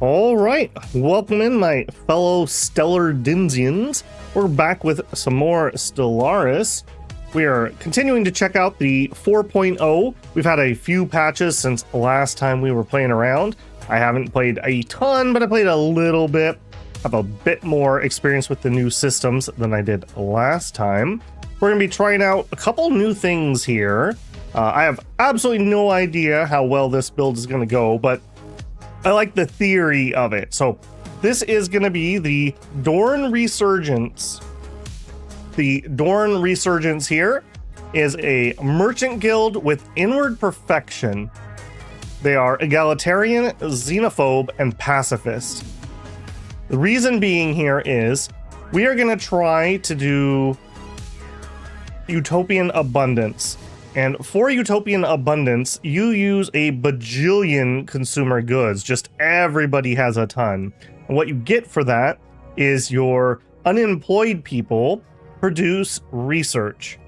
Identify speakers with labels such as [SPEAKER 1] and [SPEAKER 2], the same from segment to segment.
[SPEAKER 1] All right, welcome in my fellow Stellar Dinsians. We're back with some more Stellaris. We are continuing to check out the 4.0. We've had a few patches since last time we were playing around. I haven't played a ton, but I played a little bit. Have a bit more experience with the new systems than I did last time. We're going to be trying out a couple new things here. I have absolutely no idea how well this build is going to go, but I like the theory of it. So this is going to be the Dorn Resurgence. The Dorn Resurgence here is a merchant guild with inward perfection. They are Egalitarian, Xenophobe, and Pacifist. The reason being here is we are going to try to do Utopian Abundance. And for Utopian Abundance, you use a bajillion consumer goods. Just everybody has a ton. And what you get for that is your unemployed people produce research.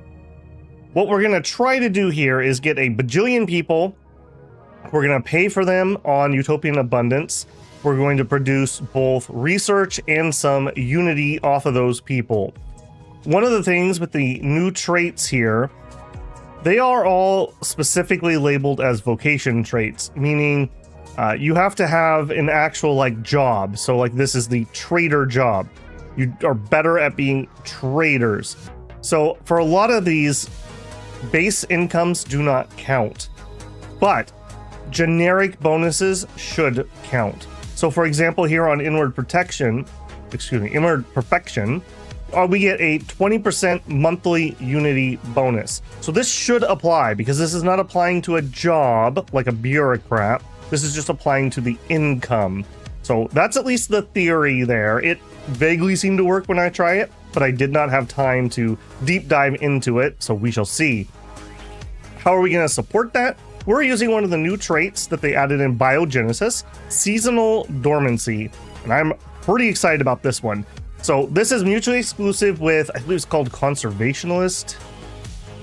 [SPEAKER 1] What we're going to try to do here is get a bajillion people. We're going to pay for them on Utopian Abundance. We're going to produce both research and some unity off of those people. One of the things with the new traits here, they are all specifically labeled as vocation traits, meaning you have to have an actual job. So this is the trader job. You are better at being traders. So for a lot of these, base incomes do not count, but generic bonuses should count. So for example, here on Inward Perfection, we get a 20% monthly unity bonus. So this should apply because this is not applying to a job like a bureaucrat. This is just applying to the income. So that's at least the theory there. It vaguely seemed to work when I try it, but I did not have time to deep dive into it, so we shall see. How are we going to support that? We're using one of the new traits that they added in Biogenesis, Seasonal Dormancy, and I'm pretty excited about this one. So this is mutually exclusive with, I believe it's called Conservationalist.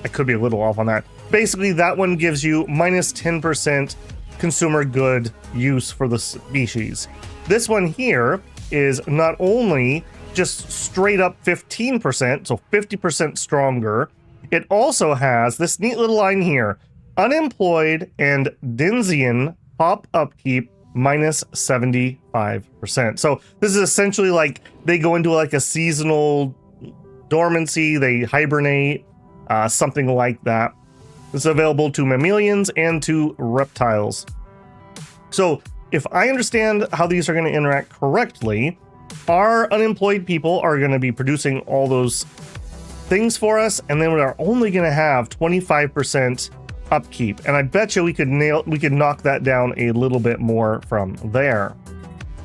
[SPEAKER 1] I could be a little off on that. Basically, that one gives you minus 10% consumer good use for the species. This one here is not only just straight up 15%, so 50% stronger, it also has this neat little line here, unemployed and Dinsian pop upkeep minus 75%. So this is essentially they go into a seasonal dormancy, they hibernate, something like that. This is available to mammalians and to reptiles. So if I understand how these are going to interact correctly, our unemployed people are going to be producing all those things for us, and then we are only going to have 25% upkeep, and I bet you we could knock that down a little bit more from there.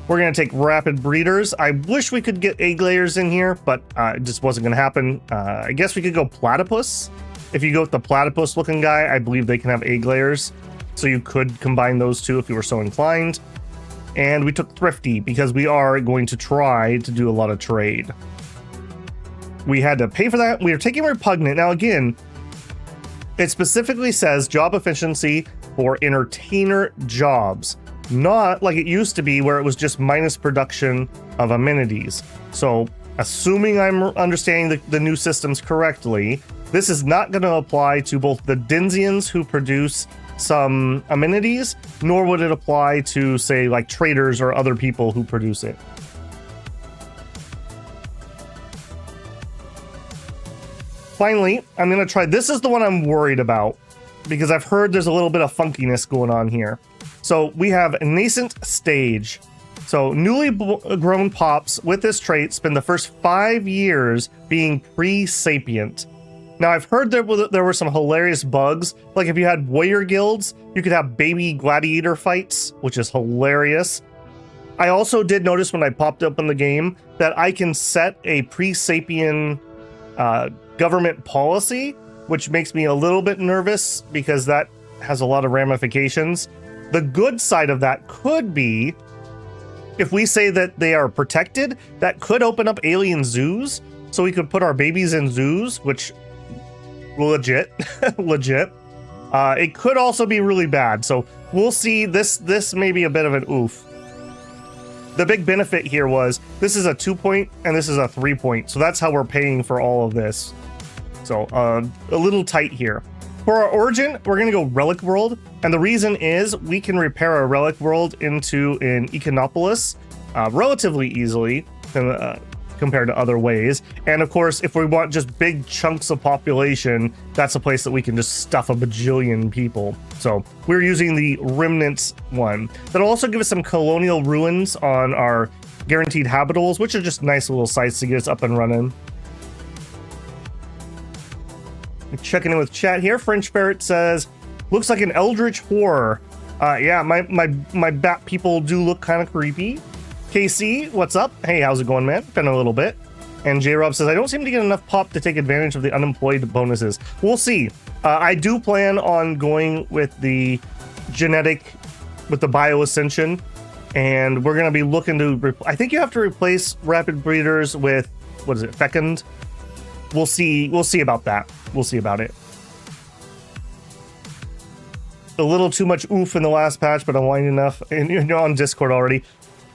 [SPEAKER 1] We're going to take rapid breeders. I wish we could get egg layers in here, but it just wasn't going to happen. I guess we could go platypus. If you go with the platypus looking guy, I believe they can have egg layers, so you could combine those two if you were so inclined. And we took Thrifty because we are going to try to do a lot of trade. We had to pay for that. We are taking Repugnant. Now again, it specifically says job efficiency for entertainer jobs, not like it used to be where it was just minus production of amenities. So assuming I'm understanding the new systems correctly, this is not going to apply to both the Dinsians who produce some amenities, nor would it apply to, say, traders or other people who produce it. Finally, I'm going to try, this is the one I'm worried about, because I've heard there's a little bit of funkiness going on here. So we have a Nascent Stage. So newly grown pops with this trait spend the first 5 years being pre-sapient. Now I've heard there were some hilarious bugs, like if you had warrior guilds, you could have baby gladiator fights, which is hilarious. I also did notice when I popped up in the game that I can set a pre-sapient government policy, which makes me a little bit nervous because that has a lot of ramifications. The good side of that could be if we say that they are protected, that could open up alien zoos, so we could put our babies in zoos, which legit. It could also be really bad, so we'll see. This may be a bit of an oof. the big benefit here was this is a 2-point and this is a 3-point. So that's how we're paying for all of this. So a little tight here. For our origin, we're going to go Relic World. And the reason is we can repair a Relic World into an Econopolis relatively easily compared to other ways. And of course, if we want just big chunks of population, that's a place that we can just stuff a bajillion people. So we're using the Remnants one. That'll also give us some colonial ruins on our guaranteed habitables, which are just nice little sites to get us up and running. Checking in with chat here. French Ferret says, looks like an eldritch horror. Yeah, my bat people do look kind of creepy. KC, what's up? Hey, how's it going, man? Been a little bit. And J-Rob says, I don't seem to get enough pop to take advantage of the unemployed bonuses. We'll see. I do plan on going with the genetic, with the bioascension, and we're going to be looking to, I think you have to replace rapid breeders with, what is it, Fecund? We'll see about that. We'll see about it. A little too much oof in the last patch, but I'm whining enough. And you're on Discord already.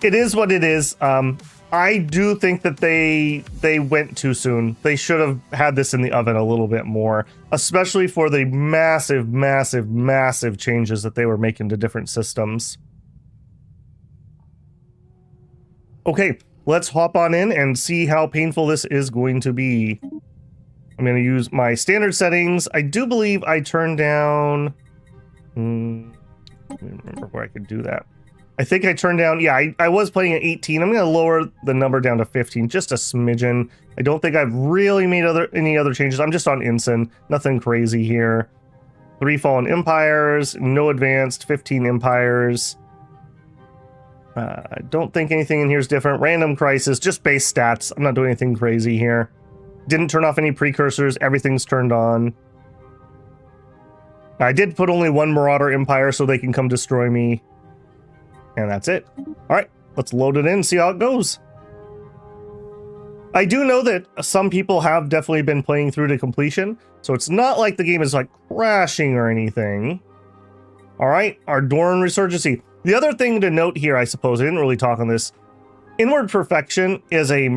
[SPEAKER 1] It is what it is. I do think that they went too soon. They should have had this in the oven a little bit more, especially for the massive, massive, massive changes that they were making to different systems. Okay, let's hop on in and see how painful this is going to be. I'm going to use my standard settings. I do believe I turned down... let me remember where I could do that. I think I turned down... Yeah, I was playing at 18. I'm going to lower the number down to 15, just a smidgen. I don't think I've really made any other changes. I'm just on Ensign. Nothing crazy here. 3 Fallen Empires, no advanced, 15 Empires. I don't think anything in here is different. Random Crisis, just base stats. I'm not doing anything crazy here. Didn't turn off any precursors. Everything's turned on. I did put only 1 Marauder Empire so they can come destroy me. And that's it. All right, let's load it in, see how it goes. I do know that some people have definitely been playing through to completion, so it's not like the game is like crashing or anything. All right, our Dorn Resurgency. The other thing to note here, I suppose, I didn't really talk on this. Inward Perfection is a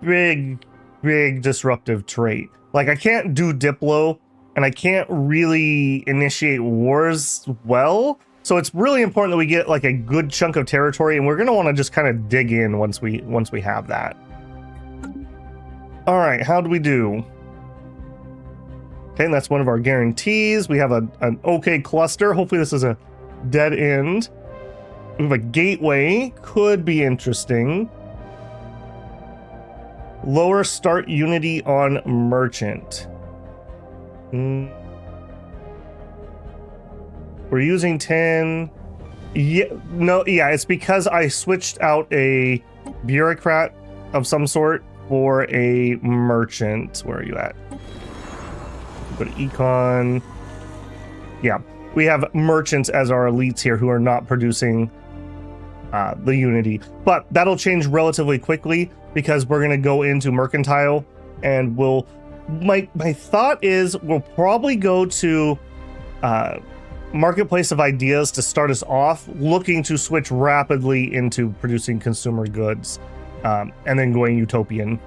[SPEAKER 1] big disruptive trait. Like, I can't do Diplo, and I can't really initiate wars well. So it's really important that we get like a good chunk of territory, and we're going to want to just kind of dig in once we have that. All right, how do we do? Okay, and that's one of our guarantees. We have an okay cluster. Hopefully this is a dead end. We have a gateway. Could be interesting. Lower start unity on merchant. We're using 10. Yeah, no, yeah, it's because I switched out a bureaucrat of some sort for a merchant. Where are you at? Go to econ. Yeah, we have merchants as our elites here who are not producing the unity, but that'll change relatively quickly because we're going to go into mercantile, and we'll my thought is we'll probably go to marketplace of ideas to start us off, looking to switch rapidly into producing consumer goods, and then going utopian.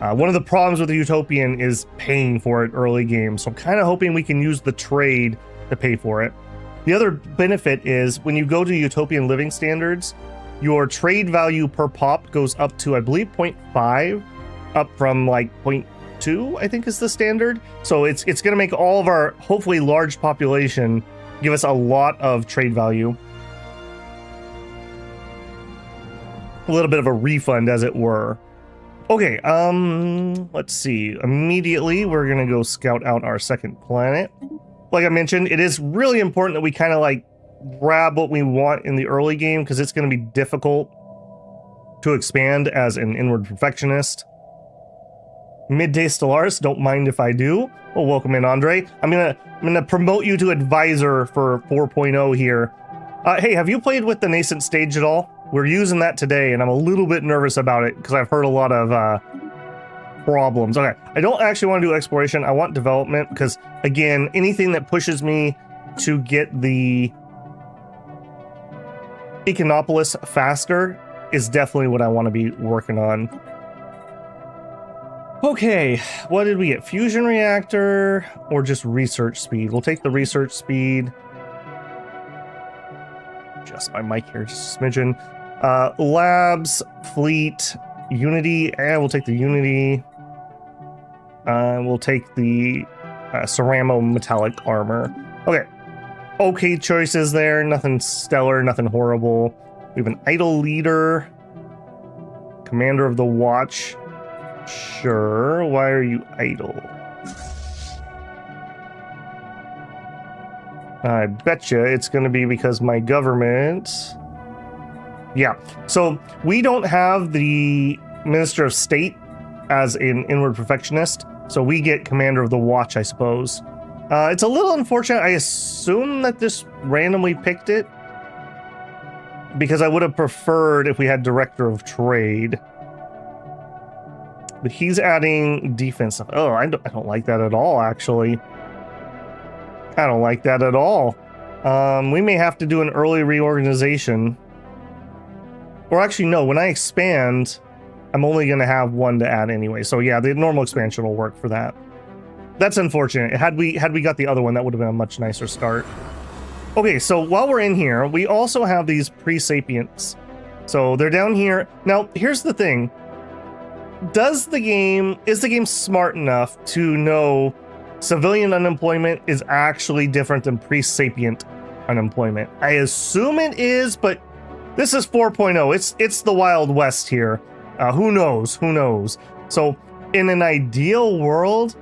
[SPEAKER 1] One of the problems with the utopian is paying for it early game, so I'm kind of hoping we can use the trade to pay for it. The other benefit is when you go to utopian living standards, your trade value per pop goes up to, I believe, 0.5, up from like 0.2, I think is the standard. So it's going to make all of our hopefully large population give us a lot of trade value. A little bit of a refund, as it were. Okay, let's see. Immediately, we're going to go scout out our second planet. Like I mentioned, it is really important that we kind of like grab what we want in the early game, because it's going to be difficult to expand as an inward perfectionist. Midday Stellaris, don't mind if I do. Well, welcome in, Andre. I'm gonna promote you to advisor for 4.0 here. Hey, have you played with the Nascent stage at all? We're using that today, and I'm a little bit nervous about it because I've heard a lot of problems. Okay, I don't actually want to do exploration. I want development because, again, anything that pushes me to get the Econopolis faster is definitely what I want to be working on. Okay, what did we get? Fusion reactor or just research speed? We'll take the research speed. Adjust my mic here just a smidgen. Labs, fleet, unity, and we'll take the unity. We'll take the ceramo metallic armor. Okay choices there. Nothing stellar, nothing horrible. We have an idle leader. Commander of the watch. Sure, why are you idle? I betcha it's going to be because my government... Yeah, so we don't have the Minister of State as an inward perfectionist, so we get Commander of the Watch, I suppose. It's a little unfortunate. I assume that this randomly picked it, because I would have preferred if we had Director of Trade. But he's adding defense stuff. Oh, I don't like that at all, actually. I don't like that at all. We may have to do an early reorganization. Or actually, no, when I expand, I'm only going to have one to add anyway. So yeah, the normal expansion will work for that. That's unfortunate. Had we got the other one, that would have been a much nicer start. Okay, so while we're in here, we also have these pre-sapients. So they're down here. Now, here's the thing. Is the game smart enough to know civilian unemployment is actually different than pre-sapient unemployment? I assume it is, but this is 4.0. It's the Wild West here. Who knows? Who knows? So in an ideal world,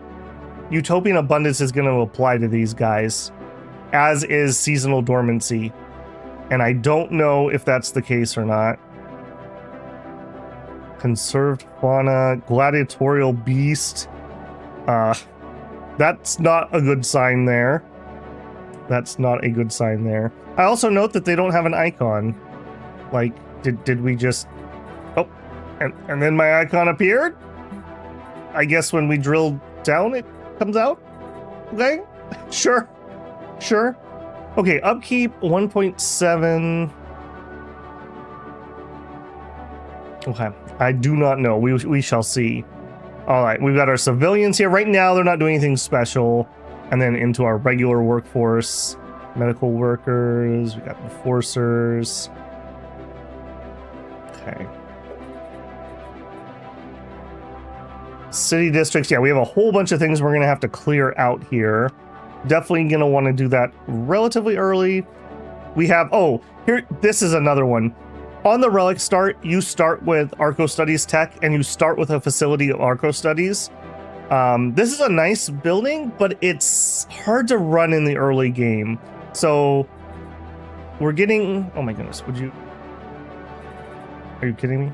[SPEAKER 1] Utopian Abundance is going to apply to these guys, as is Seasonal Dormancy. And I don't know if that's the case or not. Conserved fauna, gladiatorial beast. That's not a good sign there. That's not a good sign there. I also note that they don't have an icon. Like, did we just... Oh, and then my icon appeared? I guess when we drill down, it comes out? Okay, sure. Okay, upkeep 1.7. Okay, I do not know. We shall see. All right, we've got our civilians here. Right now, they're not doing anything special. And then into our regular workforce. Medical workers. We got enforcers. Okay. City districts. Yeah, we have a whole bunch of things we're going to have to clear out here. Definitely going to want to do that relatively early. We have... Oh, here. This is another one. On the Relic start, you start with Arco Studies Tech, and you start with a facility of Arco Studies. This is a nice building, but it's hard to run in the early game. So we're getting... Oh my goodness, would you... Are you kidding me?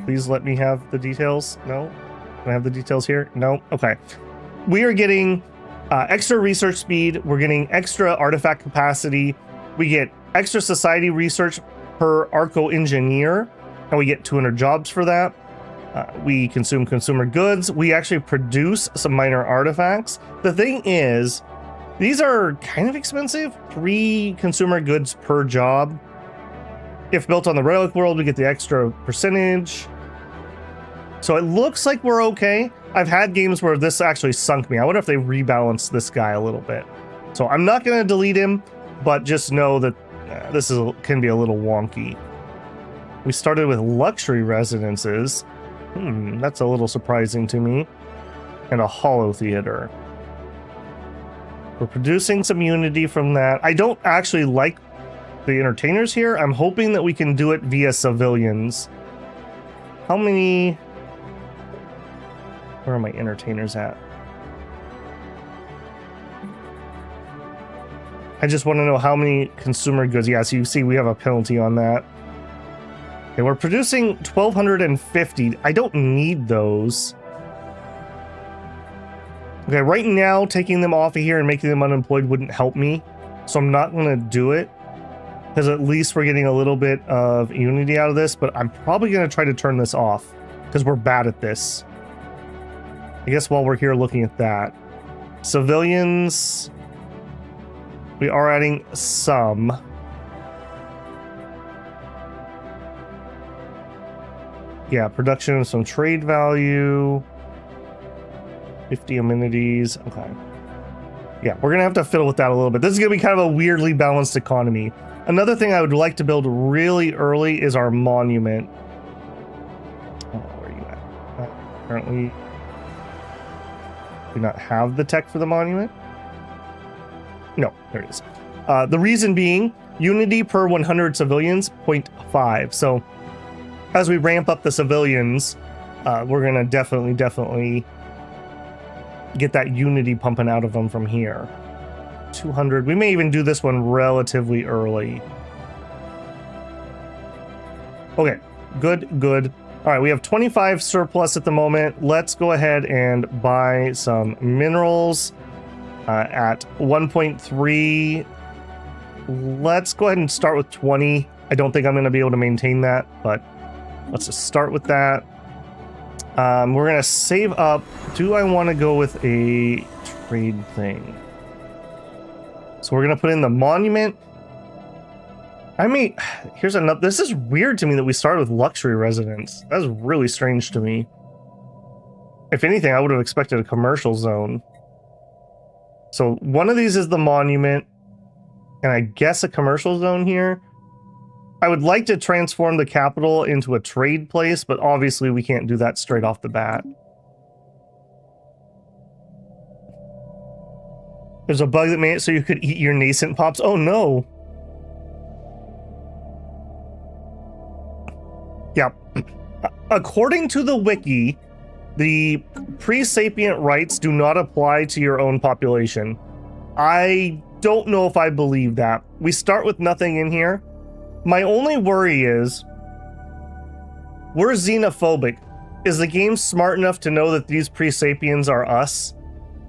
[SPEAKER 1] Please let me have the details. No? Can I have the details here? No? Okay. We are getting extra research speed. We're getting extra artifact capacity. We get extra society research per Arco Engineer, and we get 200 jobs for that. We consume consumer goods. We actually produce some minor artifacts. The thing is, these are kind of expensive. 3 consumer goods per job. If built on the Relic world, we get the extra percentage. So it looks like we're okay. I've had games where this actually sunk me. I wonder if they rebalanced this guy a little bit. So I'm not going to delete him, but just know that this can be a little wonky. We started with luxury residences. That's a little surprising to me. And a holo theater. We're producing some unity from that. I don't actually like the entertainers here. I'm hoping that we can do it via civilians. How many... Where are my entertainers at? I just want to know how many consumer goods. Yeah, so you see we have a penalty on that. Okay, we're producing 1,250. I don't need those. Okay, right now, taking them off of here and making them unemployed wouldn't help me. So I'm not going to do it. Because at least we're getting a little bit of unity out of this. But I'm probably going to try to turn this off. Because we're bad at this. I guess while we're here looking at that. Civilians... We are adding some. Yeah, production of some trade value. 50 amenities. Okay. Yeah, we're going to have to fiddle with that a little bit. This is going to be kind of a weirdly balanced economy. Another thing I would like to build really early is our monument. Oh, where are you at? Apparently, do not have the tech for the monument. No, there it is. The reason being, unity per 100 civilians, 0.5. So as we ramp up the civilians, we're going to definitely get that unity pumping out of them from here. 200. We may even do this one relatively early. Okay, good. All right, we have 25 surplus at the moment. Let's go ahead and buy some minerals at 1.3. Let's go ahead and start with 20. I don't think I'm going to be able to maintain that, but let's just start with that. We're going to save up. Do I want to go with a trade thing? So we're going to put in the monument. I mean, here's another. This is weird to me that we started with luxury residence. That's really strange to me. If anything, I would have expected a commercial zone. So one of these is the monument, and I guess a commercial zone here. I would like to transform the capital into a trade place, but obviously we can't do that straight off the bat. There's a bug that made it so you could eat your nascent pops. Oh no. Yeah. According to the wiki, the pre-sapient rights do not apply to your own population. I don't know if I believe that. We start with nothing in here. My only worry is we're xenophobic. Is the game smart enough to know that these pre-sapiens are us?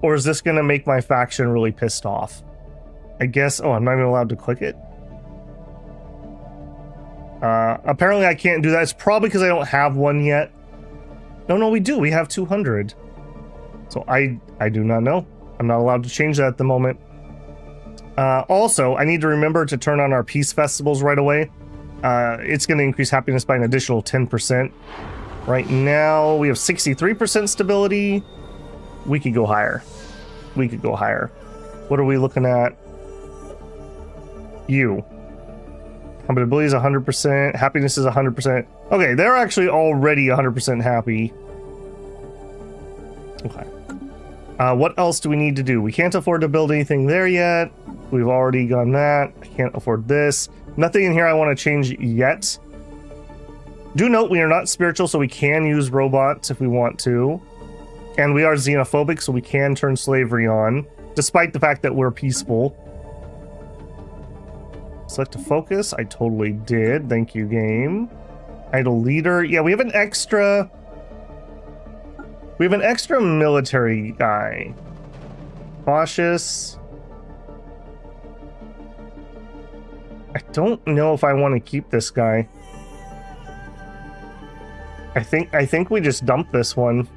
[SPEAKER 1] Or is this going to make my faction really pissed off? I guess... Oh, I'm not even allowed to click it? Apparently I can't do that. It's probably because I don't have one yet. No, we do. We have 200. So I do not know. I'm not allowed to change that at the moment. Also, I need to remember to turn on our peace festivals right away. It's going to increase happiness by an additional 10%. Right now, we have 63% stability. We could go higher. What are we looking at? You. Compatibility is 100%. Happiness is 100%. Okay, they're actually already 100% happy. Okay. What else do we need to do? We can't afford to build anything there yet. We've already done that. I can't afford this. Nothing in here I want to change yet. Do note we are not spiritual, so we can use robots if we want to. And we are xenophobic, so we can turn slavery on, despite the fact that we're peaceful. Select to focus. I totally did. Thank you, game. Idle leader. Yeah, we have an extra... We have an extra military guy. Cautious. I don't know if I want to keep this guy. I think we just dump this one.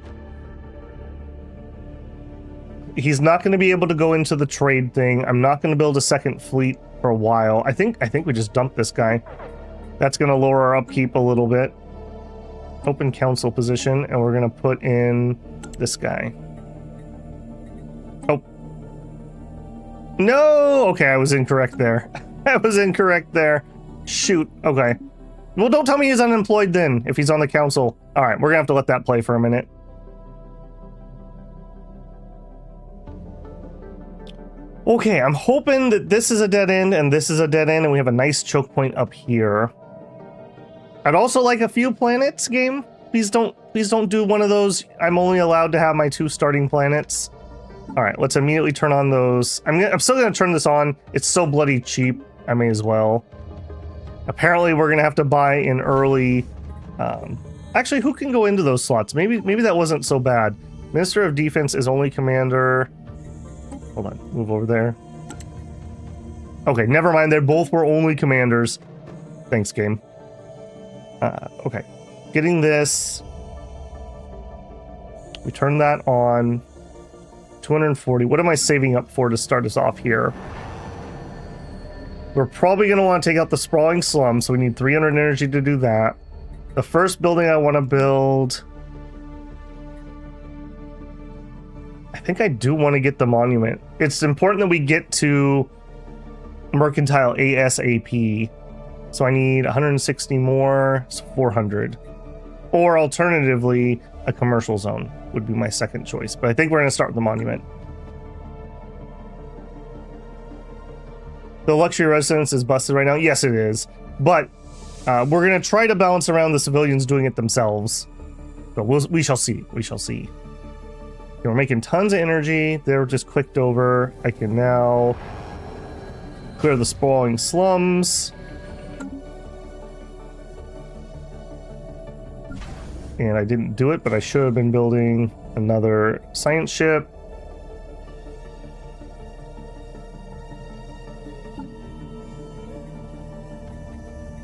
[SPEAKER 1] He's not going to be able to go into the trade thing. I'm not going to build a second fleet for a while. I think we just dump this guy. That's going to lower our upkeep a little bit. Open council position, and we're going to put in this guy. Oh. No! Okay, I was incorrect there. Shoot. Okay. Well, don't tell me he's unemployed then, if he's on the council. Alright, we're going to have to let that play for a minute. Okay, I'm hoping that this is a dead end and this is a dead end and we have a nice choke point up here. I'd also like a few planets, game. Please don't do one of those. I'm only allowed to have my 2 starting planets. Alright, let's immediately turn on those. I'm still going to turn this on. It's so bloody cheap. I may as well. Apparently, we're going to have to buy in early. Actually, who can go into those slots? Maybe that wasn't so bad. Minister of Defense is only commander. Hold on, move over there. Okay, never mind. They both were only commanders. Thanks, game. Okay, getting this. We turn that on. 240. What am I saving up for to start us off here? We're probably going to want to take out the sprawling slum, so we need 300 energy to do that. The first building I want to build, I think I do want to get the monument. It's important that we get to mercantile ASAP. So I need 160 more, so 400. Or alternatively, a commercial zone would be my second choice. But I think we're going to start with the monument. The luxury residence is busted right now. Yes, it is. But we're going to try to balance around the civilians doing it themselves. So we shall see. We shall see. Okay, we're making tons of energy. They're just clicked over. I can now clear the sprawling slums. And I didn't do it, but I should have been building another science ship.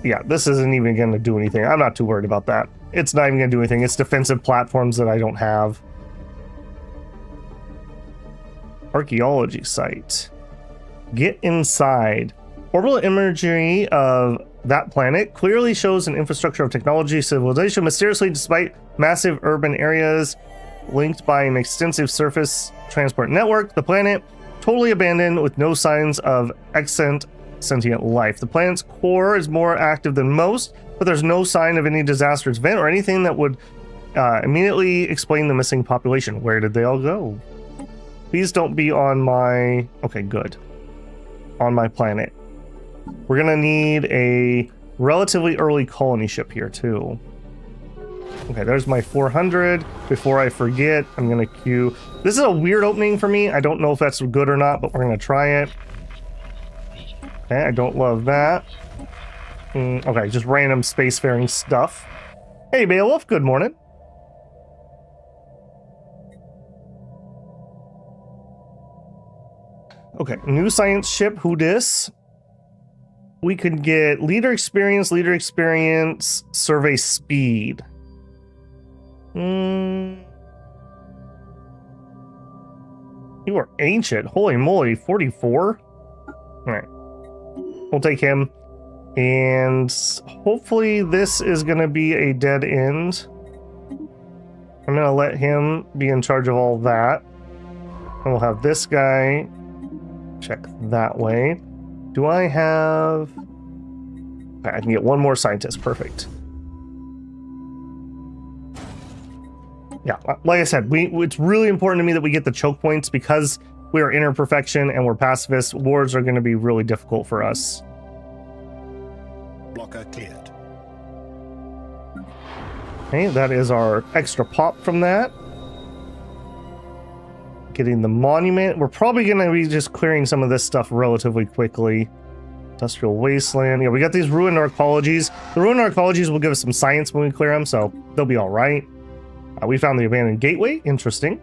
[SPEAKER 1] Yeah, this isn't even going to do anything. I'm not too worried about that. It's not even going to do anything. It's defensive platforms that I don't have. Archaeology site. Get inside. Orbital imagery of that planet clearly shows an infrastructure of technology civilization mysteriously despite massive urban areas linked by an extensive surface transport network. The planet totally abandoned with no signs of extant sentient life. The planet's core is more active than most, but there's no sign of any disastrous event or anything that would immediately explain the missing population. Where did they all go? Please don't be on my... Okay, good. On my planet. We're gonna need a relatively early colony ship here too. Okay, there's my 400. Before I forget, I'm gonna queue. This is a weird opening for me. I don't know if that's good or not, but we're gonna try it. Okay, I don't love that. Okay, just random spacefaring stuff. Hey, Beowulf, good morning. Okay, new science ship, who dis? We could get leader experience, survey speed. You are ancient. Holy moly, 44? Alright. We'll take him. And hopefully this is going to be a dead end. I'm going to let him be in charge of all that. And we'll have this guy check that way. Do I have... Okay, I can get one more scientist. Perfect. Yeah, like I said, it's really important to me that we get the choke points because we are inner perfection and we're pacifists. Wars are going to be really difficult for us.
[SPEAKER 2] Blocker cleared.
[SPEAKER 1] Okay, that is our extra pop from that. Getting the monument. We're probably going to be just clearing some of this stuff relatively quickly. Industrial wasteland. Yeah, we got these ruined arcologies. The ruined arcologies will give us some science when we clear them, so they'll be all right. We found the abandoned gateway. Interesting.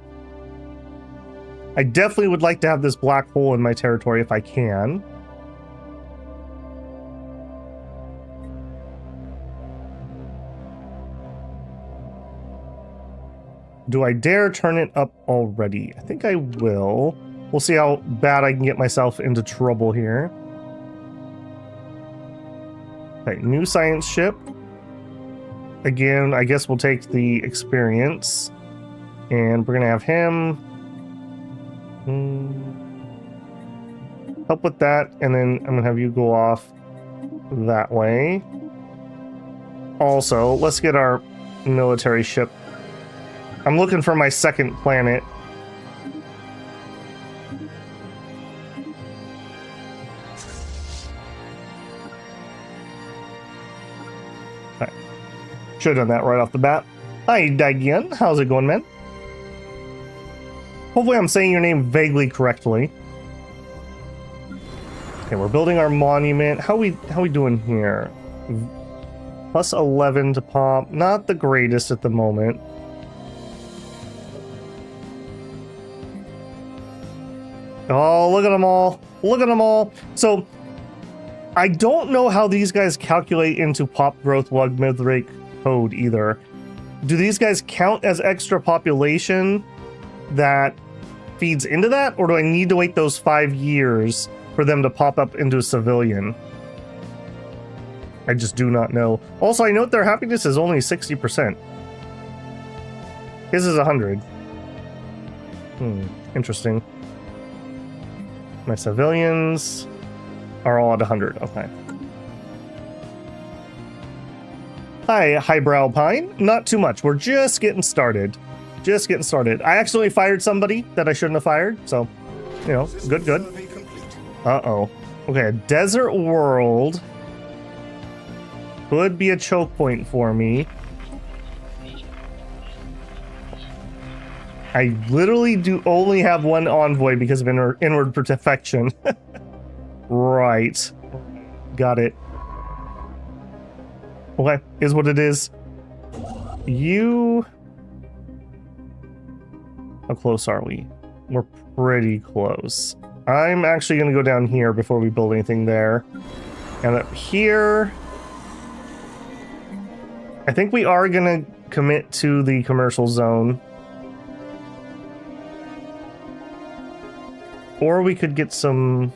[SPEAKER 1] I definitely would like to have this black hole in my territory if I can. Do I dare turn it up already? I think I will. We'll see how bad I can get myself into trouble here. Okay, new science ship. Again, I guess we'll take the experience. And we're going to have him help with that. And then I'm going to have you go off that way. Also, let's get our military ship. I'm looking for my second planet. Right. Should have done that right off the bat. Hi, Dagian. How's it going, man? Hopefully I'm saying your name vaguely correctly. Okay, we're building our monument. How we doing here? Plus 11 to pop. Not the greatest at the moment. Oh, look at them all. Look at them all. So, I don't know how these guys calculate into pop growth logarithmic code either. Do these guys count as extra population that feeds into that? Or do I need to wait those 5 years for them to pop up into a civilian? I just do not know. Also, I note their happiness is only 60%. His is 100. Interesting. My civilians are all at 100. Okay. Hi, Highbrow Pine. Not too much. We're just getting started. Just getting started. I accidentally fired somebody that I shouldn't have fired, so, you know, good. Uh-oh. Okay, a desert world could be a choke point for me. I literally do only have one envoy because of inward perfection. Right. Got it. Okay, is what it is. You... How close are we? We're pretty close. I'm actually going to go down here before we build anything there. And up here... I think we are going to commit to the commercial zone. Or we could get some...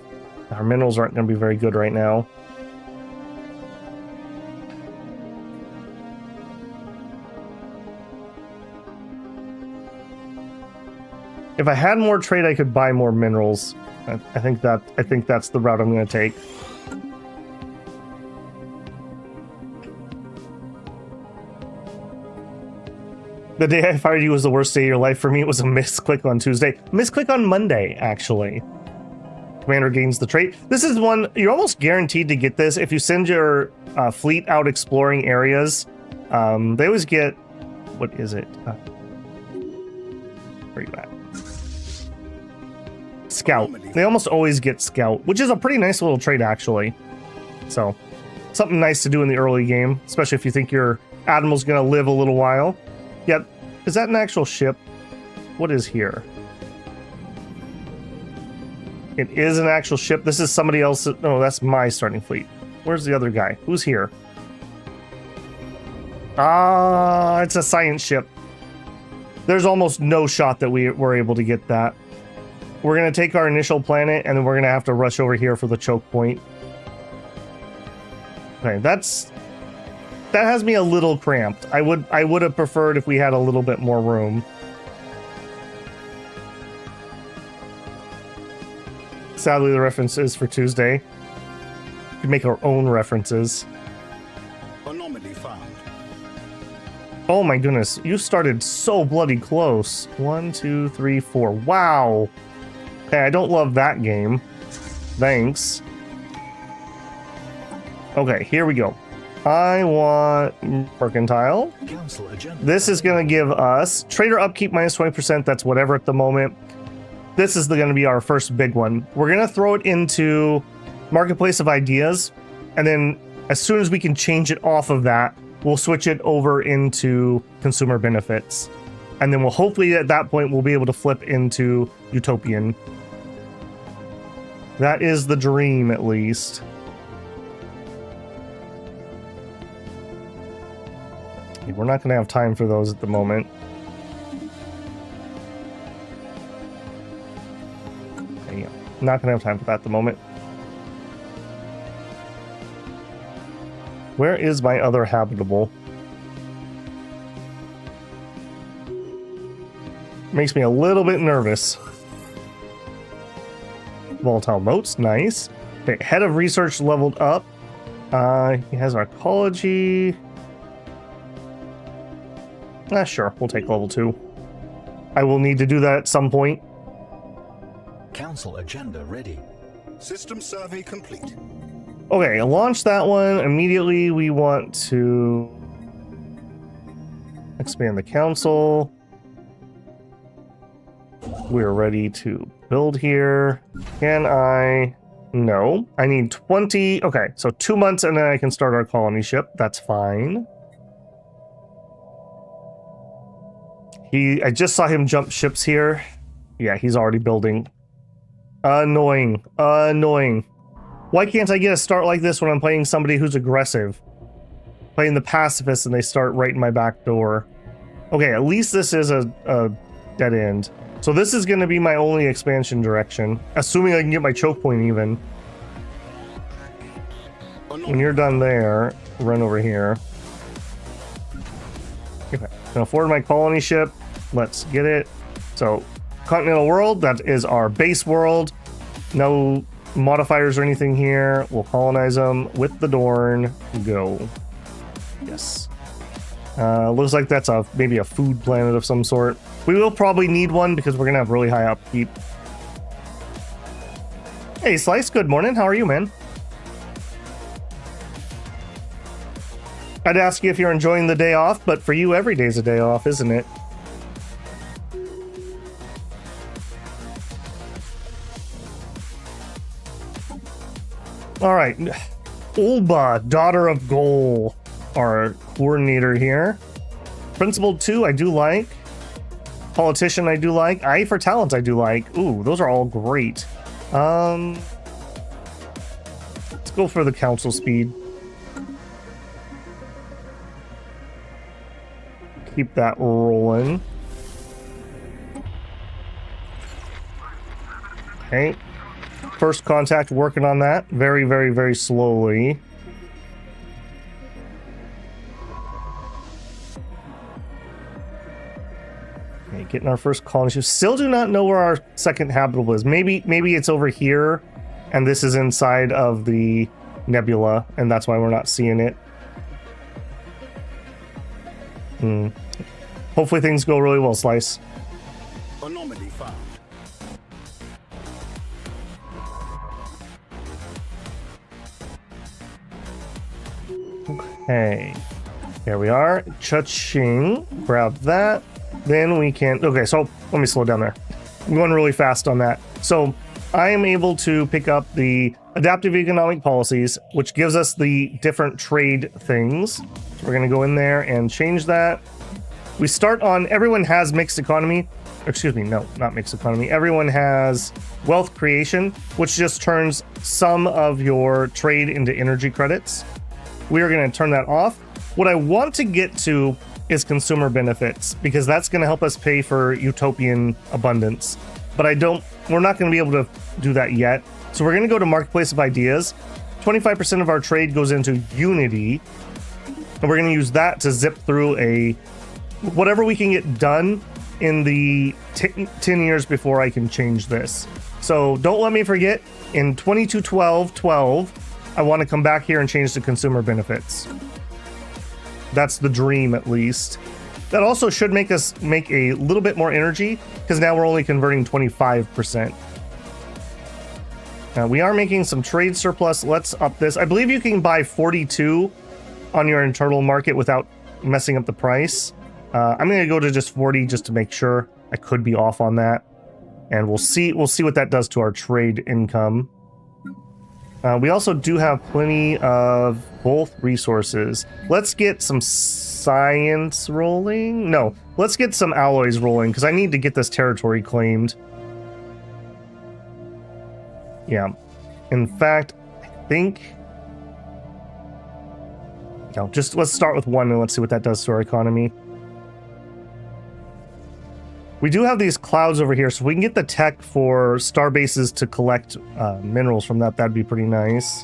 [SPEAKER 1] Our minerals aren't going to be very good right now. If I had more trade, I could buy more minerals. I think that's the route I'm going to take. The day I fired you was the worst day of your life. For me, it was a misclick on Tuesday. Misclick on Monday, actually. Commander gains the trait. This is one, you're almost guaranteed to get this if you send your fleet out exploring areas. They always get, what is it? Where are you at? Scout. They almost always get Scout, which is a pretty nice little trait, actually. So, something nice to do in the early game, especially if you think your Admiral's going to live a little while. Yep. Is that an actual ship? What is here? It is an actual ship. This is somebody else. No, that's my starting fleet. Where's the other guy? Who's here? Ah, it's a science ship. There's almost no shot that we were able to get that. We're going to take our initial planet, and then we're going to have to rush over here for the choke point. Okay, that has me a little cramped. I would have preferred if we had a little bit more room. Sadly, the reference is for Tuesday. We can make our own references.
[SPEAKER 2] Anomaly found.
[SPEAKER 1] Oh my goodness, you started so bloody close. 1, 2, 3, 4. Wow. Okay, I don't love that game. Thanks. Okay, here we go. I want mercantile. This is going to give us trader upkeep minus 20%. That's whatever at the moment. This is going to be our first big one. We're going to throw it into Marketplace of Ideas. And then as soon as we can change it off of that, we'll switch it over into Consumer Benefits. And then we'll hopefully at that point, we'll be able to flip into Utopian. That is the dream, at least. Okay, we're not going to have time for those at the moment. Okay, yeah. Not going to have time for that at the moment. Where is my other habitable? Makes me a little bit nervous. Volatile motes, nice. Okay, head of research leveled up. He has arcology. Sure, we'll take level 2. I will need to do that at some point.
[SPEAKER 2] Council agenda ready. System survey complete.
[SPEAKER 1] Okay, launch that one. Immediately we want to expand the council. We're ready to build here. Can I? No. I need 20. Okay, so 2 months and then I can start our colony ship. That's fine. I just saw him jump ships here. Yeah, he's already building. Annoying. Annoying. Why can't I get a start like this when I'm playing somebody who's aggressive? Playing the Pacifist and they start right in my back door. Okay, at least this is a dead end. So this is going to be my only expansion direction. Assuming I can get my choke point even. When you're done there, run over here. Okay, can afford my colony ship. Let's get it. So, continental world, that is our base world. No modifiers or anything here. We'll colonize them with the Dorn. Go. Yes. Looks like that's maybe a food planet of some sort. We will probably need one because we're gonna have really high upkeep. Hey Slice, good morning. How are you, man? I'd ask you if you're enjoying the day off, but for you, every day's a day off, isn't it? All right, Ulba, Daughter of Gol, our coordinator here. Principal 2, I do like. Politician, I do like. Eye for Talent, I do like. Ooh, those are all great. Let's go for the council speed. Keep that rolling. Okay. First contact, working on that. Very, very, very slowly. Okay, getting our first colony. Still do not know where our second habitable is. Maybe it's over here, and this is inside of the nebula, and that's why we're not seeing it. Hopefully things go really well, Slice.
[SPEAKER 2] Anomaly found.
[SPEAKER 1] Okay. There we are. Cha-ching. Grab that. Then we can... Okay, so let me slow down there. I'm going really fast on that. So I am able to pick up the adaptive economic policies, which gives us the different trade things. So we're going to go in there and change that. We start on... Everyone has mixed economy. Excuse me, no, not mixed economy. Everyone has wealth creation, which just turns some of your trade into energy credits. We are going to turn that off. What I want to get to is consumer benefits, because that's going to help us pay for utopian abundance. But we're not going to be able to do that yet. So we're going to go to Marketplace of Ideas. 25% of our trade goes into Unity. And we're going to use that to zip through whatever we can get done in the 10 years before I can change this. So don't let me forget, in 2212, I want to come back here and change the consumer benefits. That's the dream, at least. That also should make us make a little bit more energy, because now we're only converting 25%. We are making some trade surplus. Let's up this. I believe you can buy 42 on your internal market without messing up the price. I'm going to go to just 40 just to make sure. I could be off on that. And we'll see what that does to our trade income. We also do have plenty of both resources. Let's get some science rolling. No, let's get some alloys rolling, because I need to get this territory claimed. Yeah. In fact, I think... No, just let's start with one and let's see what that does to our economy. We do have these clouds over here, so if we can get the tech for star bases to collect minerals from that, that'd be pretty nice.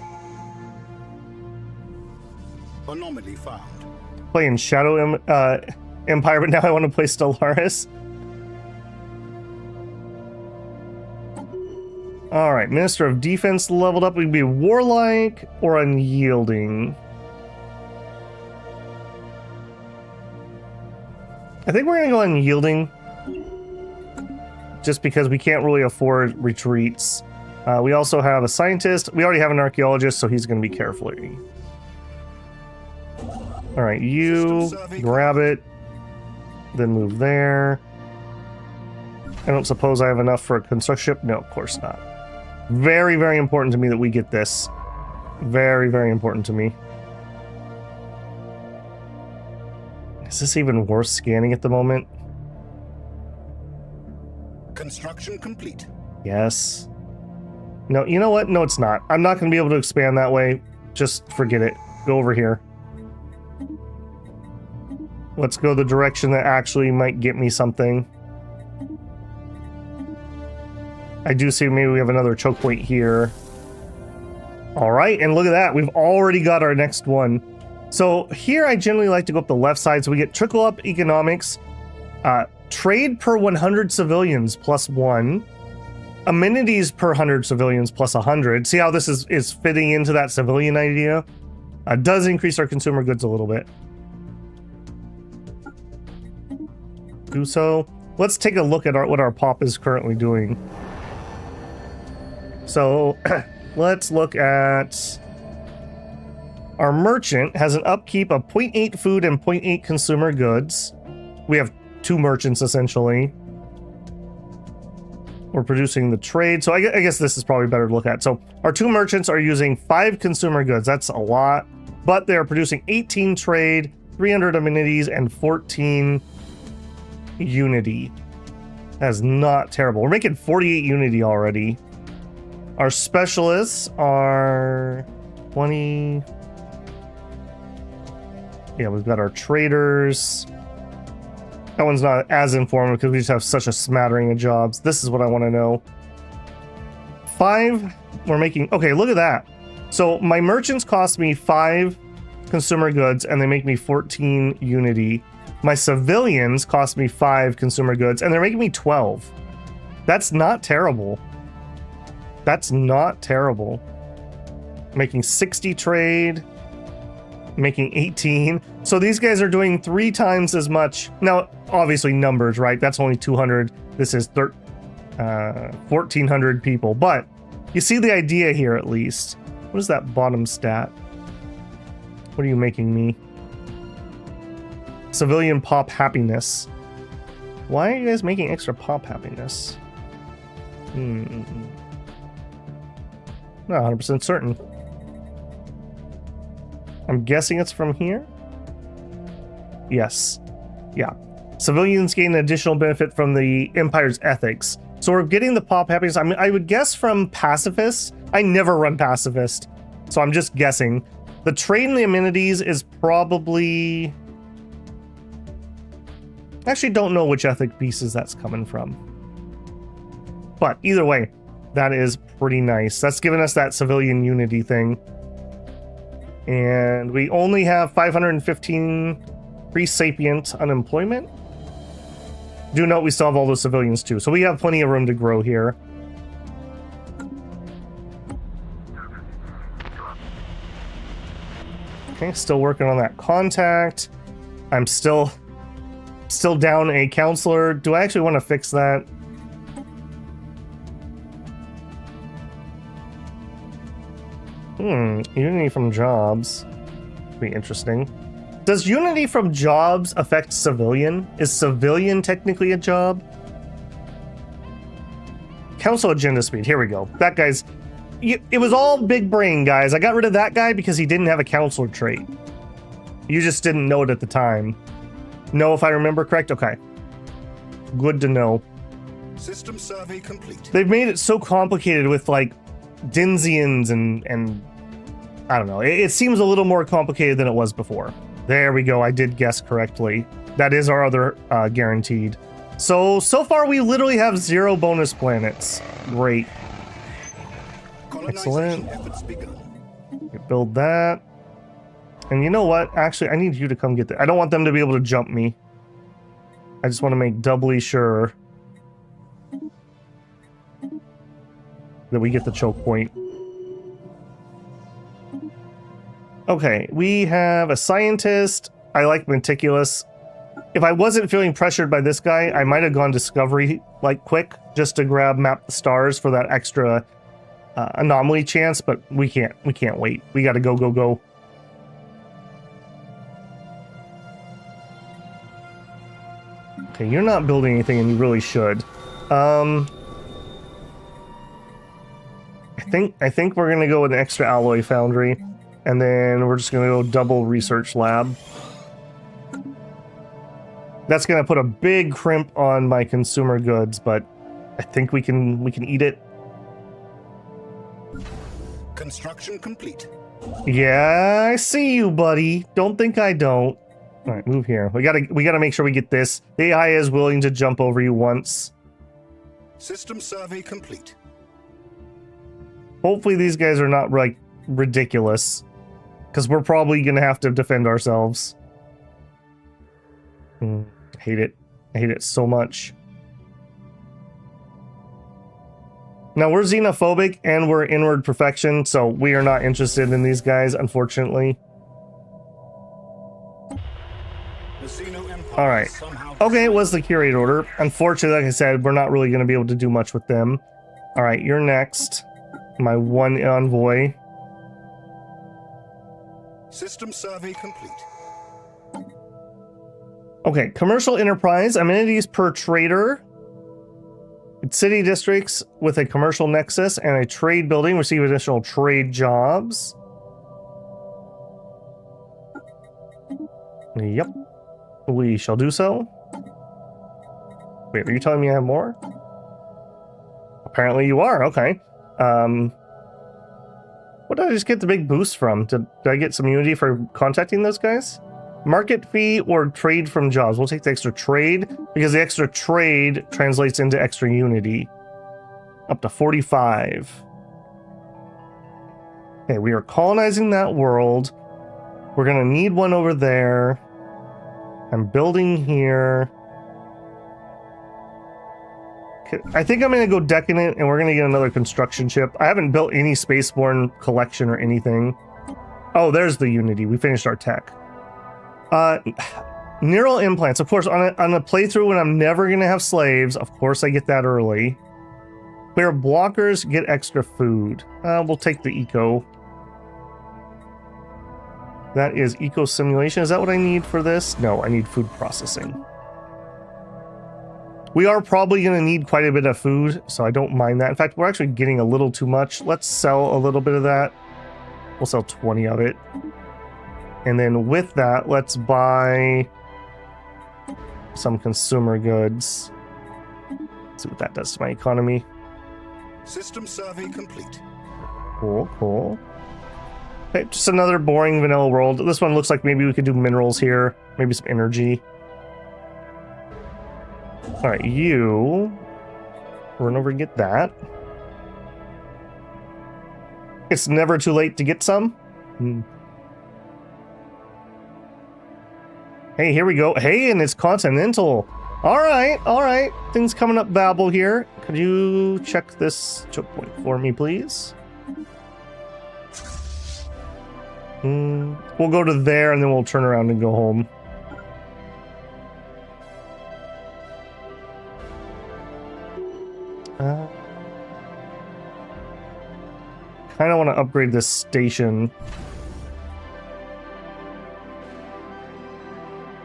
[SPEAKER 2] Anomaly found.
[SPEAKER 1] Playing Shadow Empire, but now I want to play Stellaris. Alright, Minister of Defense leveled up. We'd be Warlike or Unyielding. I think we're going to go Unyielding. Just because we can't really afford retreats. We also have a scientist. We already have an archaeologist, so he's going to be carefully. All right, you grab it, then move there. I don't suppose I have enough for a construction ship. No, of course not. Very, very important to me that we get this. Very, very important to me. Is this even worth scanning at the moment?
[SPEAKER 2] Construction complete.
[SPEAKER 1] Yes. No, you know what? No, it's not. I'm not going to be able to expand that way. Just forget it. Go over here. Let's go the direction that actually might get me something. I do see maybe we have another choke point here. All right, and look at that. We've already got our next one. So here I generally like to go up the left side so we get trickle up economics, trade per 100 civilians plus 1, amenities per 100 civilians plus 100. See how this is fitting into that civilian idea? Does increase our consumer goods a little bit. Do so. Let's take a look at what our pop is currently doing. So let's look at our merchant has an upkeep of 0.8 food and 0.8 consumer goods. We have 2 merchants essentially. We're producing the trade. So I guess this is probably better to look at. So our 2 merchants are using 5 consumer goods. That's a lot, but they're producing 18 trade, 300 amenities, and 14 unity. That's not terrible. We're making 48 unity already. Our specialists are 20. Yeah, we've got our traders. That one's not as informative because we just have such a smattering of jobs. This is what I want to know. 5, we're making, okay, look at that. So my merchants cost me 5 consumer goods and they make me 14 unity. My civilians cost me 5 consumer goods and they're making me 12. That's not terrible. That's not terrible. Making 60 trade, making 18. So these guys are doing 3 times as much. Now, obviously numbers, right? That's only 200. This is 1,400 people. But you see the idea here at least. What is that bottom stat? What are you making me? Civilian pop happiness. Why are you guys making extra pop happiness? Not 100% certain. I'm guessing it's from here? Yes. Yeah. Civilians gain an additional benefit from the Empire's ethics. So we're getting the pop happiness. I mean, I would guess from Pacifist. I never run Pacifist, so I'm just guessing. The trade and the amenities is probably... I actually don't know which ethic pieces that's coming from. But either way, that is pretty nice. That's giving us that civilian unity thing. And we only have 515 pre-sapient unemployment. Do note we still have all those civilians too, so we have plenty of room to grow here. Okay, still working on that contact. I'm still down a counselor. Do I actually want to fix that? Unity from jobs. Be interesting. Does unity from jobs affect civilian? Is civilian technically a job? Council agenda speed. Here we go. That guy's... It was all big brain, guys. I got rid of that guy because he didn't have a counselor trait. You just didn't know it at the time. No, if I remember correct? Okay. Good to know.
[SPEAKER 2] System survey complete.
[SPEAKER 1] They've made it so complicated with, like, Dinsians and I don't know. It seems a little more complicated than it was before. There we go. I did guess correctly. That is our other guaranteed. So far we literally have 0 bonus planets. Great. Excellent. Build that. And you know what? Actually, I need you to come get that. I don't want them to be able to jump me. I just want to make doubly sure that we get the choke point. Okay, we have a scientist. I like meticulous. If I wasn't feeling pressured by this guy, I might have gone discovery like quick just to grab map the stars for that extra anomaly chance, but we can't wait. We got to go. Okay, you're not building anything and you really should. I think we're gonna go with an extra alloy foundry, and then we're just gonna go double research lab. That's gonna put a big crimp on my consumer goods, but I think we can eat it.
[SPEAKER 2] Construction complete.
[SPEAKER 1] Yeah, I see you, buddy. Don't think I don't. All right, move here. We gotta make sure we get this. The AI is willing to jump over you once.
[SPEAKER 2] System survey complete.
[SPEAKER 1] Hopefully these guys are not like ridiculous. Because we're probably going to have to defend ourselves. Hate it. I hate it so much. Now, we're xenophobic and we're inward perfection, so we are not interested in these guys, unfortunately. Alright. Okay, it was the curate order. Unfortunately, like I said, we're not really going to be able to do much with them. Alright, you're next. My one envoy.
[SPEAKER 2] System survey complete.
[SPEAKER 1] Okay, commercial enterprise, amenities per trader. City districts with a commercial nexus and a trade building receive additional trade jobs. Yep. We shall do so. Wait, are you telling me I have more? Apparently you are, okay. What did I just get the big boost from? Did I get some unity for contacting those guys? Market fee or trade from jobs? We'll take the extra trade because the extra trade translates into extra unity. Up to 45. Okay, we are colonizing that world. We're gonna need one over there. I'm building here. Okay, I think I'm gonna go decadent and we're gonna get another construction ship. I haven't built any spaceborne collection or anything. Oh, there's the unity. We finished our tech. Neural implants. Of course, on a playthrough when I'm never going to have slaves, of course I get that early. Clear blockers, get extra food. We'll take the eco. That is eco simulation. Is that what I need for this? No, I need food processing. We are probably going to need quite a bit of food, so I don't mind that. In fact, we're actually getting a little too much. Let's sell a little bit of that. We'll sell 20 of it. And then with that, let's buy some consumer goods. Let's see what that does to my economy.
[SPEAKER 2] System survey complete.
[SPEAKER 1] Cool, cool. Okay, just another boring vanilla world. This one looks like maybe we could do minerals here. Maybe some energy. Alright, you run over and get that. It's never too late to get some. Hey, here we go. Hey, and it's continental. All right. Things coming up, Babel here. Could you check this choke point for me, please? We'll go to there, and then we'll turn around and go home. Kind of want to upgrade this station.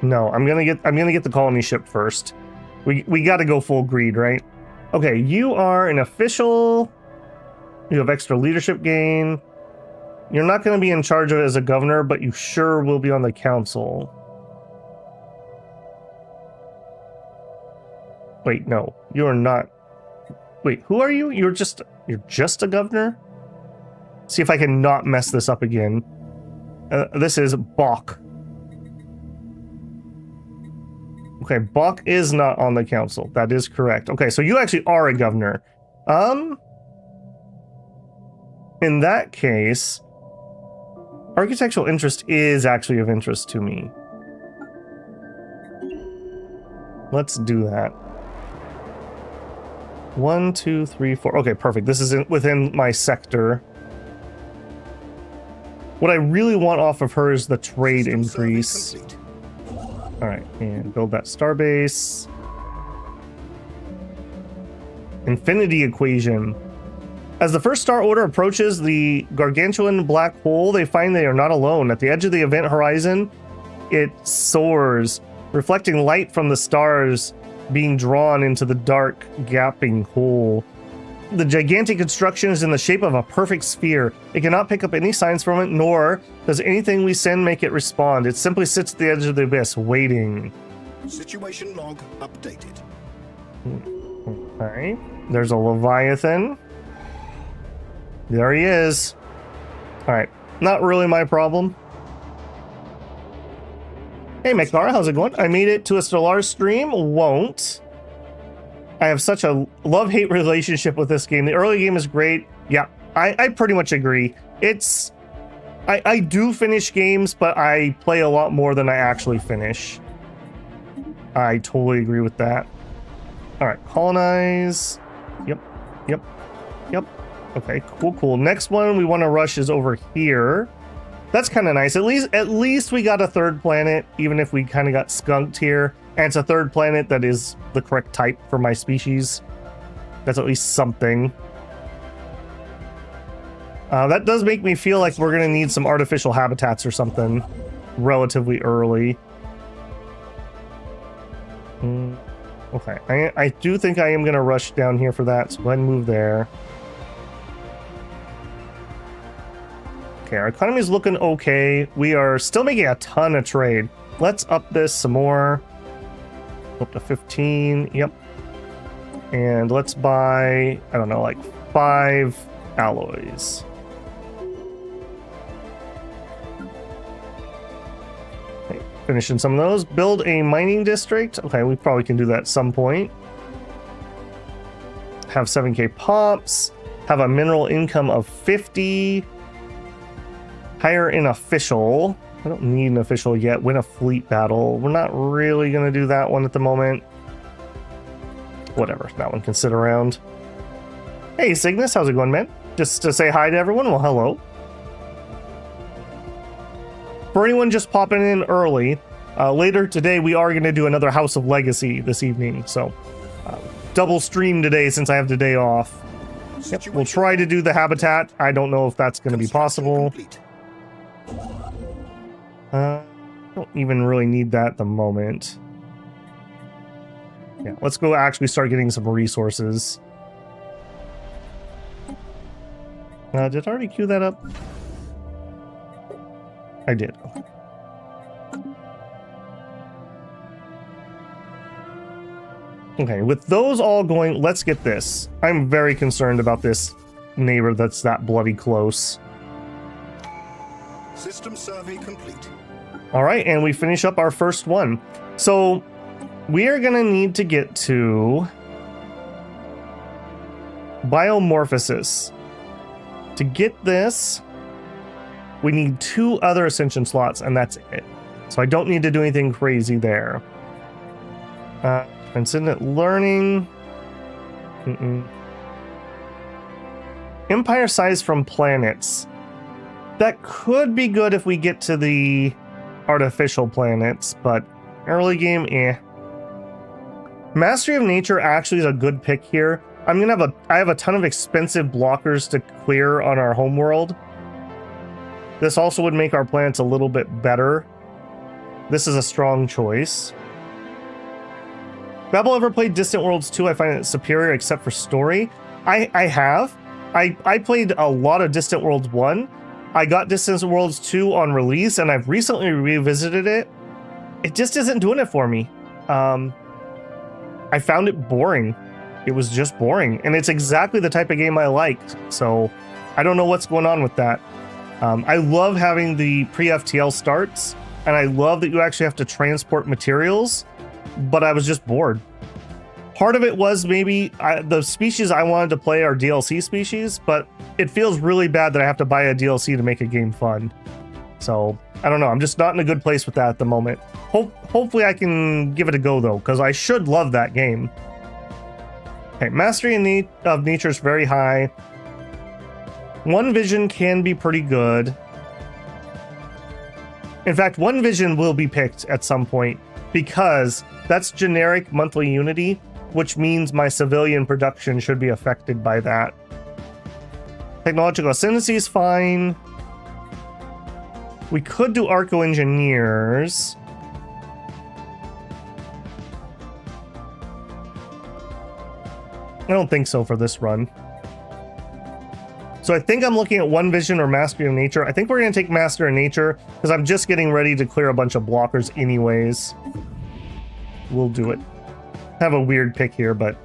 [SPEAKER 1] No, I'm gonna get the colony ship first. We got to go full greed, right? Okay, you are an official. You have extra leadership gain. You're not going to be in charge of it as a governor, but you sure will be on the council. Wait, no, you are not. Wait, who are you? You're just a governor? See if I can not mess this up again. This is Bach. Okay, Bach is not on the council. That is correct. Okay, so you actually are a governor. In that case, architectural interest is actually of interest to me. Let's do that. 1, 2, 3, 4. Okay, perfect. This is within my sector. What I really want off of her is the trade increase. Alright, and build that starbase. Infinity equation. As the first Star Order approaches the gargantuan black hole, they find they are not alone. At the edge of the event horizon, it soars, reflecting light from the stars being drawn into the dark, gaping hole. The gigantic construction is in the shape of a perfect sphere. It cannot pick up any signs from it, nor does anything we send make it respond. It simply sits at the edge of the abyss, waiting.
[SPEAKER 2] Situation log updated.
[SPEAKER 1] Alright. There's a Leviathan. There he is. Alright. Not really my problem. Hey, Mekar, how's it going? I made it to a Stellaris stream. Won't. I have such a love-hate relationship with this game. The early game is great. Yeah, I pretty much agree. It's... I do finish games, but I play a lot more than I actually finish. I totally agree with that. Alright, colonize. Yep. Okay, cool. Next one we want to rush is over here. That's kind of nice. At least we got a third planet, even if we kind of got skunked here. And it's a third planet that is the correct type for my species. That's at least something. That does make me feel like we're going to need some artificial habitats or something relatively early. Okay, I do think I am going to rush down here for that, so go ahead and move there. Okay, our economy is looking okay. We are still making a ton of trade. Let's up this some more. Up to 15, yep. And let's buy, I don't know, like 5 alloys. Okay, finishing some of those. Build a mining district. Okay, we probably can do that at some point. Have 7k pops. Have a mineral income of 50. Hire an official. I don't need an official yet. Win a fleet battle. We're not really going to do that one at the moment. Whatever, that one can sit around. Hey, Cygnus, how's it going, man? Just to say hi to everyone? Well, hello. For anyone just popping in early, later today we are going to do another House of Legacy this evening. So, double stream today since I have the day off. Yep, we'll try to do the habitat. I don't know if that's going to be possible. Don't even really need that at the moment. Yeah, let's go actually start getting some resources. Did I already queue that up? I did. Okay, with those all going, let's get this. I'm very concerned about this neighbor that's that bloody close.
[SPEAKER 2] System survey complete.
[SPEAKER 1] All right, and we finish up our first one. So we are going to need to get to biomorphosis. To get this, we need 2 other ascension slots, and that's it. So I don't need to do anything crazy there. Transcendent learning. Empire size from planets. That could be good if we get to the artificial planets, but early game, eh. Mastery of Nature actually is a good pick here. I have a ton of expensive blockers to clear on our homeworld. This also would make our planets a little bit better. This is a strong choice. Babel ever played Distant Worlds 2? I find it superior except for story. I have. I played a lot of Distant Worlds 1. I got Distant Worlds 2 on release, and I've recently revisited it. It just isn't doing it for me. I found it boring. It was just boring, and it's exactly the type of game I like. So I don't know what's going on with that. I love having the pre-FTL starts, and I love that you actually have to transport materials, but I was just bored. Part of it was maybe the species I wanted to play are DLC species, but it feels really bad that I have to buy a DLC to make a game fun. So, I don't know. I'm just not in a good place with that at the moment. Hopefully I can give it a go, though, because I should love that game. Okay, Mastery of Nature is very high. One Vision can be pretty good. In fact, One Vision will be picked at some point, because that's generic monthly unity, which means my civilian production should be affected by that. Technological Ascendancy is fine. We could do Arco Engineers. I don't think so for this run. So I think I'm looking at One Vision or Mastery of Nature. I think we're going to take Master of Nature because I'm just getting ready to clear a bunch of blockers anyways. We'll do it. Have a weird pick here, but...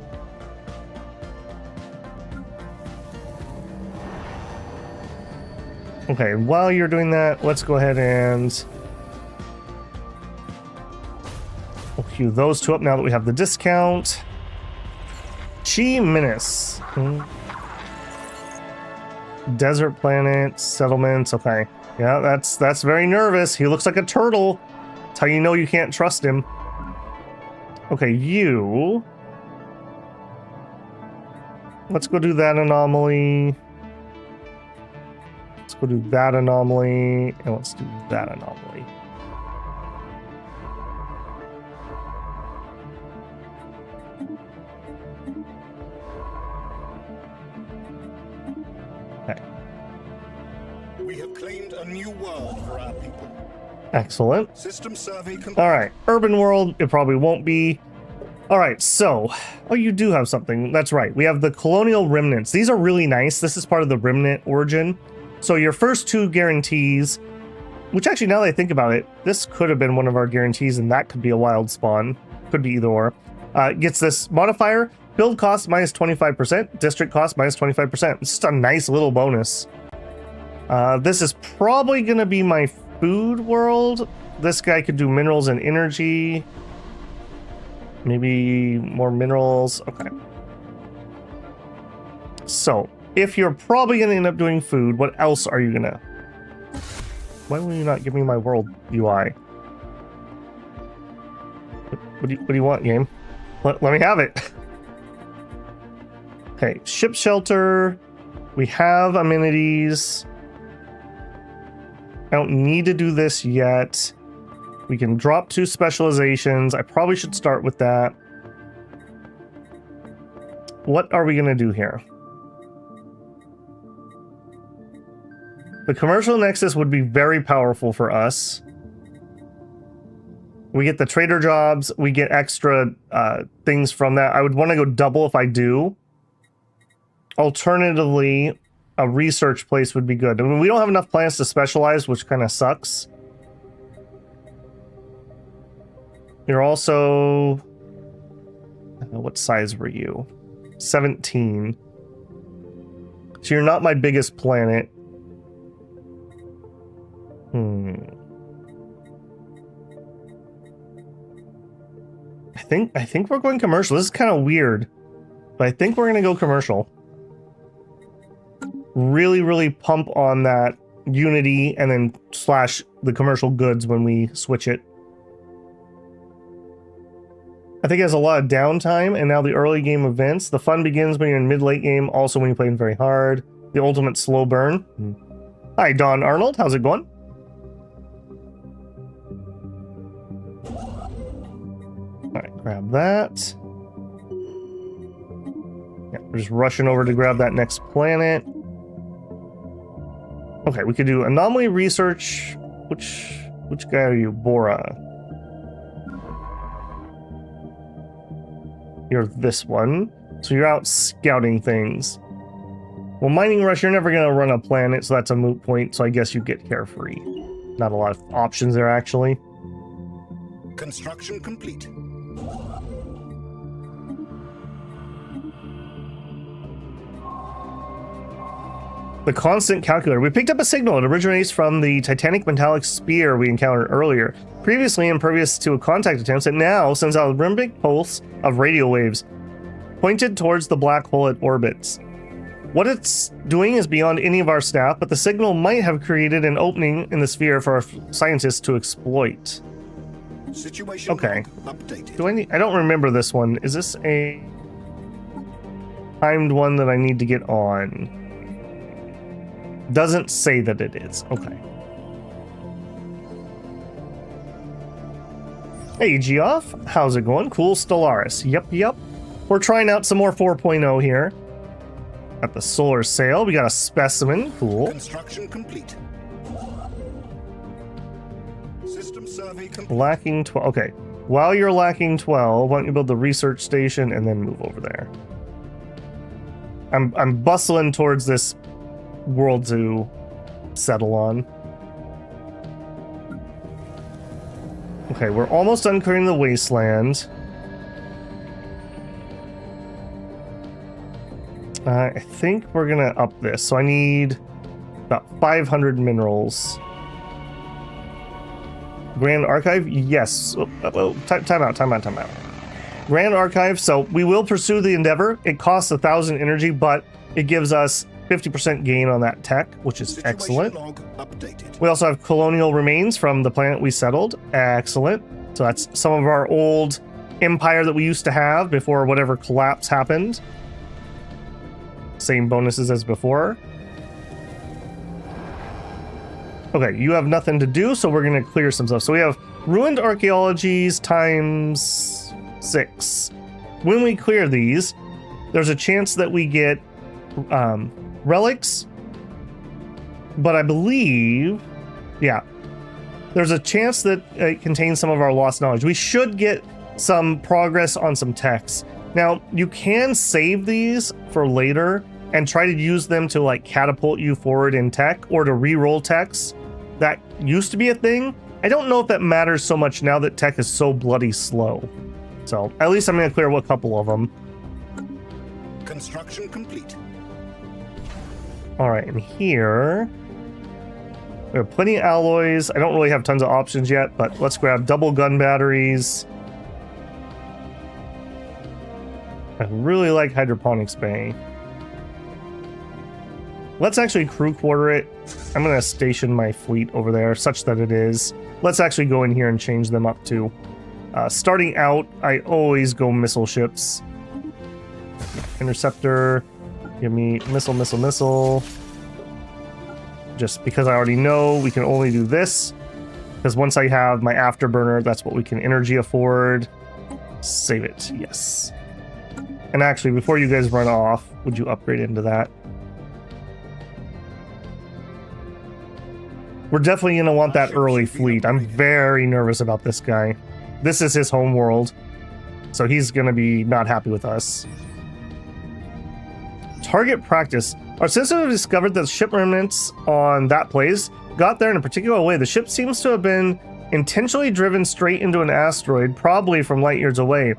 [SPEAKER 1] Okay, while you're doing that, let's go ahead and... we'll queue those 2 up now that we have the discount. Chi Menace. Desert planet, settlements. Okay. Yeah, that's very nervous. He looks like a turtle. That's how you know you can't trust him. Okay, you. Let's go do that anomaly. Let's go do that anomaly. And let's do that anomaly.
[SPEAKER 2] We have claimed a new world for our people.
[SPEAKER 1] Excellent.
[SPEAKER 2] System survey complete.
[SPEAKER 1] All right, urban world, it probably won't be. All right, so, oh, you do have something. That's right. We have the colonial remnants. These are really nice. This is part of the remnant origin. So your first two guarantees, which actually, now that I think about it, this could have been one of our guarantees, and that could be a wild spawn. Could be either or. Gets this modifier, build cost minus 25%, district cost minus 25%. It's just a nice little bonus. This is probably going to be my food world. This guy could do minerals and energy. Maybe more minerals. Okay. So, if you're probably going to end up doing food, what else are you going to... Why will you not give me my world UI? What do you want, game? Let me have it. Okay, ship shelter. We have amenities. I don't need to do this yet. We can drop 2 specializations. I probably should start with that. What are we going to do here? The commercial nexus would be very powerful for us. We get the trader jobs. We get extra things from that. I would want to go double if I do. Alternatively, a research place would be good. I mean, we don't have enough plants to specialize, which kind of sucks. You're also... what size were you? 17. So you're not my biggest planet. I think we're going commercial. This is kind of weird, but I think we're going to go commercial. Really, really pump on that Unity and then slash the commercial goods when we switch it. I think it has a lot of downtime, and now the early game events. The fun begins when you're in mid-late game, also when you're playing very hard. The ultimate slow burn. Hi, Don Arnold. How's it going? Alright, grab that. Yeah, we're just rushing over to grab that next planet. Okay, we could do anomaly research. Which guy are you? Bora. You're this one. So you're out scouting things. Well, mining rush, you're never going to run a planet, so that's a moot point, so I guess you get carefree. Not a lot of options there, actually.
[SPEAKER 2] Construction complete.
[SPEAKER 1] The constant calculator. We picked up a signal. It originates from the titanic metallic spear we encountered earlier. Previously impervious to contact attempts, it now sends out a rhythmic pulse of radio waves, pointed towards the black hole it orbits. What it's doing is beyond any of our staff, but the signal might have created an opening in the sphere for our scientists to exploit.
[SPEAKER 2] Situation
[SPEAKER 1] okay.
[SPEAKER 2] Updated.
[SPEAKER 1] I don't remember this one. Is this a timed one that I need to get on? Doesn't say that it is. Okay. Hey, Geoff. How's it going? Cool, Stellaris. Yep. We're trying out some more 4.0 here. Got the solar sail. We got a specimen. Cool.
[SPEAKER 2] Construction complete. System survey complete.
[SPEAKER 1] Lacking 12. Okay. While you're lacking 12, why don't you build the research station and then move over there? I'm bustling towards this world to settle on. Okay, we're almost done clearing the wasteland. I think we're gonna up this, so I need about 500 minerals. Grand Archive? Yes. Time out. Grand Archive, so we will pursue the endeavor. It costs 1,000 energy, but it gives us 50% gain on that tech, which is
[SPEAKER 2] Situation
[SPEAKER 1] excellent.
[SPEAKER 2] log updated.
[SPEAKER 1] We also have colonial remains from the planet we settled. Excellent. So that's some of our old empire that we used to have before whatever collapse happened. Same bonuses as before. Okay, you have nothing to do, so we're going to clear some stuff. So we have ruined archaeologies times 6. When we clear these, there's a chance that we get relics, but I believe, yeah, there's a chance that it contains some of our lost knowledge. We should get some progress on some techs. Now, you can save these for later and try to use them to like catapult you forward in tech or to re-roll techs. That used to be a thing. I don't know if that matters so much now that tech is so bloody slow. So at least I'm going to clear a couple of them.
[SPEAKER 2] Construction complete.
[SPEAKER 1] All right, and here we have plenty of alloys. I don't really have tons of options yet, but let's grab double gun batteries. I really like hydroponics bay. Let's actually crew quarter it. I'm going to station my fleet over there such that it is. Let's actually go in here and change them up too. Starting out, I always go missile ships. Interceptor. Give me missile, missile, missile. Just because I already know we can only do this. Because once I have my afterburner, that's what we can energy afford. Save it. Yes. And actually, before you guys run off, would you upgrade into that? We're definitely going to want that early fleet. I'm very nervous about this guy. This is his home world. So he's going to be not happy with us. Target practice. Our system have discovered that ship remnants on that place got there in a particular way. The ship seems to have been intentionally driven straight into an asteroid, probably from light years away,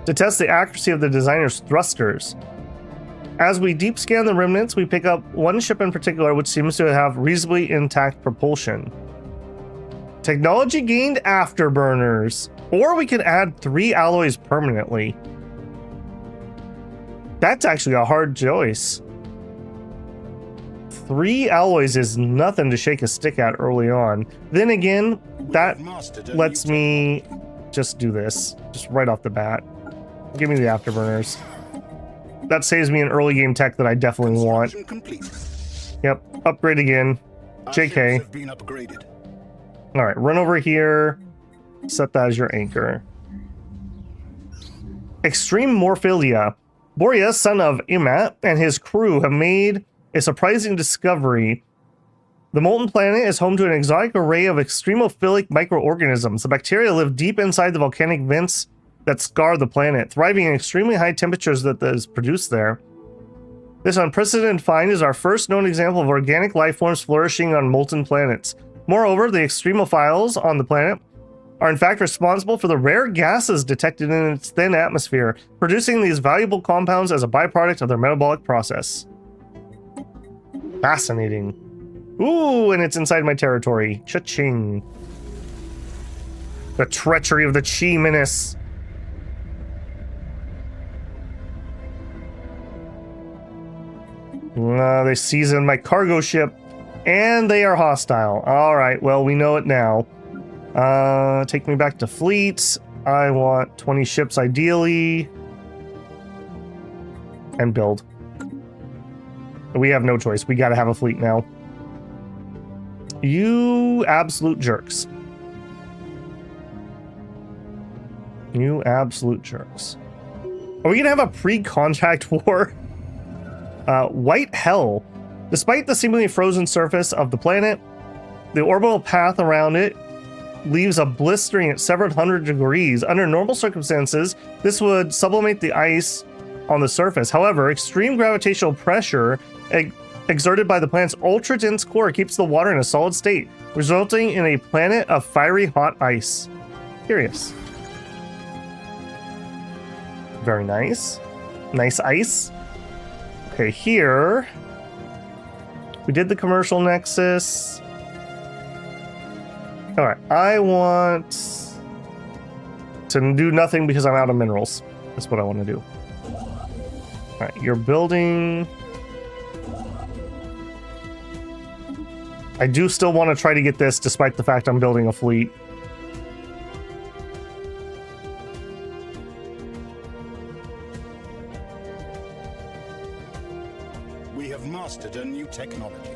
[SPEAKER 1] to test the accuracy of the designer's thrusters. As we deep scan the remnants, we pick up one ship in particular which seems to have reasonably intact propulsion. Technology gained afterburners. Or we can add 3 alloys permanently. That's actually a hard choice. 3 alloys is nothing to shake a stick at early on. Then again, that lets me just do this. Just right off the bat. Give me the afterburners. That saves me an early game tech that I definitely want. Yep, upgrade again. JK.
[SPEAKER 2] Have been upgraded.
[SPEAKER 1] All right, run over here. Set that as your anchor. Extreme Morphilia. Boreas, son of Imat, and his crew have made a surprising discovery. The molten planet is home to an exotic array of extremophilic microorganisms. The bacteria live deep inside the volcanic vents that scar the planet, thriving in extremely high temperatures that is produced there. This unprecedented find is our first known example of organic life forms flourishing on molten planets. Moreover, the extremophiles on the planet are in fact responsible for the rare gases detected in its thin atmosphere, producing these valuable compounds as a byproduct of their metabolic process. Fascinating. Ooh, and it's inside my territory. Cha-ching. The treachery of the Chi Menace. They seasoned my cargo ship, and they are hostile. All right, well, we know it now. Take me back to fleet. I want 20 ships ideally. And build. We have no choice. We gotta have a fleet now. You absolute jerks. You absolute jerks. Are we gonna have a pre-contract war? White hell. Despite the seemingly frozen surface of the planet, the orbital path around it leaves a blistering at several hundred degrees. Under normal circumstances, this would sublimate the ice on the surface. However, extreme gravitational pressure exerted by the planet's ultra-dense core keeps the water in a solid state, resulting in a planet of fiery hot ice. Curious. Very nice. Nice ice. Okay, here we did the commercial nexus. All right, I want to do nothing because I'm out of minerals. That's what I want to do. All right, you're building. I do still want to try to get this despite the fact I'm building a fleet.
[SPEAKER 2] We have mastered a new technology.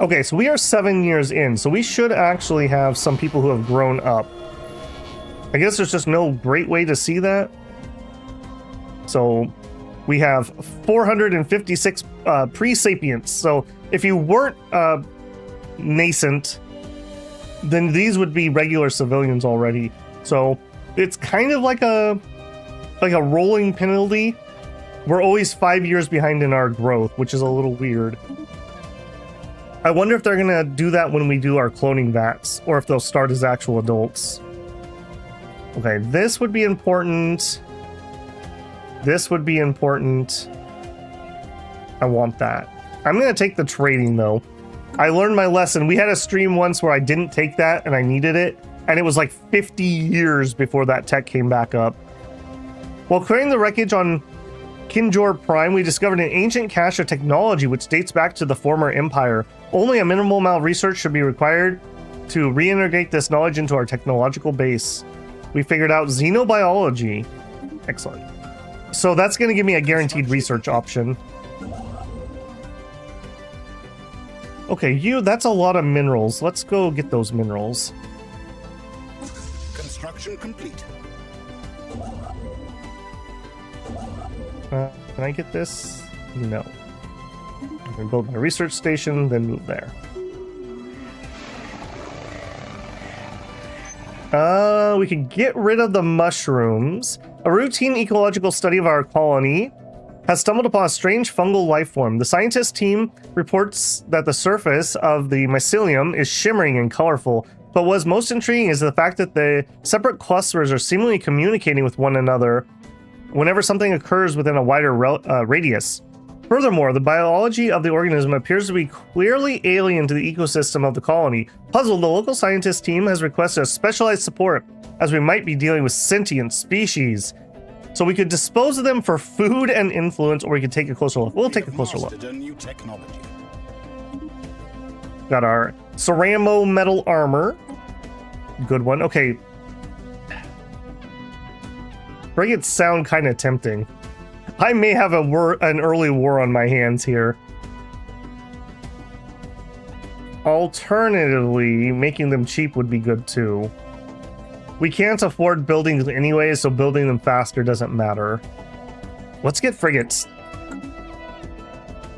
[SPEAKER 1] Okay, so we are 7 years in, so we should actually have some people who have grown up. I guess there's just no great way to see that. So we have 456 pre-sapients. So if you weren't nascent, then these would be regular civilians already. So it's kind of like a rolling penalty. We're always 5 years behind in our growth, which is a little weird. I wonder if they're gonna do that when we do our cloning vats, or if they'll start as actual adults. Okay, this would be important. This would be important. I want that. I'm gonna take the trading though. I learned my lesson. We had a stream once where I didn't take that and I needed it, and it was like 50 years before that tech came back up. While clearing the wreckage on Kinjor Prime, we discovered an ancient cache of technology which dates back to the former empire. Only a minimal amount of research should be required to reintegrate this knowledge into our technological base. We figured out xenobiology. Excellent. So that's going to give me a guaranteed research option. Okay, that's a lot of minerals. Let's go get those minerals.
[SPEAKER 2] Construction complete.
[SPEAKER 1] Can I get this? No. I can build my research station, then move there. We can get rid of the mushrooms. A routine ecological study of our colony has stumbled upon a strange fungal life form. The scientist team reports that the surface of the mycelium is shimmering and colorful, but what's most intriguing is the fact that the separate clusters are seemingly communicating with one another whenever something occurs within a wider radius. Furthermore, the biology of the organism appears to be clearly alien to the ecosystem of the colony. Puzzled, the local scientist team has requested a specialized support, as we might be dealing with sentient species. So we could dispose of them for food and influence, or we could take a closer look. We'll take a closer look. Got our Ceramo metal armor. Good one. Okay. Frigates sound kind of tempting. I may have an early war on my hands here. Alternatively, making them cheap would be good too. We can't afford buildings anyway, so building them faster doesn't matter. Let's get frigates.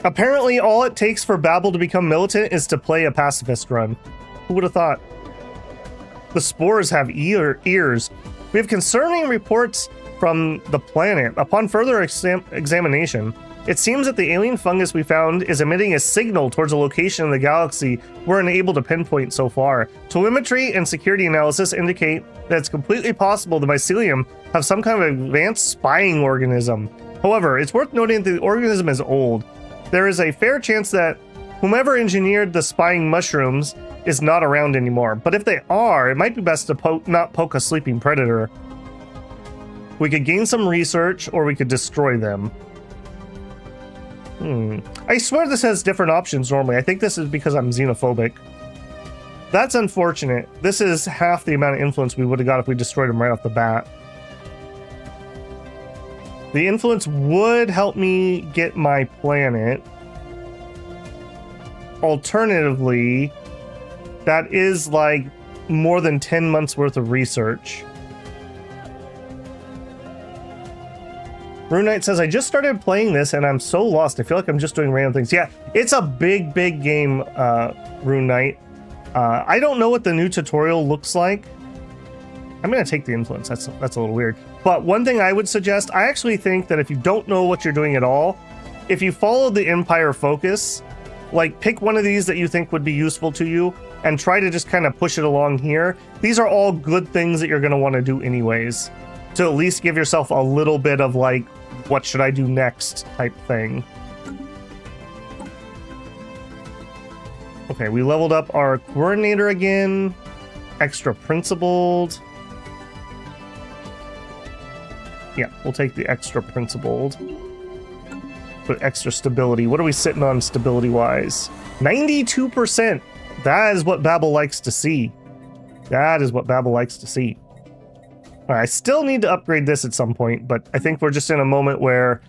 [SPEAKER 1] Apparently, all it takes for Babel to become militant is to play a pacifist run. Who would have thought? The spores have ears. We have concerning reports from the planet. Upon further examination, it seems that the alien fungus we found is emitting a signal towards a location in the galaxy we're unable to pinpoint so far. Telemetry and security analysis indicate that it's completely possible the mycelium have some kind of advanced spying organism. However, it's worth noting that the organism is old. There is a fair chance that whomever engineered the spying mushrooms is not around anymore. But if they are, it might be best to not poke a sleeping predator. We could gain some research, or we could destroy them. I swear this has different options normally. I think this is because I'm xenophobic. That's unfortunate. This is half the amount of influence we would have got if we destroyed them right off the bat. The influence would help me get my planet. Alternatively, that is like more than 10 months worth of research. Rune Knight says, I just started playing this and I'm so lost. I feel like I'm just doing random things. Yeah, it's a big game, Rune Knight. I don't know what the new tutorial looks like. I'm going to take the influence. That's a little weird. But one thing I would suggest, I actually think that if you don't know what you're doing at all, if you follow the Empire focus, like pick one of these that you think would be useful to you and try to just kind of push it along here. These are all good things that you're going to want to do anyways, to at least give yourself a little bit of like, what should I do next type thing. Okay, we leveled up our coordinator again. Extra principled. Yeah, we'll take the extra principled. put extra stability. What are we sitting on stability-wise? 92%. That is what Babel likes to see. That is what Babel likes to see. All right, I still need to upgrade this at some point, but I think we're just in a moment where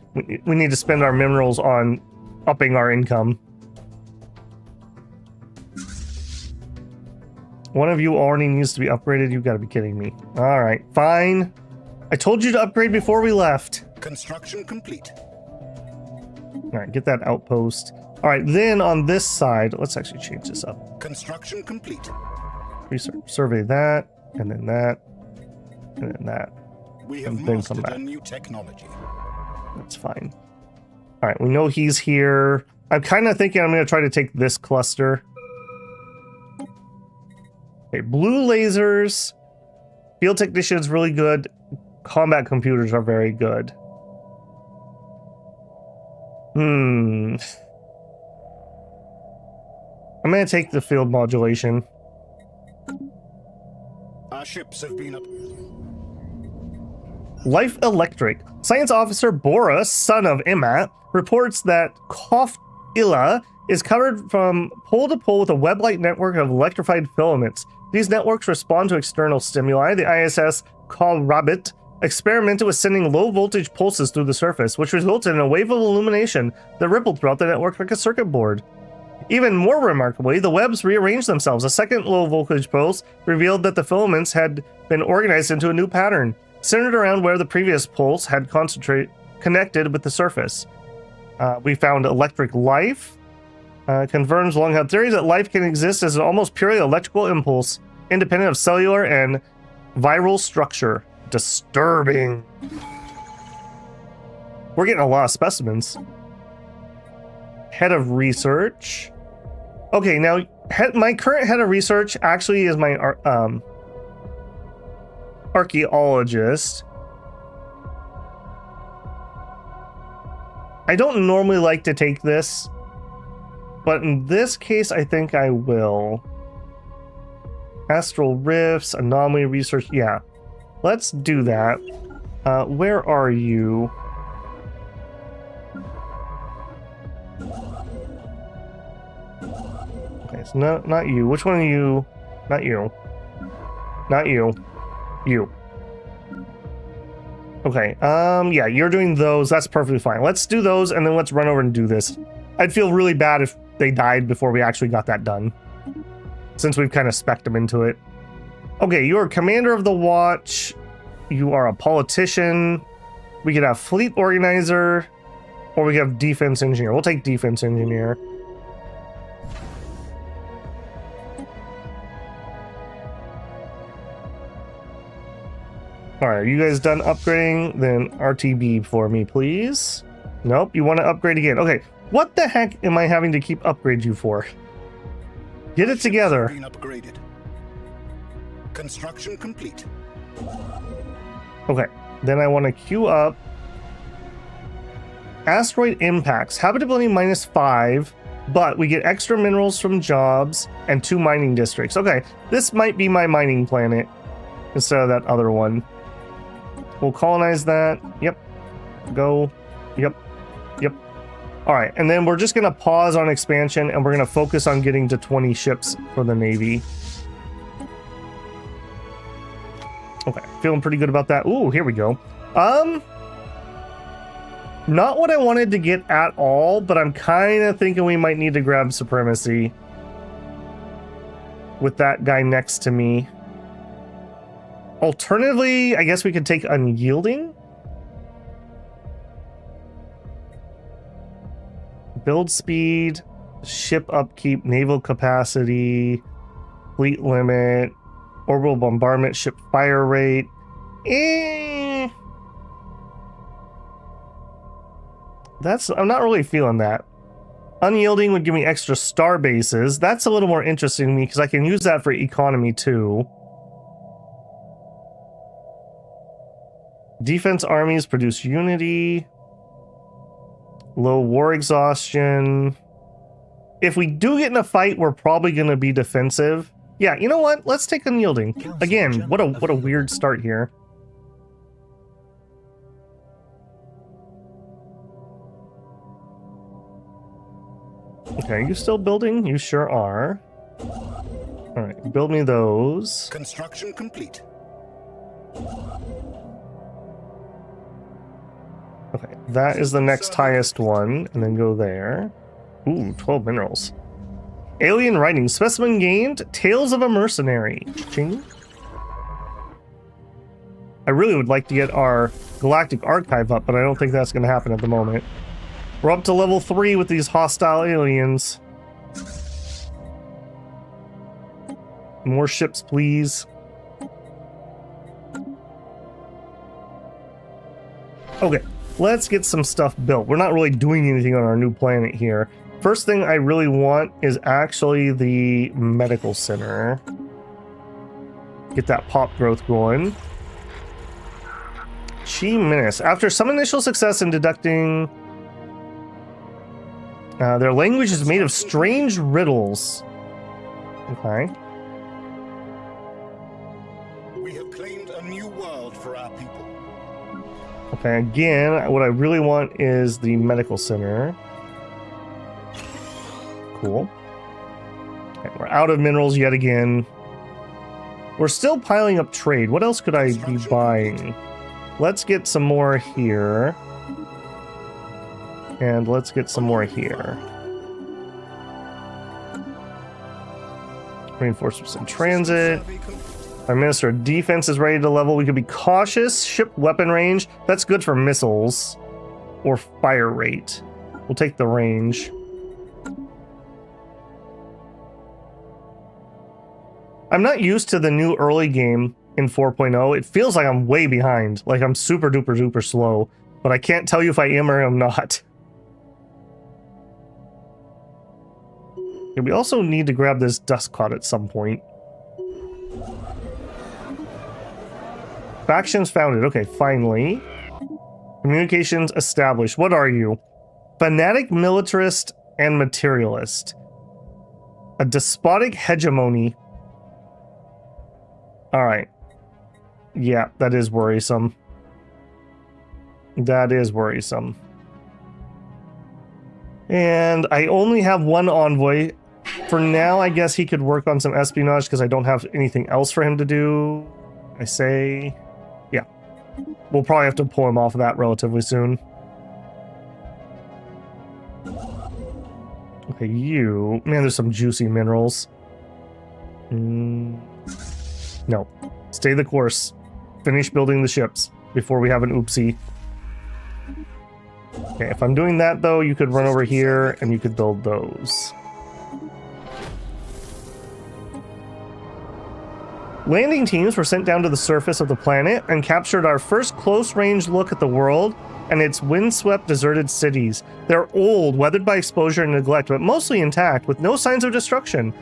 [SPEAKER 1] we need to spend our minerals on upping our income. One of you already needs to be upgraded. You've got to be kidding me. All right, fine. I told you to upgrade before we left.
[SPEAKER 2] Construction complete.
[SPEAKER 1] All right, get that outpost. All right, then on this side, let's actually change this up.
[SPEAKER 2] Construction complete.
[SPEAKER 1] Survey that, and then that, and then that.
[SPEAKER 2] We have
[SPEAKER 1] and then come
[SPEAKER 2] mastered
[SPEAKER 1] back.
[SPEAKER 2] a new technology.
[SPEAKER 1] That's fine. All right, we know he's here. I'm kind of thinking I'm going to try to take this cluster. Okay, blue lasers. Field technician is really good. Combat computers are very good. I'm going to take the field modulation.
[SPEAKER 2] Our ships have been up.
[SPEAKER 1] Life Electric. Science officer Bora, son of Imat, reports that Koft Illa is covered from pole to pole with a web-like network of electrified filaments. These networks respond to external stimuli. The ISS Rabbit experimented with sending low-voltage pulses through the surface, which resulted in a wave of illumination that rippled throughout the network like a circuit board. Even more remarkably, the webs rearranged themselves. A second low-voltage pulse revealed that the filaments had been organized into a new pattern, centered around where the previous pulse had connected with the surface. We found electric life. Confirms long-held theory that life can exist as an almost purely electrical impulse, independent of cellular and viral structure. Disturbing. We're getting a lot of specimens. Head of research. Okay, now my current head of research actually is my archaeologist. I don't normally like to take this, but in this case, I think I will. Astral rifts, anomaly research. Yeah, let's do that. Where are you? Okay, it's not you. Which one are you? Not you. Not you. You. Okay, yeah, you're doing those. That's perfectly fine. Let's do those, and then let's run over and do this. I'd feel really bad if they died before we actually got that done, since we've kind of spec'd them into it. Okay, you're commander of the watch. You are a politician. We could have fleet organizer, or we could have defense engineer. We'll take defense engineer. All right, you guys done upgrading? Then RTB for me, please. Nope, you want to upgrade again. Okay, what the heck am I having to keep upgrade you for? Get it together.
[SPEAKER 2] Been upgraded. Construction complete.
[SPEAKER 1] Okay, then I want to queue up asteroid impacts. Habitability -5, but we get extra minerals from jobs and 2 mining districts. Okay, this might be my mining planet instead of that other one. We'll colonize that. Yep. Go. Yep. Yep. All right, and then we're just going to pause on expansion, and we're going to focus on getting to 20 ships for the Navy. Okay, feeling pretty good about that. Ooh, here we go. Not what I wanted to get at all, but I'm kind of thinking we might need to grab supremacy with that guy next to me. Alternatively, I guess we could take unyielding. Build speed, ship upkeep, naval capacity, fleet limit, orbital bombardment, ship fire rate. I'm not really feeling that. Unyielding would give me extra star bases. That's a little more interesting to me because I can use that for economy too. Defense armies produce unity. Low war exhaustion. If we do get in a fight, we're probably going to be defensive. Yeah, you know what? Let's take unyielding. Again, what a weird start here. Okay, are you still building? You sure are. Alright, build me those.
[SPEAKER 2] Construction complete.
[SPEAKER 1] Okay, that is the next highest one, and then go there. Ooh, 12 minerals. Alien writing, specimen gained, Tales of a Mercenary. Ching. I really would like to get our Galactic Archive up, but I don't think that's going to happen at the moment. We're up to level 3 with these hostile aliens. More ships, please. Okay, let's get some stuff built. We're not really doing anything on our new planet here. First thing I really want is actually the medical center. Get that pop growth going. Chi Menace. After some initial success in deducting... their language is made of strange riddles. Okay.
[SPEAKER 2] We have claimed a new world for our people.
[SPEAKER 1] Okay, again, what I really want is the medical center. Cool. Okay, we're out of minerals yet again. We're still piling up trade. What else could I be buying? Let's get some more here. And let's get some more here. Reinforcements in transit. Our Minister of Defense is ready to level. We could be cautious. Ship weapon range. That's good for missiles. Or fire rate. We'll take the range. I'm not used to the new early game in 4.0. It feels like I'm way behind. Like I'm super duper duper slow. But I can't tell you if I am or am not. We also need to grab this dust cloud at some point. Factions founded. Okay, finally. Communications established. What are you? Fanatic, militarist, and materialist. A despotic hegemony. Alright. Yeah, that is worrisome. That is worrisome. And I only have one envoy. For now, I guess he could work on some espionage because I don't have anything else for him to do. I say... Yeah. We'll probably have to pull him off of that relatively soon. Okay, you... Man, there's some juicy minerals. No. Stay the course. Finish building the ships before we have an oopsie. Okay, if I'm doing that, though, you could run over here and you could build those. Landing teams were sent down to the surface of the planet and captured our first close-range look at the world and its windswept, deserted cities. They're old, weathered by exposure and neglect, but mostly intact, with no signs of destruction.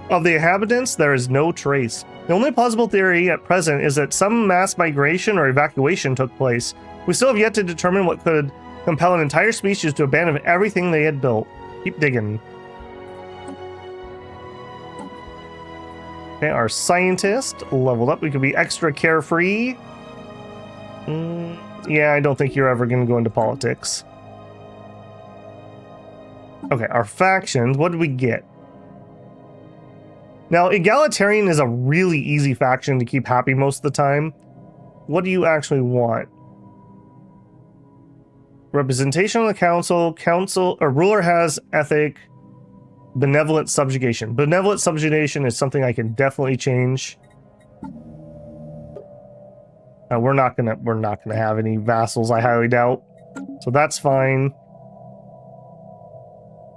[SPEAKER 1] Of the inhabitants, there is no trace. The only plausible theory at present is that some mass migration or evacuation took place. We still have yet to determine what could compel an entire species to abandon everything they had built. Keep digging. Okay, our scientist leveled up. We could be extra carefree. Yeah, I don't think you're ever going to go into politics. Okay, our factions. What did we get? Now, Egalitarian is a really easy faction to keep happy most of the time. What do you actually want? Representation on the council. Ruler has ethic. Benevolent subjugation. Benevolent subjugation is something I can definitely change. We're not gonna have any vassals, I highly doubt. So that's fine.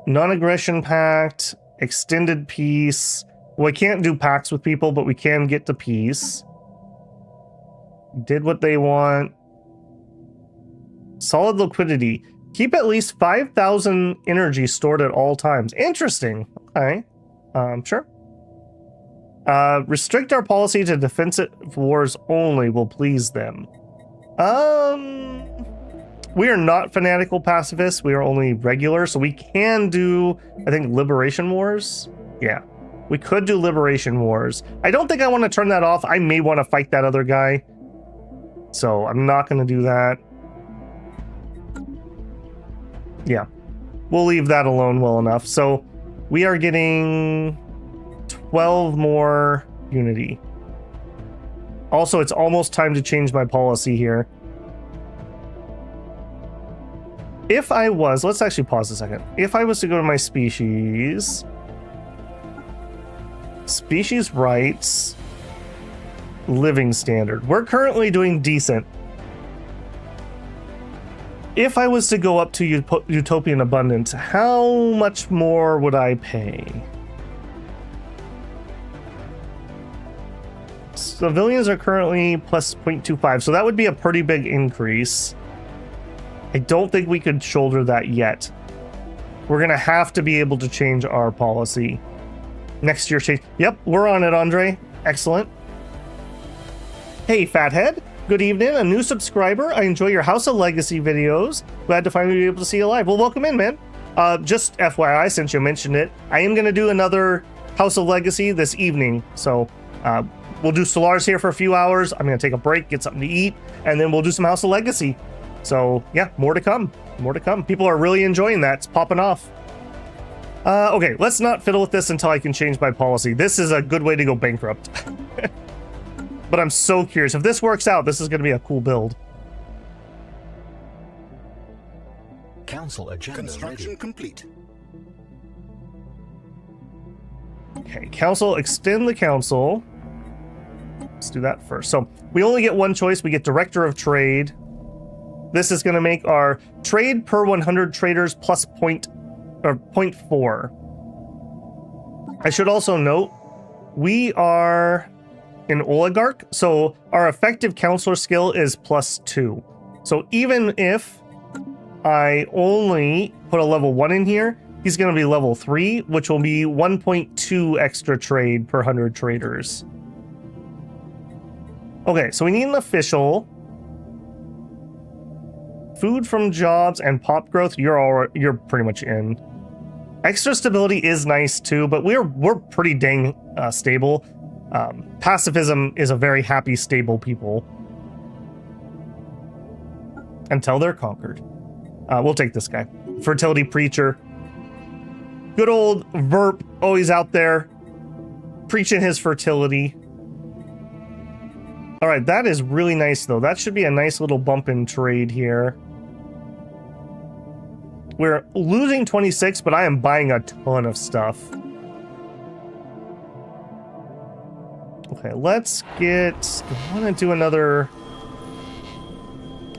[SPEAKER 1] Non-aggression pact. Extended peace. Well, I can't do pacts with people, but we can get to peace. Did what they want. Solid liquidity. Keep at least 5,000 energy stored at all times. Interesting. Okay. Sure. Restrict our policy to defensive wars only will please them. We are not fanatical pacifists. We are only regular, so we can do, I think, liberation wars. Yeah. We could do liberation wars. I don't think I want to turn that off. I may want to fight that other guy. So I'm not going to do that. Yeah. We'll leave that alone well enough. So We are getting 12 more unity. Also, it's almost time to change my policy here. If I was, let's actually pause a second. If I was to go to my species rights, living standard. We're currently doing decent. If I was to go up to Utopian abundance, how much more would I pay? Civilians are currently plus 0.25, so that would be a pretty big increase. I don't think we could shoulder that yet. We're gonna have to be able to change our policy. Next year change. Yep, we're on it, Andre. Excellent. Hey, Fathead. Good evening. A new subscriber. I enjoy your House of Legacy videos. Glad to finally be able to see you live. Well, welcome in, man. Just FYI, since you mentioned it, I am gonna do another House of Legacy this evening. So, we'll do Stellaris here for a few hours. I'm gonna take a break, get something to eat, and then we'll do some House of Legacy. So yeah, more to come. More to come. People are really enjoying that. It's popping off. Okay, let's not fiddle with this until I can change my policy. This is a good way to go bankrupt. But I'm so curious. If this works out, this is going to be a cool build.
[SPEAKER 3] Council agenda
[SPEAKER 2] Construction
[SPEAKER 3] ready.
[SPEAKER 2] complete.
[SPEAKER 1] Okay, council, extend the council. Let's do that first. So we only get one choice. We get Director of Trade. This is going to make our trade per 100 traders plus 0.4. I should also note, we are an oligarch, so our effective counselor skill is +2. So even if I only put a level 1 in here, he's going to be level 3, which will be 1.2 extra trade per 100 traders. Okay, so we need an official. Food from jobs and pop growth, you're pretty much in. Extra stability is nice too, but we're pretty dang stable. Pacifism is a very happy, stable people until they're conquered. We'll take this guy. Fertility Preacher. Good old Verp, always out there preaching his fertility. All right, that is really nice though. That should be a nice little bump in trade here. We're losing 26, but I am buying a ton of stuff. Okay, let's get... I want to do another...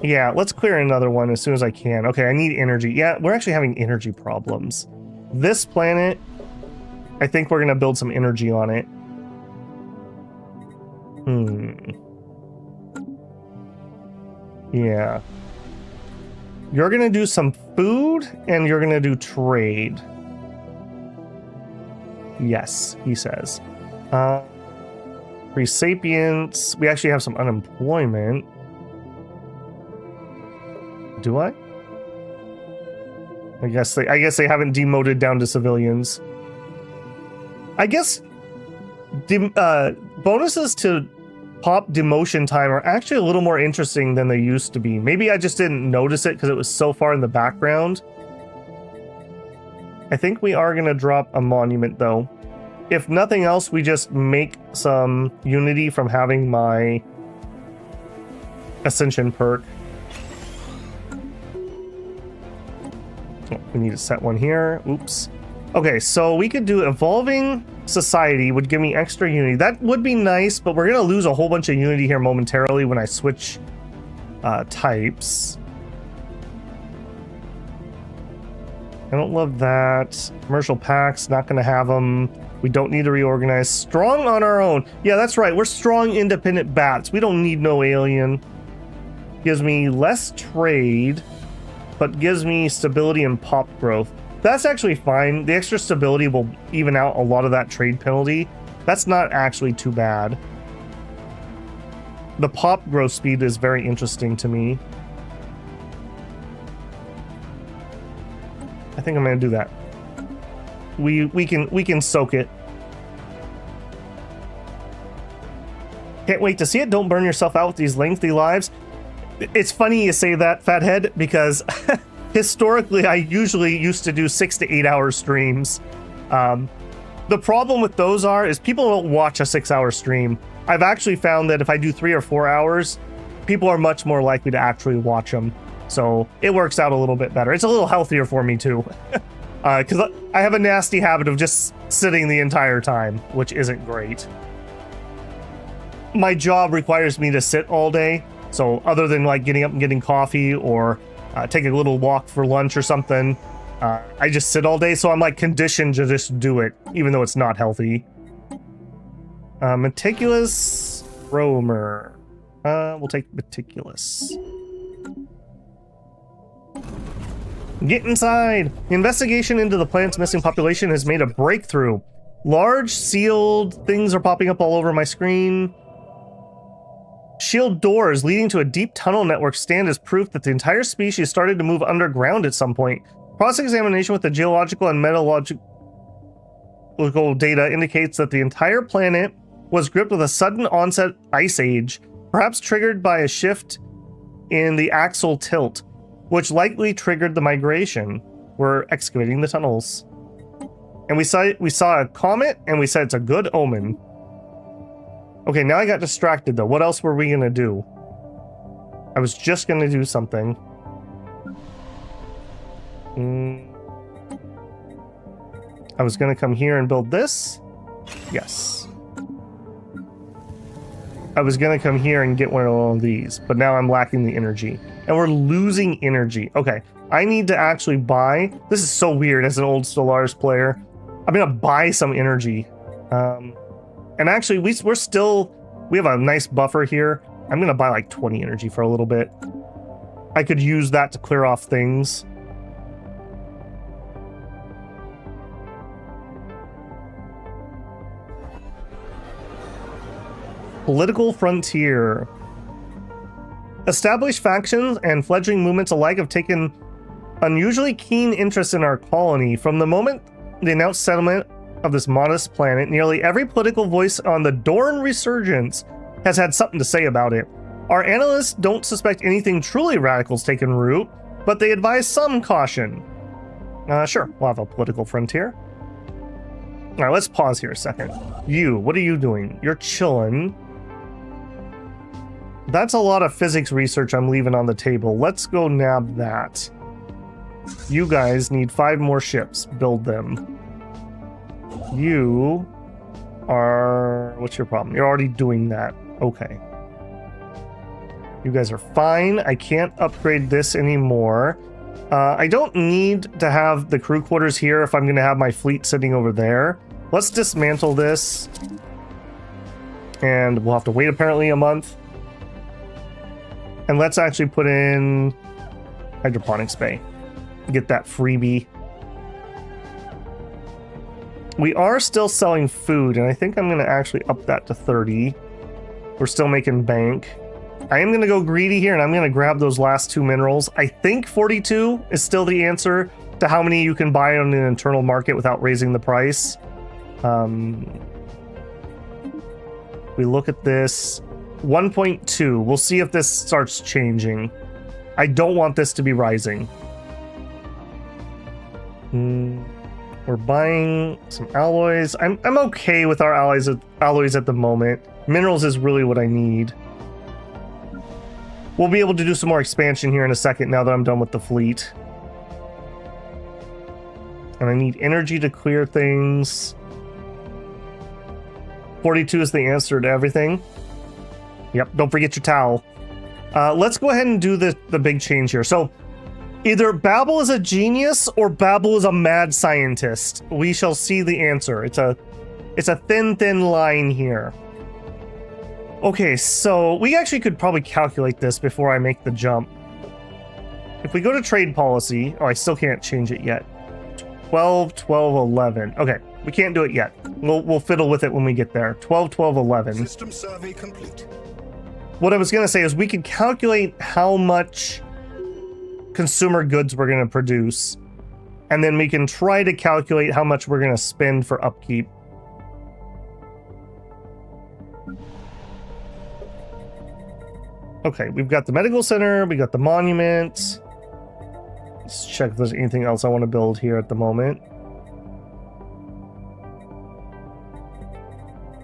[SPEAKER 1] Yeah, let's clear another one as soon as I can. Okay, I need energy. Yeah, we're actually having energy problems. This planet, I think we're going to build some energy on it. Yeah. You're going to do some food, and you're going to do trade. Yes, he says. Free sapience. We actually have some unemployment. Do I? I guess they haven't demoted down to civilians. I guess bonuses to pop demotion time are actually a little more interesting than they used to be. Maybe I just didn't notice it because it was so far in the background. I think we are going to drop a monument though. If nothing else, we just make some unity from having my Ascension perk. Oh, we need to set one here. Oops. Okay, so we could do Evolving Society would give me extra unity. That would be nice, but we're going to lose a whole bunch of unity here momentarily when I switch types. I don't love that. Commercial packs, not going to have them. We don't need to reorganize. Strong on our own. Yeah, that's right. We're strong, independent bats. We don't need no alien. Gives me less trade, but gives me stability and pop growth. That's actually fine. The extra stability will even out a lot of that trade penalty. That's not actually too bad. The pop growth speed is very interesting to me. I think I'm going to do that. We can soak it. Can't wait to see it. Don't burn yourself out with these lengthy lives. It's funny you say that, Fathead, because historically I usually used to do 6 to 8 hour streams. The problem with those is people don't watch a 6-hour stream. I've actually found that if I do 3 or 4 hours, people are much more likely to actually watch them. So it works out a little bit better. It's a little healthier for me too. Because I have a nasty habit of just sitting the entire time, which isn't great. My job requires me to sit all day. So other than like getting up and getting coffee or taking a little walk for lunch or something, I just sit all day. So I'm like conditioned to just do it, even though it's not healthy. Meticulous roamer. We'll take meticulous. Get inside! The investigation into the planet's missing population has made a breakthrough. Large sealed things are popping up all over my screen. Shield doors leading to a deep tunnel network stand as proof that the entire species started to move underground at some point. Cross-examination with the geological and metallurgical data indicates that the entire planet was gripped with a sudden onset ice age, perhaps triggered by a shift in the axial tilt, which likely triggered the migration. We're excavating the tunnels. And we saw a comet, and we said it's a good omen. Okay, now I got distracted, though. What else were we going to do? I was just going to do something. I was going to come here and build this. Yes. I was going to come here and get one of all of these, but now I'm lacking the energy. And we're losing energy. Okay, I need to actually buy... This is so weird as an old Stellaris player. I'm going to buy some energy. And actually, we have a nice buffer here. I'm going to buy like 20 energy for a little bit. I could use that to clear off things. Political frontier. Established factions and fledgling movements alike have taken unusually keen interest in our colony. From the moment they announced settlement of this modest planet, nearly every political voice on the Dorn resurgence has had something to say about it. Our analysts don't suspect anything truly radical's taken root, but they advise some caution. Sure, we'll have a political frontier. All right, let's pause here a second. You, what are you doing? You're chilling. That's a lot of physics research I'm leaving on the table. Let's go nab that. You guys need 5 more ships. Build them. You are... What's your problem? You're already doing that. Okay. You guys are fine. I can't upgrade this anymore. I don't need to have the crew quarters here if I'm going to have my fleet sitting over there. Let's dismantle this. And we'll have to wait apparently a month. And let's actually put in hydroponics bay. Get that freebie. We are still selling food, and I think I'm going to actually up that to 30. We're still making bank. I am going to go greedy here, and I'm going to grab those last 2 minerals. I think 42 is still the answer to how many you can buy on an internal market without raising the price. We look at this. 1.2. We'll see if this starts changing. I don't want this to be rising. We're buying some alloys. I'm okay with our alloys at the moment. Minerals is really what I need. We'll be able to do some more expansion here in a second now that I'm done with the fleet. And I need energy to clear things. 42 is the answer to everything. Yep, don't forget your towel. Let's go ahead and do the big change here. So either Babel is a genius or Babel is a mad scientist. We shall see the answer. It's a thin line here. Okay, so we actually could probably calculate this before I make the jump. If we go to trade policy, I still can't change it yet. 12, 12, 11. Okay, we can't do it yet. We'll fiddle with it when we get there. 12, 12, 11.
[SPEAKER 2] System survey complete.
[SPEAKER 1] What I was going to say is we could calculate how much consumer goods we're going to produce, and then we can try to calculate how much we're going to spend for upkeep. Okay, we've got the medical center, we got the monument. Let's check if there's anything else I want to build here at the moment.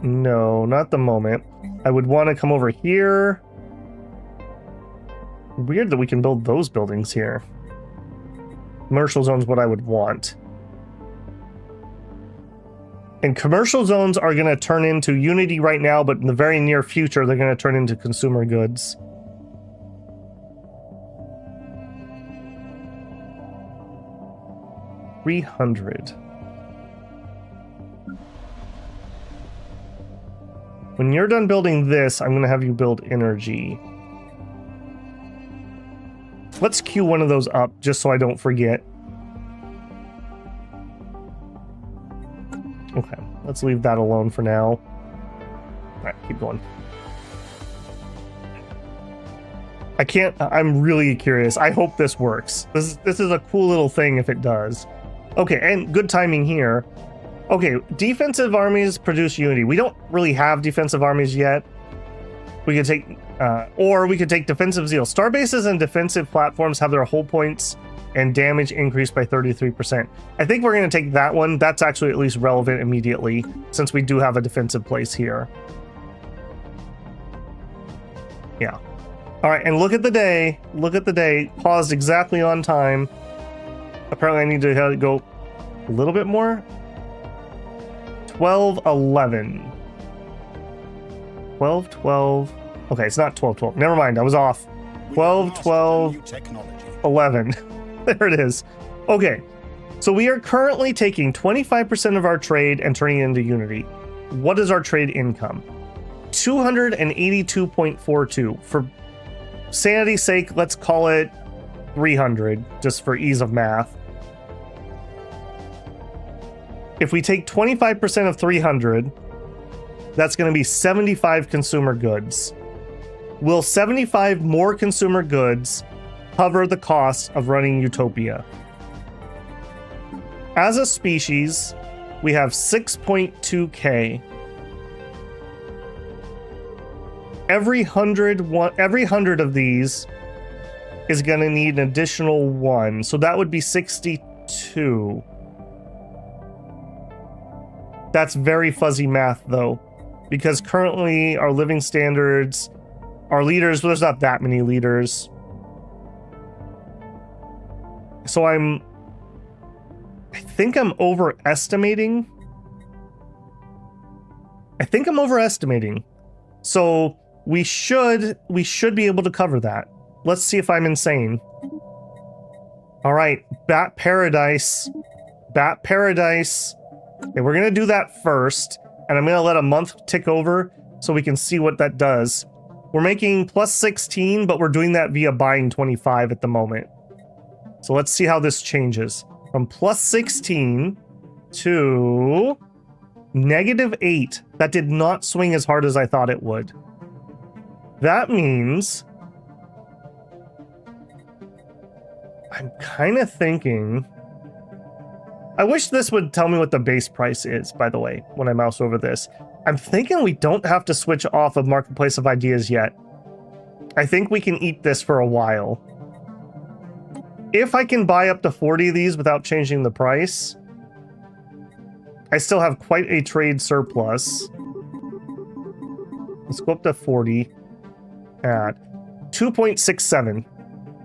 [SPEAKER 1] No, not the moment. I would want to come over here. Weird that we can build those buildings here. Commercial zone's what I would want. And commercial zones are going to turn into Unity right now, but in the very near future, they're going to turn into consumer goods. $300. When you're done building this, I'm going to have you build energy. Let's queue one of those up just so I don't forget. Okay, let's leave that alone for now. All right, keep going. I'm really curious. I hope this works. This is a cool little thing if it does. Okay, and good timing here. Okay, defensive armies produce unity. We don't really have defensive armies yet. We could take, or we could take defensive zeal. Starbases and defensive platforms have their hull points and damage increased by 33%. I think we're going to take that one. That's actually at least relevant immediately, since we do have a defensive place here. Yeah. All right, and look at the day. Look at the day. Paused exactly on time. Apparently I need to go a little bit more. 12:11. 12:12. Okay, it's not 12:12. Never mind, I was off. 12:12:11. There it is. Okay, so we are currently taking 25% of our trade and turning it into Unity. What is our trade income? 282.42. For sanity's sake, let's call it 300, just for ease of math. If we take 25% of 300, that's going to be 75 consumer goods. Will 75 more consumer goods cover the cost of running Utopia? As a species, we have 6.2k. Every 100 of these is going to need an additional 1, so that would be 62. That's very fuzzy math, though, because currently our living standards, our leaders, well, there's not that many leaders. So I think I'm overestimating. So we should be able to cover that. Let's see if I'm insane. All right, Bat Paradise. Okay, we're going to do that first, and I'm going to let a month tick over so we can see what that does. We're making plus 16, but we're doing that via buying 25 at the moment. So let's see how this changes. From plus 16 to -8. That did not swing as hard as I thought it would. That means I'm kind of thinking... I wish this would tell me what the base price is, by the way, when I mouse over this. I'm thinking we don't have to switch off of Marketplace of Ideas yet. I think we can eat this for a while. If I can buy up to 40 of these without changing the price, I still have quite a trade surplus. Let's go up to 40 at 2.67.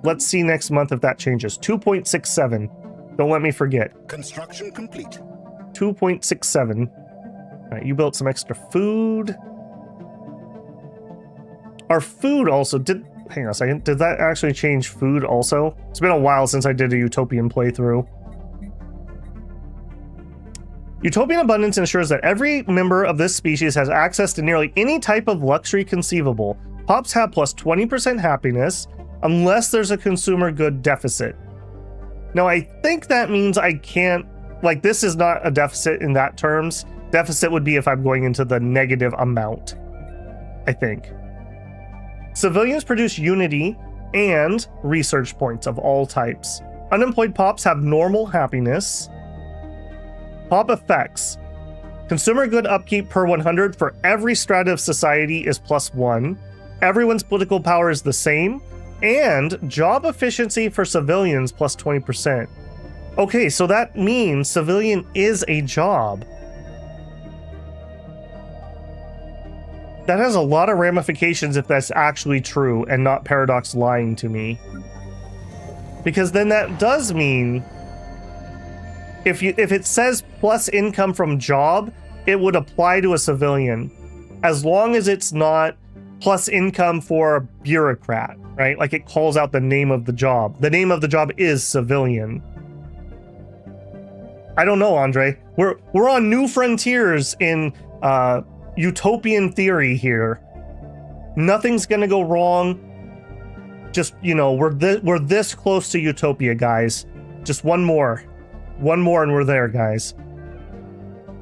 [SPEAKER 1] Let's see next month if that changes. 2.67. Don't let me forget.
[SPEAKER 2] Construction complete.
[SPEAKER 1] 2.67. All right, you built some extra food. Our food also did... Hang on a second. Did that actually change food also? It's been a while since I did a Utopian playthrough. Utopian abundance ensures that every member of this species has access to nearly any type of luxury conceivable. Pops have plus 20% happiness unless there's a consumer good deficit. Now, I think that means I can't... Like, this is not a deficit in that terms. Deficit would be if I'm going into the negative amount, I think. Civilians produce unity and research points of all types. Unemployed pops have normal happiness. Pop effects. Consumer good upkeep per 100 for every strata of society is +1. Everyone's political power is the same. And job efficiency for civilians plus 20%. Okay, so that means civilian is a job. That has a lot of ramifications if that's actually true and not Paradox lying to me. Because then that does mean if it says plus income from job, it would apply to a civilian as long as it's not plus income for a bureaucrat, right? Like it calls out the name of the job. The name of the job is civilian. I don't know, Andre. We're on new frontiers in utopian theory here. Nothing's gonna go wrong. Just, you know, we're this close to Utopia, guys. Just one more and we're there, guys.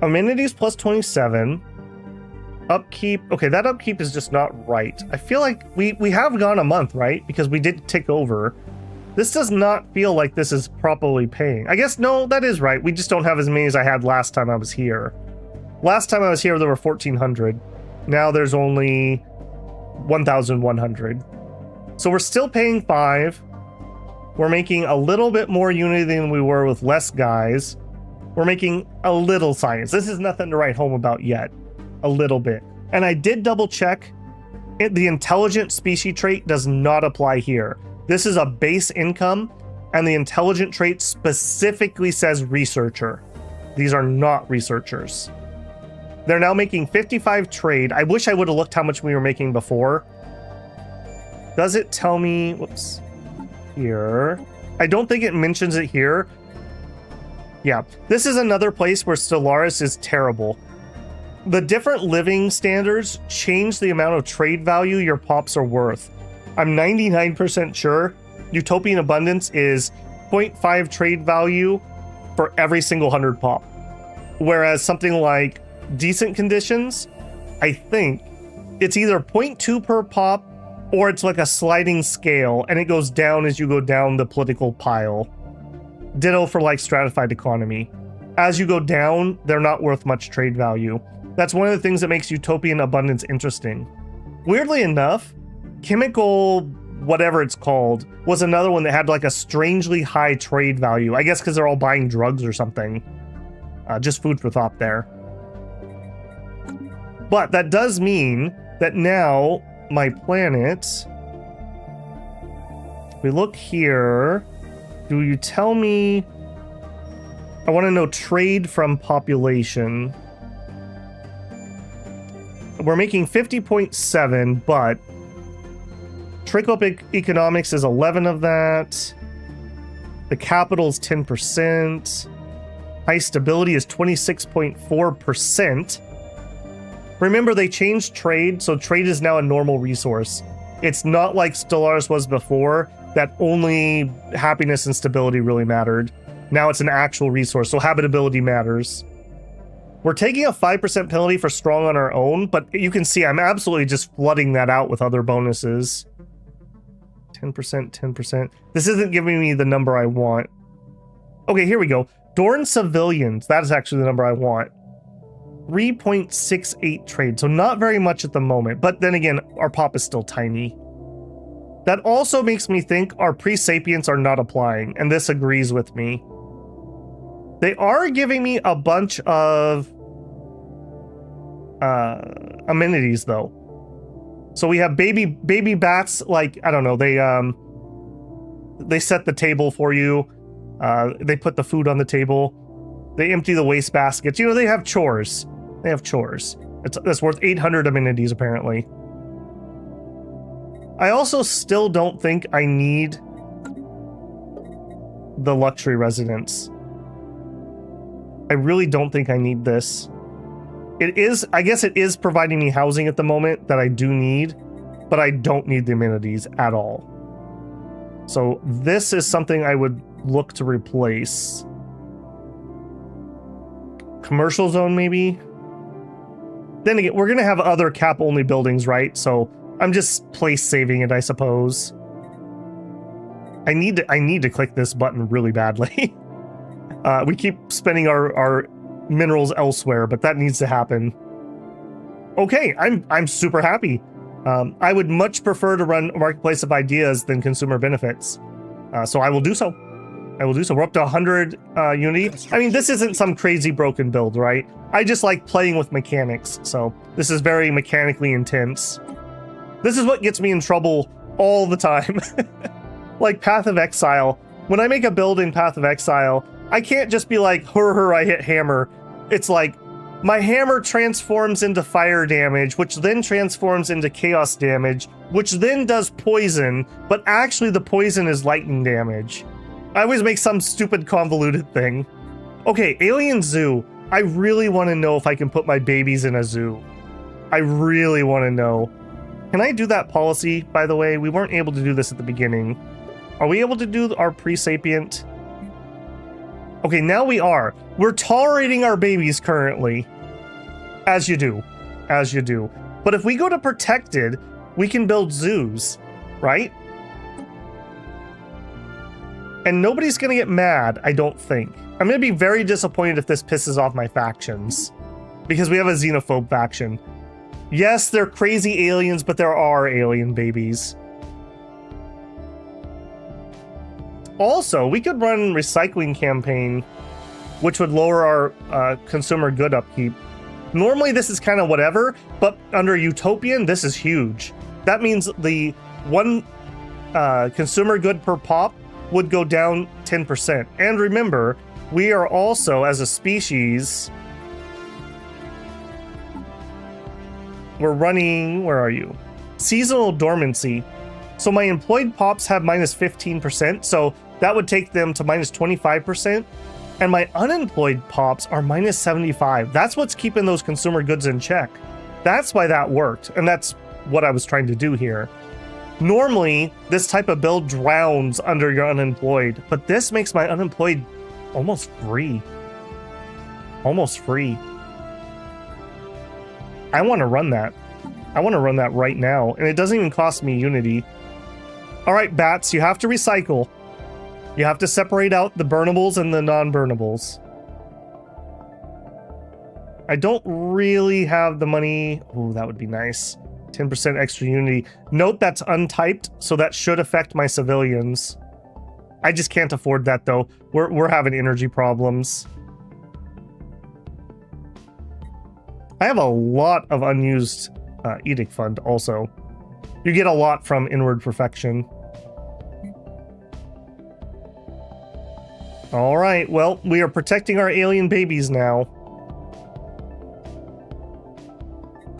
[SPEAKER 1] Amenities plus 27. Upkeep. Okay, that upkeep is just not right. I feel like we have gone a month, right? Because we did tick over. This does not feel like this is properly paying. I guess, no, that is right. We just don't have as many as I had last time I was here. Last time I was here, there were 1,400. Now there's only 1,100. So we're still paying 5. We're making a little bit more unity than we were with less guys. We're making a little science. This is nothing to write home about yet. A little bit. And I did double check. The intelligent species trait does not apply here. This is a base income, and the intelligent trait specifically says researcher. These are not researchers. They're now making 55 trade. I wish I would have looked how much we were making before. Does it tell me, whoops, here? I don't think it mentions it here. Yeah, this is another place where Stellaris is terrible. The different living standards change the amount of trade value your pops are worth. I'm 99% sure Utopian Abundance is 0.5 trade value for every single 100 pop. Whereas something like Decent Conditions, I think it's either 0.2 per pop or it's like a sliding scale and it goes down as you go down the political pile. Ditto for like Stratified Economy. As you go down, they're not worth much trade value. That's one of the things that makes Utopian Abundance interesting. Weirdly enough, Chemical, whatever it's called, was another one that had like a strangely high trade value. I guess because they're all buying drugs or something. Just food for thought there. But that does mean that now my planet, if we look here, do you tell me, I want to know trade from population. We're making 50.7, but trickle-up economics is 11 of that. The capital is 10%. High stability is 26.4%. Remember, they changed trade, so trade is now a normal resource. It's not like Stellaris was before, that only happiness and stability really mattered. Now it's an actual resource, so habitability matters. We're taking a 5% penalty for strong on our own, but you can see I'm absolutely just flooding that out with other bonuses. 10%, 10%. This isn't giving me the number I want. Okay, here we go. Dorn civilians. That is actually the number I want. 3.68 trade. So not very much at the moment. But then again, our pop is still tiny. That also makes me think our pre-sapients are not applying. And this agrees with me. They are giving me a bunch of amenities though. So we have baby bats, like, I don't know, they set the table for you. They put the food on the table. They empty the waste baskets. You know, they have chores. They have chores. That's worth 800 amenities, apparently. I also still don't think I need the luxury residence. I really don't think I need this. It is, I guess it is providing me housing at the moment that I do need, but I don't need the amenities at all. So this is something I would look to replace. Commercial zone, maybe? Then again, we're gonna have other cap-only buildings, right? So I'm just place saving it, I suppose. I need to click this button really badly. We keep spending our minerals elsewhere, but that needs to happen. Okay, I'm super happy. I would much prefer to run a marketplace of ideas than consumer benefits. So I will do so. I will do so. We're up to 100 unity. I mean, this isn't some crazy broken build, right? I just like playing with mechanics, so this is very mechanically intense. This is what gets me in trouble all the time. Like Path of Exile. When I make a build in Path of Exile, I can't just be like, I hit hammer. It's like, my hammer transforms into fire damage, which then transforms into chaos damage, which then does poison, but actually the poison is lightning damage. I always make some stupid convoluted thing. Okay, Alien Zoo. I really want to know if I can put my babies in a zoo. I really want to know. Can I do that policy, by the way? We weren't able to do this at the beginning. Are we able to do our pre-sapient? Okay, now we are. We're tolerating our babies currently. As you do. As you do. But if we go to protected, we can build zoos, right? And nobody's gonna get mad, I don't think. I'm gonna be very disappointed if this pisses off my factions. Because we have a xenophobe faction. Yes, they're crazy aliens, but there are alien babies. Also, we could run recycling campaign, which would lower our consumer good upkeep. Normally this is kind of whatever, but under Utopian, this is huge. That means the one consumer good per pop would go down 10%. And remember, we are also, as a species, we're running, where are you? Seasonal dormancy. So my employed pops have minus 15%, so that would take them to minus 25%. And my unemployed pops are minus 75. That's what's keeping those consumer goods in check. That's why that worked. And that's what I was trying to do here. Normally, this type of build drowns under your unemployed, but this makes my unemployed almost free. Almost free. I want to run that. I want to run that right now, and it doesn't even cost me unity. All right, bats, you have to recycle. You have to separate out the burnables and the non-burnables. I don't really have the money. Oh, that would be nice. 10% extra unity. Note that's untyped, so that should affect my civilians. I just can't afford that, though. We're having energy problems. I have a lot of unused edict fund, also. You get a lot from inward perfection. All right, well, we are protecting our alien babies now.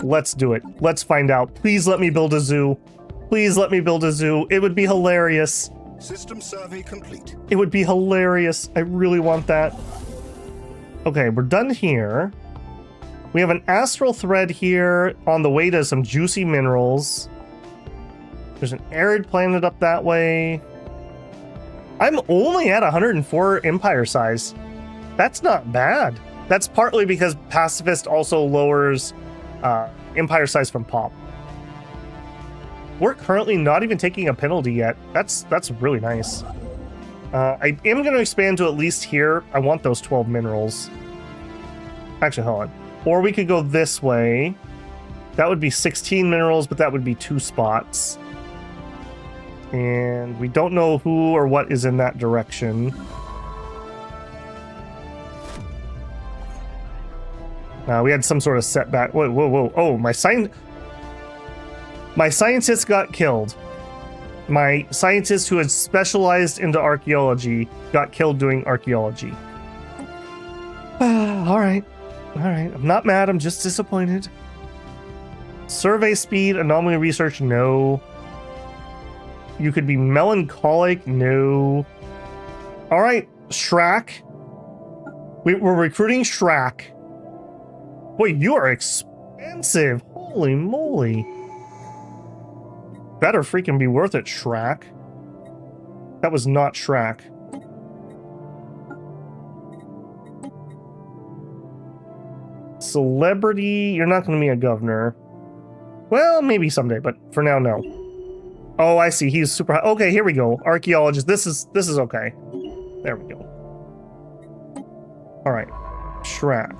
[SPEAKER 1] Let's do it. Let's find out. Please let me build a zoo. Please let me build a zoo. It would be hilarious.
[SPEAKER 2] System survey complete.
[SPEAKER 1] It would be hilarious. I really want that. Okay, we're done here. We have an astral thread here on the way to some juicy minerals. There's an arid planet up that way. I'm only at 104 empire size. That's not bad. That's partly because Pacifist also lowers empire size from pop. We're currently not even taking a penalty yet. That's really nice. I am going to expand to at least here. I want those 12 minerals. Actually, hold on. Or we could go this way. That would be 16 minerals, but that would be 2 spots. And we don't know who or what is in that direction. We had some sort of setback. Whoa, whoa, whoa. Oh, my scientist got killed. My scientist who had specialized into archaeology got killed doing archaeology. All right. All right. I'm not mad. I'm just disappointed. Survey speed, anomaly research, no. You could be melancholic, no. All right, Shrek. We're recruiting Shrek. Boy, you are expensive. Holy moly. Better freaking be worth it, Shrek. That was not Shrek. Celebrity, you're not going to be a governor. Well, maybe someday, but for now, no. Oh, I see. He's super high. Okay, here we go. Archaeologist. This is okay. There we go. All right. Shrek.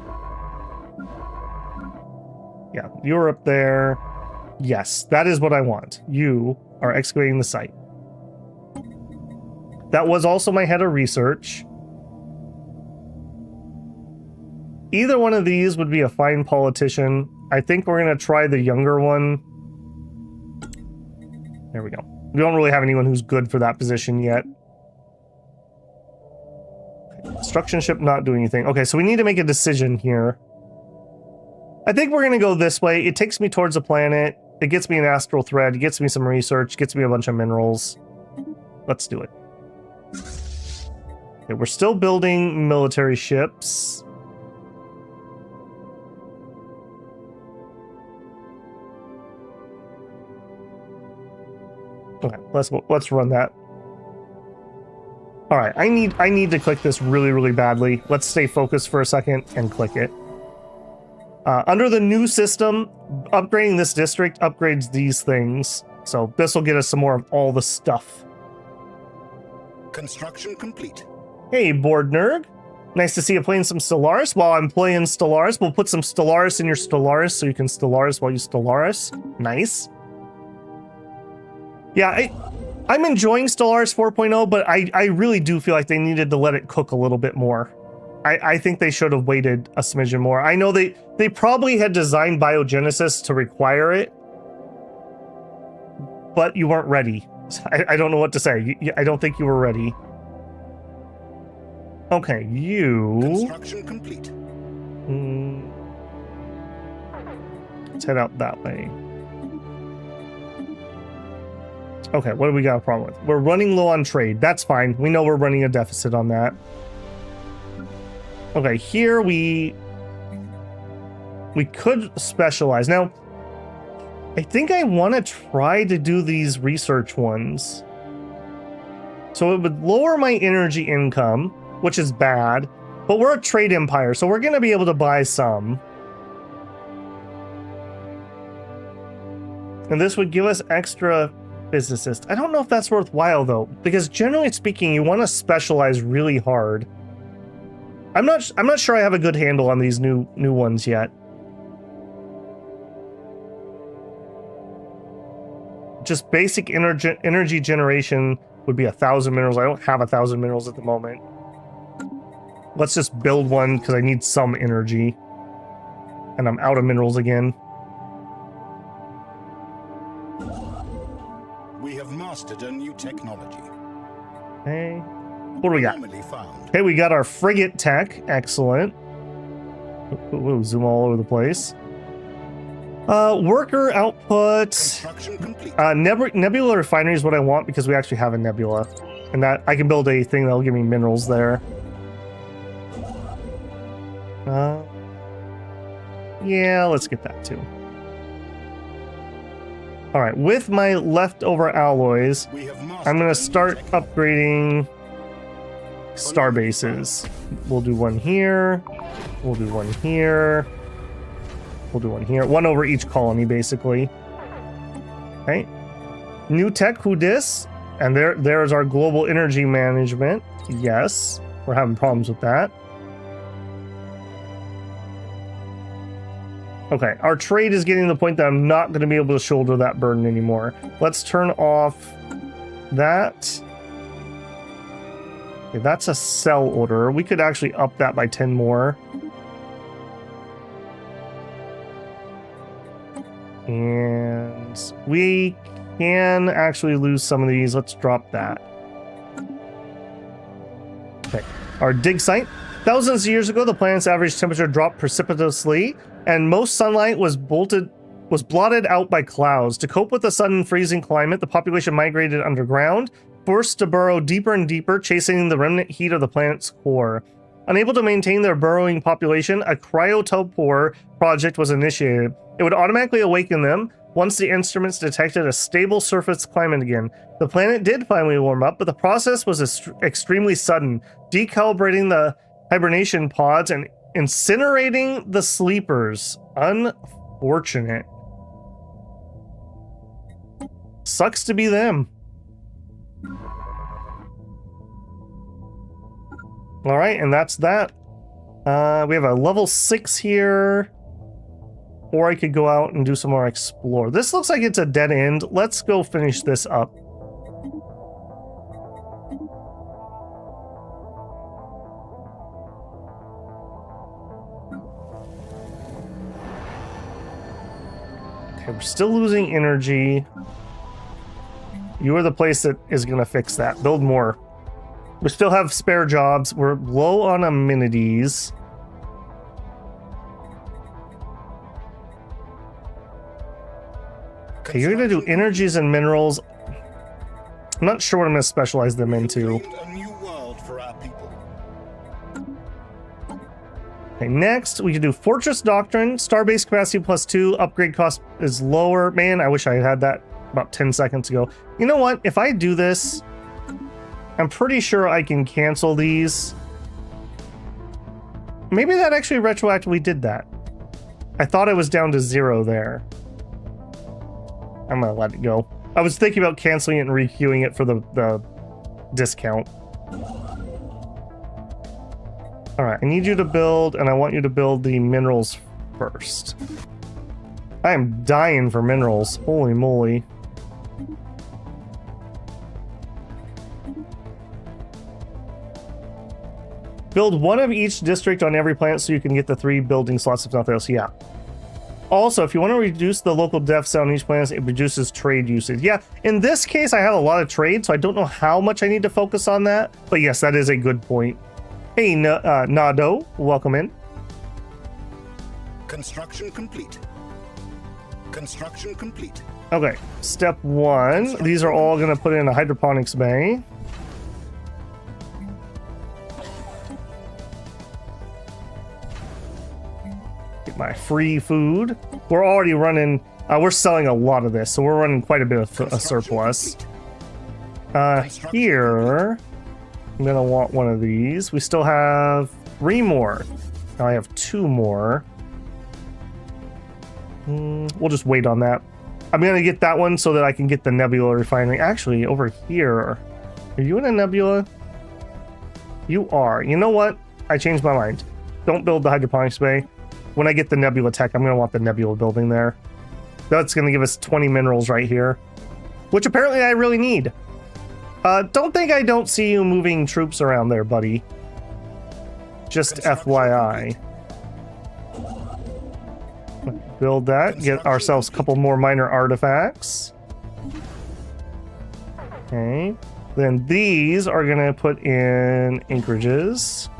[SPEAKER 1] Yeah, you're up there. Yes, that is what I want. You are excavating the site. That was also my head of research. Either one of these would be a fine politician. I think we're going to try the younger one. There we go. We don't really have anyone who's good for that position yet. Construction ship not doing anything. Okay, so we need to make a decision here. I think we're going to go this way. It takes me towards a planet. It gets me an astral thread. It gets me some research. Gets me a bunch of minerals. Let's do it. Okay, we're still building military ships. Okay, let's run that. All right, I need to click this really badly. Let's stay focused for a second and click it. Under the new system, upgrading this district upgrades these things. So this will get us some more of all the stuff.
[SPEAKER 2] Construction complete.
[SPEAKER 1] Hey, board nerd. Nice to see you playing some Stellaris. While I'm playing Stellaris, we'll put some Stellaris in your Stellaris so you can Stellaris while you Stellaris. Nice. Yeah, I'm enjoying Stellaris 4.0, but I really do feel like they needed to let it cook a little bit more. I think they should have waited a smidgen more. I know they probably had designed Biogenesis to require it, but you weren't ready. I don't know what to say. I don't think you were ready. Okay, you...
[SPEAKER 2] Construction complete.
[SPEAKER 1] Let's head out that way. Okay, what do we got a problem with? We're running low on trade. That's fine. We know we're running a deficit on that. Okay, here we could specialize. Now, I think I want to try to do these research ones. So it would lower my energy income, which is bad, but we're a trade empire, so we're going to be able to buy some. And this would give us extra physicists. I don't know if that's worthwhile though, because generally speaking, you want to specialize really hard. I'm not sure I have a good handle on these new ones yet. Just basic energy generation would be 1,000 minerals. I don't have 1,000 minerals at the moment. Let's just build one because I need some energy. And I'm out of minerals again.
[SPEAKER 2] We have mastered a new technology.
[SPEAKER 1] Okay. What do we got?
[SPEAKER 2] Formerly found.
[SPEAKER 1] Okay, we got our frigate tech. Excellent. Ooh, zoom all over the place. Worker output.
[SPEAKER 2] Construction complete.
[SPEAKER 1] Nebula refinery is what I want because we actually have a nebula. And that I can build a thing that'll give me minerals there. Yeah, let's get that too. All right, with my leftover alloys, I'm going to start upgrading star bases. We'll do one here. We'll do one here. We'll do one here. One over each colony, basically. Okay. New tech, who dis? And there's our global energy management. Yes, we're having problems with that. Okay, our trade is getting to the point that I'm not going to be able to shoulder that burden anymore. Let's turn off that. Okay, that's a sell order. We could actually up that by 10 more. And we can actually lose some of these. Let's drop that. Okay, our dig site. Thousands of years ago, the planet's average temperature dropped precipitously, and most sunlight was blotted out by clouds. To cope with the sudden freezing climate, the population migrated underground, forced to burrow deeper and deeper, chasing the remnant heat of the planet's core. Unable to maintain their burrowing population, a cryotopore project was initiated. It would automatically awaken them once the instruments detected a stable surface climate again. The planet did finally warm up, but the process was extremely sudden, decalibrating the hibernation pods and incinerating the sleepers. Unfortunate. Sucks to be them. All right, and that's that. We have a level 6 here. Or I could go out and do some more explore. This looks like it's a dead end. Let's go finish this up. Okay, we're still losing energy. You are the place that is going to fix that. Build more. We still have spare jobs. We're low on amenities. Okay, you're going to do energies and minerals. I'm not sure what I'm going to specialize them into.
[SPEAKER 2] A new world for our people.
[SPEAKER 1] Okay, next we can do Fortress Doctrine. Starbase capacity +2. Upgrade cost is lower. Man, I wish I had that about 10 seconds ago. You know what? If I do this, I'm pretty sure I can cancel these. Maybe that actually retroactively did that. I thought I was down to 0 there. I'm gonna let it go. I was thinking about canceling it and requeuing it for the discount. All right, I need you to build, and I want you to build the minerals first. I am dying for minerals. Holy moly. Build one of each district on every planet so you can get the 3 building slots if nothing else. Yeah. Also, if you want to reduce the local deficit on each planet, it reduces trade usage. Yeah, in this case, I have a lot of trade, so I don't know how much I need to focus on that. But yes, that is a good point. Hey, Nado, welcome in.
[SPEAKER 2] Construction complete. Construction complete.
[SPEAKER 1] Okay, step 1. These are all going to put in a hydroponics bay. Get my free food. We're already running, we're selling a lot of this, so we're running quite a bit of a surplus. Here, I'm going to want one of these. We still have 3 more. Now I have 2 more. We'll just wait on that. I'm going to get that one so that I can get the nebula refinery. Actually, over here. Are you in a nebula? You are. You know what? I changed my mind. Don't build the hydroponics bay. When I get the nebula tech, I'm going to want the nebula building there. That's going to give us 20 minerals right here. Which apparently I really need. Don't think I don't see you moving troops around there, buddy. Just FYI. Build that. Get ourselves a couple more minor artifacts. Okay. Then these are going to put in anchorages.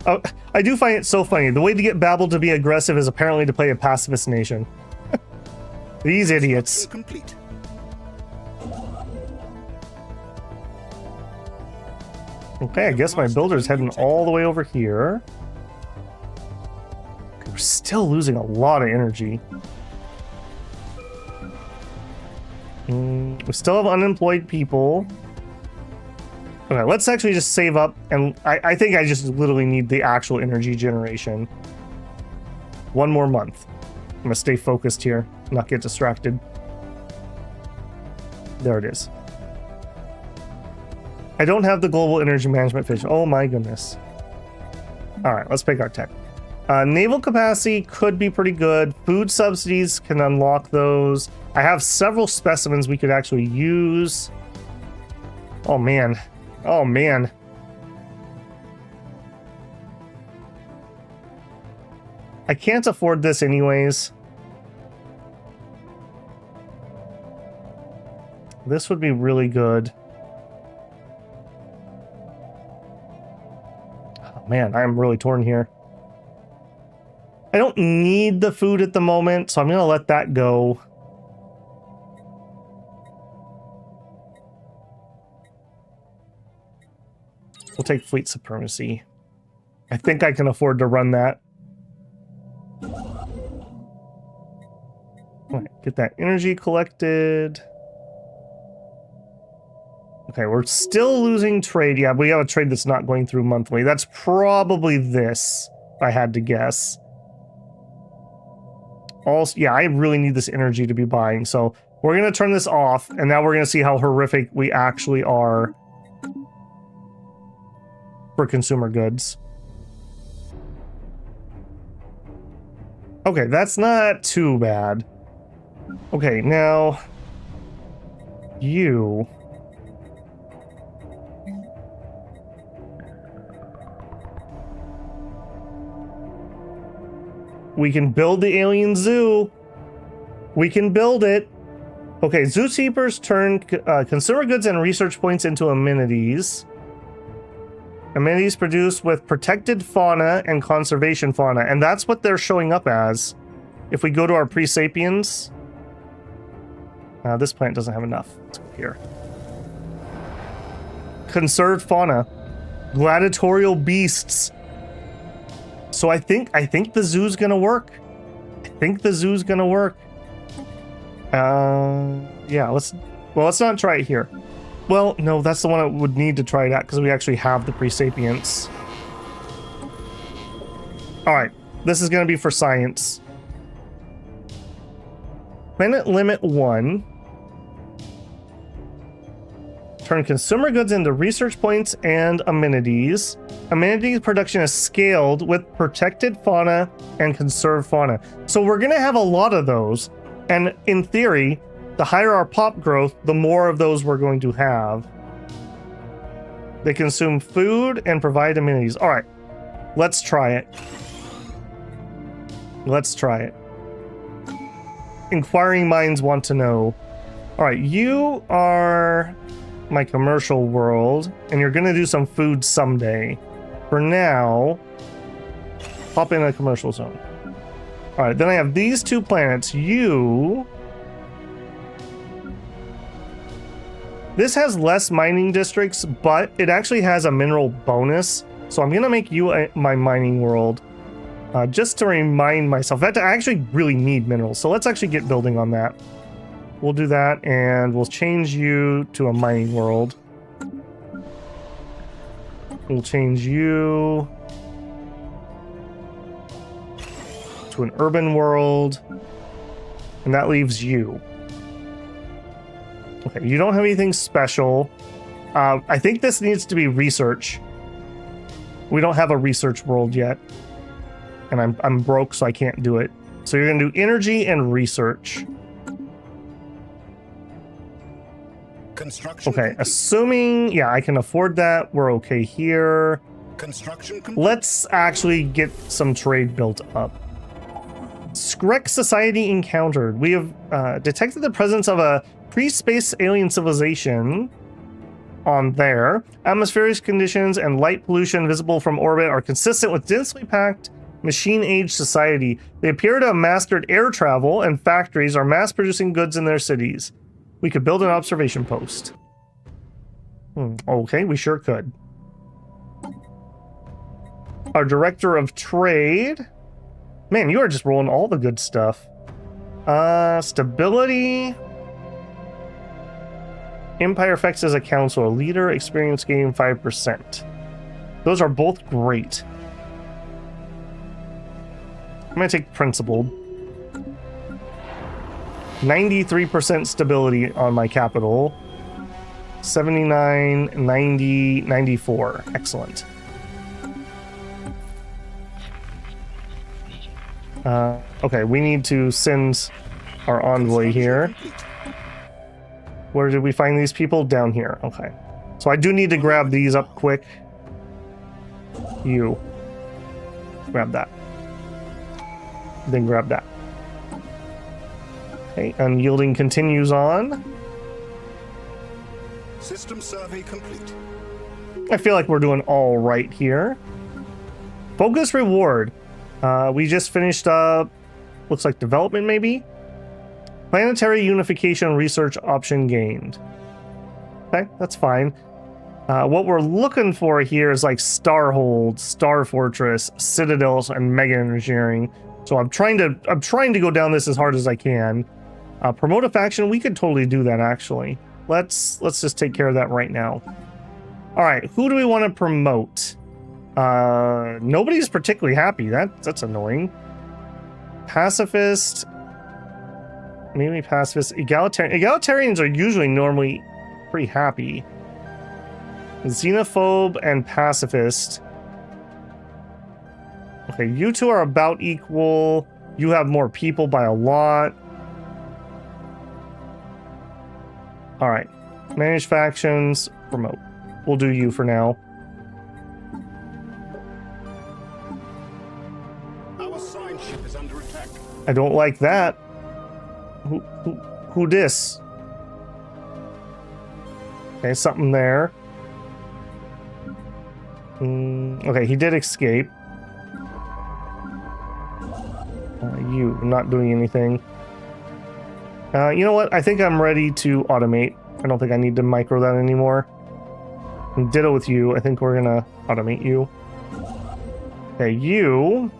[SPEAKER 1] Oh, I do find it so funny. The way to get Babel to be aggressive is apparently to play a pacifist nation. These idiots.
[SPEAKER 2] Complete.
[SPEAKER 1] Okay, I guess my builder's heading all the way over here. Okay, we're still losing a lot of energy. We still have unemployed people. Okay, let's actually just save up, and I think I just literally need the actual energy generation. 1 more month. I'm gonna stay focused here, not get distracted. There it is. I don't have the global energy management fish. Oh my goodness. All right, let's pick our tech. Naval capacity could be pretty good. Food subsidies can unlock those. I have several specimens we could actually use. Oh man. Oh man. I can't afford this anyways. This would be really good. Oh man, I'm really torn here. I don't need the food at the moment, so I'm gonna let that go. We'll take fleet supremacy. I think I can afford to run that. Right, get that energy collected. Okay, we're still losing trade. Yeah, we have a trade that's not going through monthly. That's probably this, if I had to guess. Also, yeah, I really need this energy to be buying, so we're going to turn this off, and now we're going to see how horrific we actually are for consumer goods. Okay, that's not too bad. Okay, now you. We can build the alien zoo. We can build it. Okay, zookeepers turn consumer goods and research points into amenities. Amenities produced with protected fauna and conservation fauna. And that's what they're showing up as. If we go to our pre-sapiens. This plant doesn't have enough. Let's go here. Conserved fauna. Gladiatorial beasts. So I think the zoo's gonna work. Yeah, let's not try it here. Well, no, that's the one I would need to try it at because we actually have the pre-sapients. All right, this is gonna be for science. Planet limit 1. Turn consumer goods into research points and amenities. Amenities production is scaled with protected fauna and conserved fauna. So we're gonna have a lot of those. And in theory, the higher our pop growth, the more of those we're going to have. They consume food and provide amenities. All right, let's try it. Inquiring minds want to know. All right, you are my commercial world, and you're going to do some food someday. For now, pop in a commercial zone. All right, then I have these 2 planets. This has less mining districts, but it actually has a mineral bonus. So I'm going to make you my mining world just to remind myself that I actually really need minerals. So let's actually get building on that. We'll do that, and we'll change you to a mining world. We'll change you to an urban world, and that leaves you. Okay, you don't have anything special. I think this needs to be research. We don't have a research world yet, and I'm broke, so I can't do it. So you're gonna do energy and research.
[SPEAKER 2] Construction
[SPEAKER 1] Okay,
[SPEAKER 2] complete.
[SPEAKER 1] assuming, yeah, I can afford that. We're okay here.
[SPEAKER 2] Construction complete.
[SPEAKER 1] Let's actually get some trade built up. Skrek society encountered. We have detected the presence of a pre-space alien civilization on there. Atmospheric conditions and light pollution visible from orbit are consistent with densely packed machine-age society. They appear to have mastered air travel, and factories are mass-producing goods in their cities. We could build an observation post. Okay, we sure could. Our director of trade. Man, you are just rolling all the good stuff. Stability. Empire effects as a council. A leader, experience gain 5%. Those are both great. I'm gonna take principled. 93% stability on my capital. 79, 90, 94. Excellent. Okay, we need to send our envoy here. Where did we find these people? Down here. Okay. So I do need to grab these up quick. You. Grab that. Then grab that. Okay, unyielding continues on.
[SPEAKER 2] System survey complete.
[SPEAKER 1] I feel like we're doing all right here. Focus reward. We just finished up, looks like development maybe? Planetary unification research option gained. Okay, that's fine. What we're looking for here is like Starhold, Star Fortress, Citadels, and Mega Engineering. So I'm trying to go down this as hard as I can. Promote a faction, we could totally do that actually. Let's just take care of that right now. All right, who do we want to promote? Nobody's particularly happy. That's annoying. Pacifist. Maybe pacifist. Egalitarian. Egalitarians are usually normally pretty happy. Xenophobe and pacifist. Okay, you two are about equal. You have more people by a lot. All right. Manage factions. Promote. We'll do you for now.
[SPEAKER 2] Our sign ship is under attack.
[SPEAKER 1] I don't like that. Who dis? Okay, something there. Okay, he did escape. You, not doing anything. You know what? I think I'm ready to automate. I don't think I need to micro that anymore. And ditto with you. I think we're gonna automate you. Okay, you.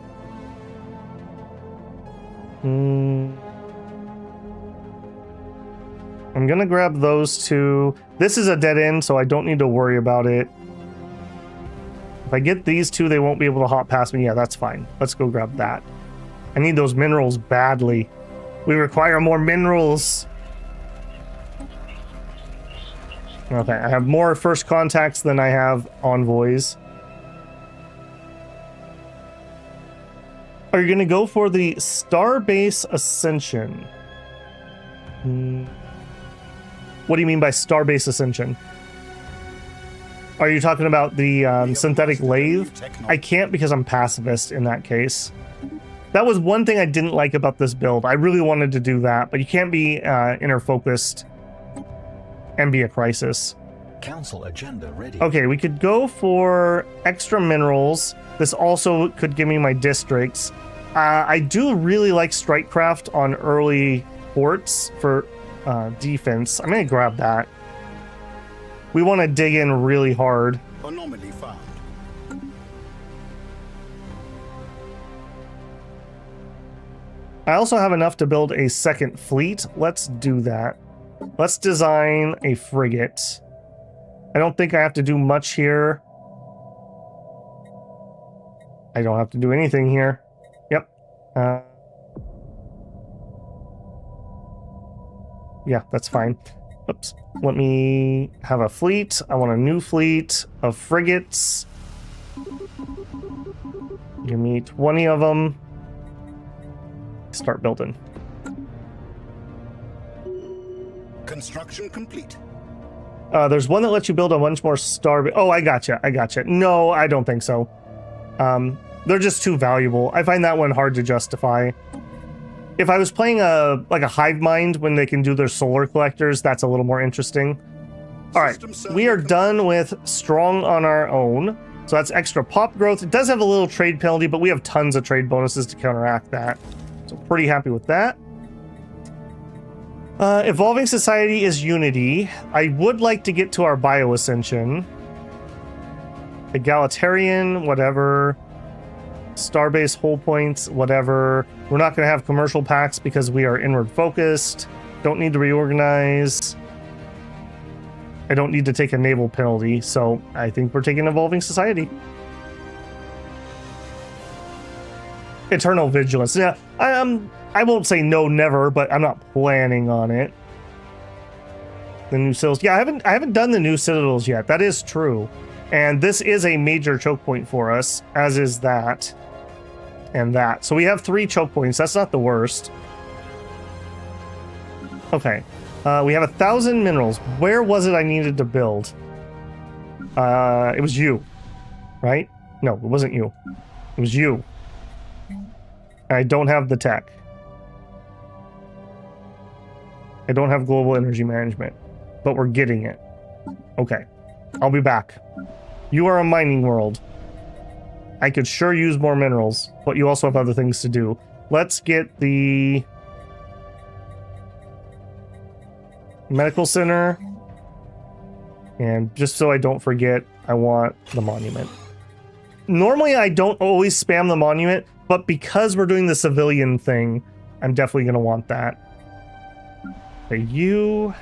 [SPEAKER 1] I'm gonna grab those two. This is a dead end, so I don't need to worry about it. If I get these two, they won't be able to hop past me. Yeah, that's fine. Let's go grab that. I need those minerals badly. We require more minerals. Okay, I have more first contacts than I have envoys. Are you gonna go for the Starbase Ascension? What do you mean by Starbase Ascension? Are you talking about the synthetic lathe? I can't because I'm pacifist in that case. That was one thing I didn't like about this build. I really wanted to do that, but you can't be inner focused and be a crisis.
[SPEAKER 3] Council agenda ready. Okay,
[SPEAKER 1] we could go for extra minerals. This also could give me my districts. I do really like Strikecraft on early ports for defense. I'm gonna grab that. We want to dig in really hard.
[SPEAKER 2] Anomaly found.
[SPEAKER 1] I also have enough to build a second fleet. Let's do that. Let's design a frigate. I don't think I have to do much here. I don't have to do anything here. Yep. Yeah, that's fine. Oops. Let me have a fleet. I want a new fleet of frigates. Give me 20 of them. Start building.
[SPEAKER 2] Construction complete.
[SPEAKER 1] There's one that lets you build a bunch more star. Oh, I gotcha. No, I don't think so. They're just too valuable. I find that one hard to justify. If I was playing a hive mind when they can do their solar collectors, that's a little more interesting. All right, we are done with strong on our own. So that's extra pop growth. It does have a little trade penalty, but we have tons of trade bonuses to counteract that. So pretty happy with that. Evolving society is unity. I would like to get to our bioascension. Egalitarian, whatever. Starbase whole points, whatever. We're not going to have commercial packs because we are inward focused. Don't need to reorganize. I don't need to take a naval penalty, so I think we're taking evolving society. Eternal vigilance. Yeah, I won't say no never, but I'm not planning on it. The new citadels. Yeah, I haven't done the new citadels yet. That is true. And this is a major choke point for us, as is that and that. So we have 3 choke points. That's not the worst. Okay. We have 1,000 minerals. Where was it I needed to build? It was you, right? No, it wasn't you. It was you. I don't have the tech. I don't have global energy management, but we're getting it. Okay, I'll be back. You are a mining world. I could sure use more minerals, but you also have other things to do. Let's get the medical center. And just so I don't forget, I want the monument. Normally, I don't always spam the monument, but because we're doing the civilian thing, I'm definitely going to want that. Okay, you.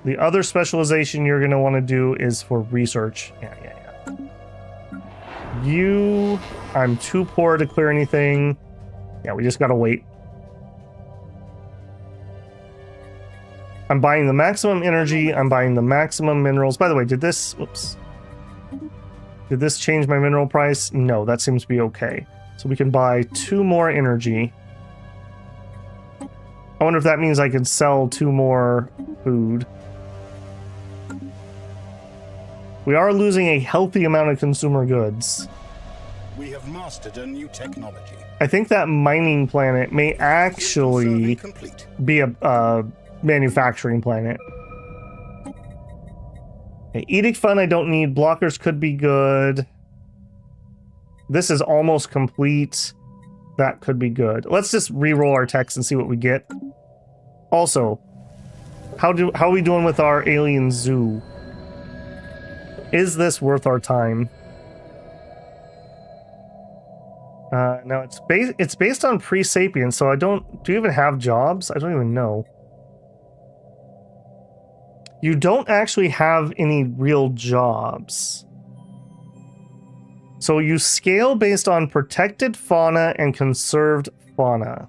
[SPEAKER 1] The other specialization you're going to want to do is for research. Yeah. You. I'm too poor to clear anything. Yeah, we just got to wait. I'm buying the maximum energy. I'm buying the maximum minerals. By the way, did this... Whoops. Did this change my mineral price? No, that seems to be okay. So we can buy 2 more energy. I wonder if that means I can sell 2 more food. We are losing a healthy amount of consumer goods.
[SPEAKER 2] We have mastered a new technology.
[SPEAKER 1] I think that mining planet may actually
[SPEAKER 2] Complete.
[SPEAKER 1] be a manufacturing planet. Okay, Edict Fund I don't need. Blockers could be good. This is almost complete. That could be good. Let's just re-roll our text and see what we get. Also, how are we doing with our alien zoo? Is this worth our time? Now it's based on pre-sapiens, so do you even have jobs? I don't even know. You don't actually have any real jobs. So you scale based on protected fauna and conserved fauna.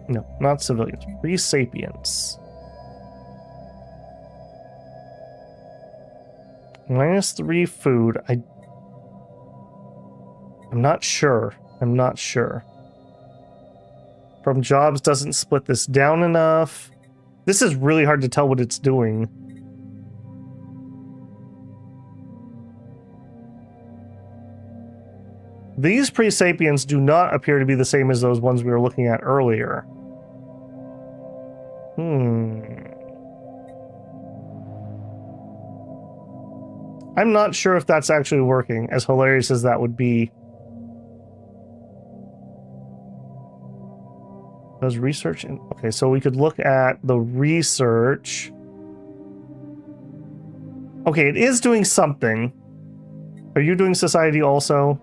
[SPEAKER 1] No, not civilians. Pre-sapiens. -3 food. I'm not sure. I'm not sure. From jobs doesn't split this down enough. This is really hard to tell what it's doing. These pre-sapiens do not appear to be the same as those ones we were looking at earlier. I'm not sure if that's actually working, as hilarious as that would be. Does research in... Okay, so we could look at the research. Okay, it is doing something. Are you doing society also?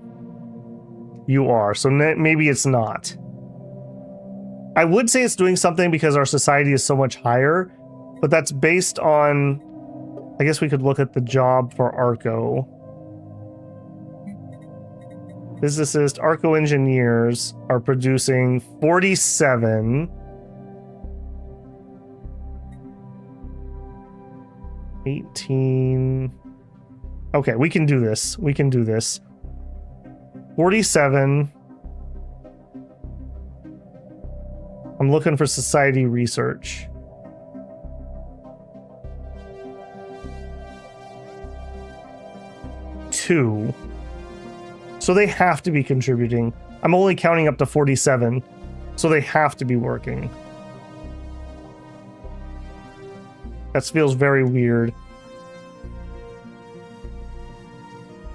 [SPEAKER 1] You are, so maybe it's not. I would say it's doing something because our society is so much higher, but that's based on... I guess we could look at the job for Arco. Physicists, Arco engineers are producing 47. 18. Okay, we can do this. We can do this. 47. I'm looking for society research. Two. So they have to be contributing. I'm only counting up to 47, so they have to be working. That feels very weird.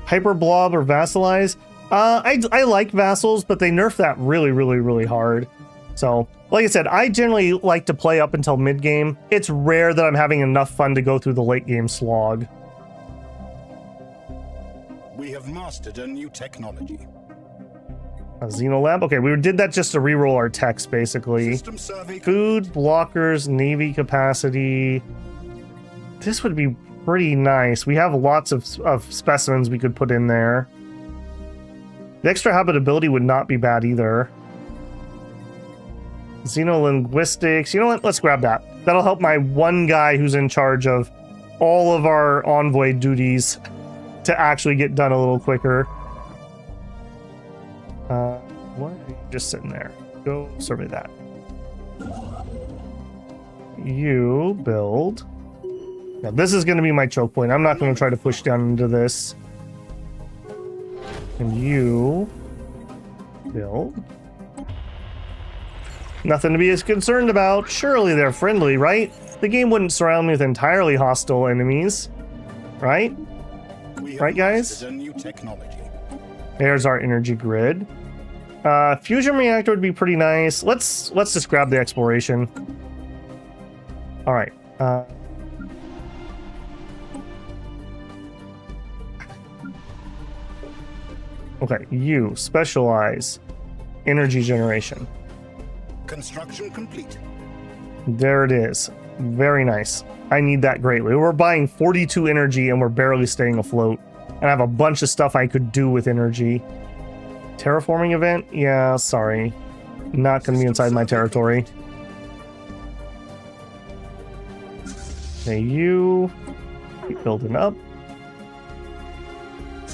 [SPEAKER 1] Hyperblob or Vassalize? I like Vassals, but they nerf that really hard. So, like I said, I generally like to play up until mid-game. It's rare that I'm having enough fun to go through the late-game slog.
[SPEAKER 2] We have mastered a new technology.
[SPEAKER 1] A Xenolab? Okay, we did that just to reroll our text, basically.
[SPEAKER 2] System survey.
[SPEAKER 1] Food, blockers, Navy capacity. This would be pretty nice. We have lots of specimens we could put in there. The extra habitability would not be bad either. Xenolinguistics. You know what? Let's grab that. That'll help my one guy who's in charge of all of our envoy duties to actually get done a little quicker. What are you just sitting there? Go survey that. You build. Now this is going to be my choke point. I'm not going to try to push down into this. And you build. Nothing to be as concerned about. Surely they're friendly, right? The game wouldn't surround me with entirely hostile enemies, right? Right, guys?
[SPEAKER 2] A new technology.
[SPEAKER 1] There's our energy grid. Fusion reactor would be pretty nice. Let's just grab the exploration. All right. Okay, you specialize energy generation.
[SPEAKER 2] Construction complete.
[SPEAKER 1] There it is. Very nice. I need that greatly. We're buying 42 energy and we're barely staying afloat. And I have a bunch of stuff I could do with energy. Terraforming event? Yeah, sorry. Not going to be inside my territory. Okay, you keep building up.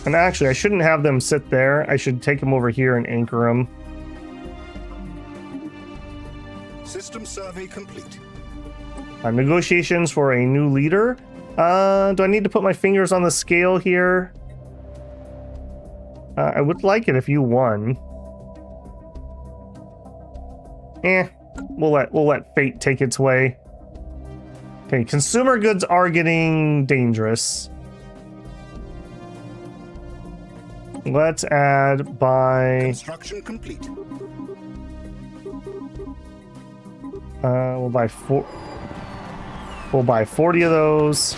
[SPEAKER 1] And actually, I shouldn't have them sit there. I should take them over here and anchor them.
[SPEAKER 2] System survey complete.
[SPEAKER 1] Negotiations for a new leader. Do I need to put my fingers on the scale here? I would like it if you won. We'll let fate take its way. Okay, consumer goods are getting dangerous. Let's add by...
[SPEAKER 2] Construction complete.
[SPEAKER 1] We'll buy 40 of those.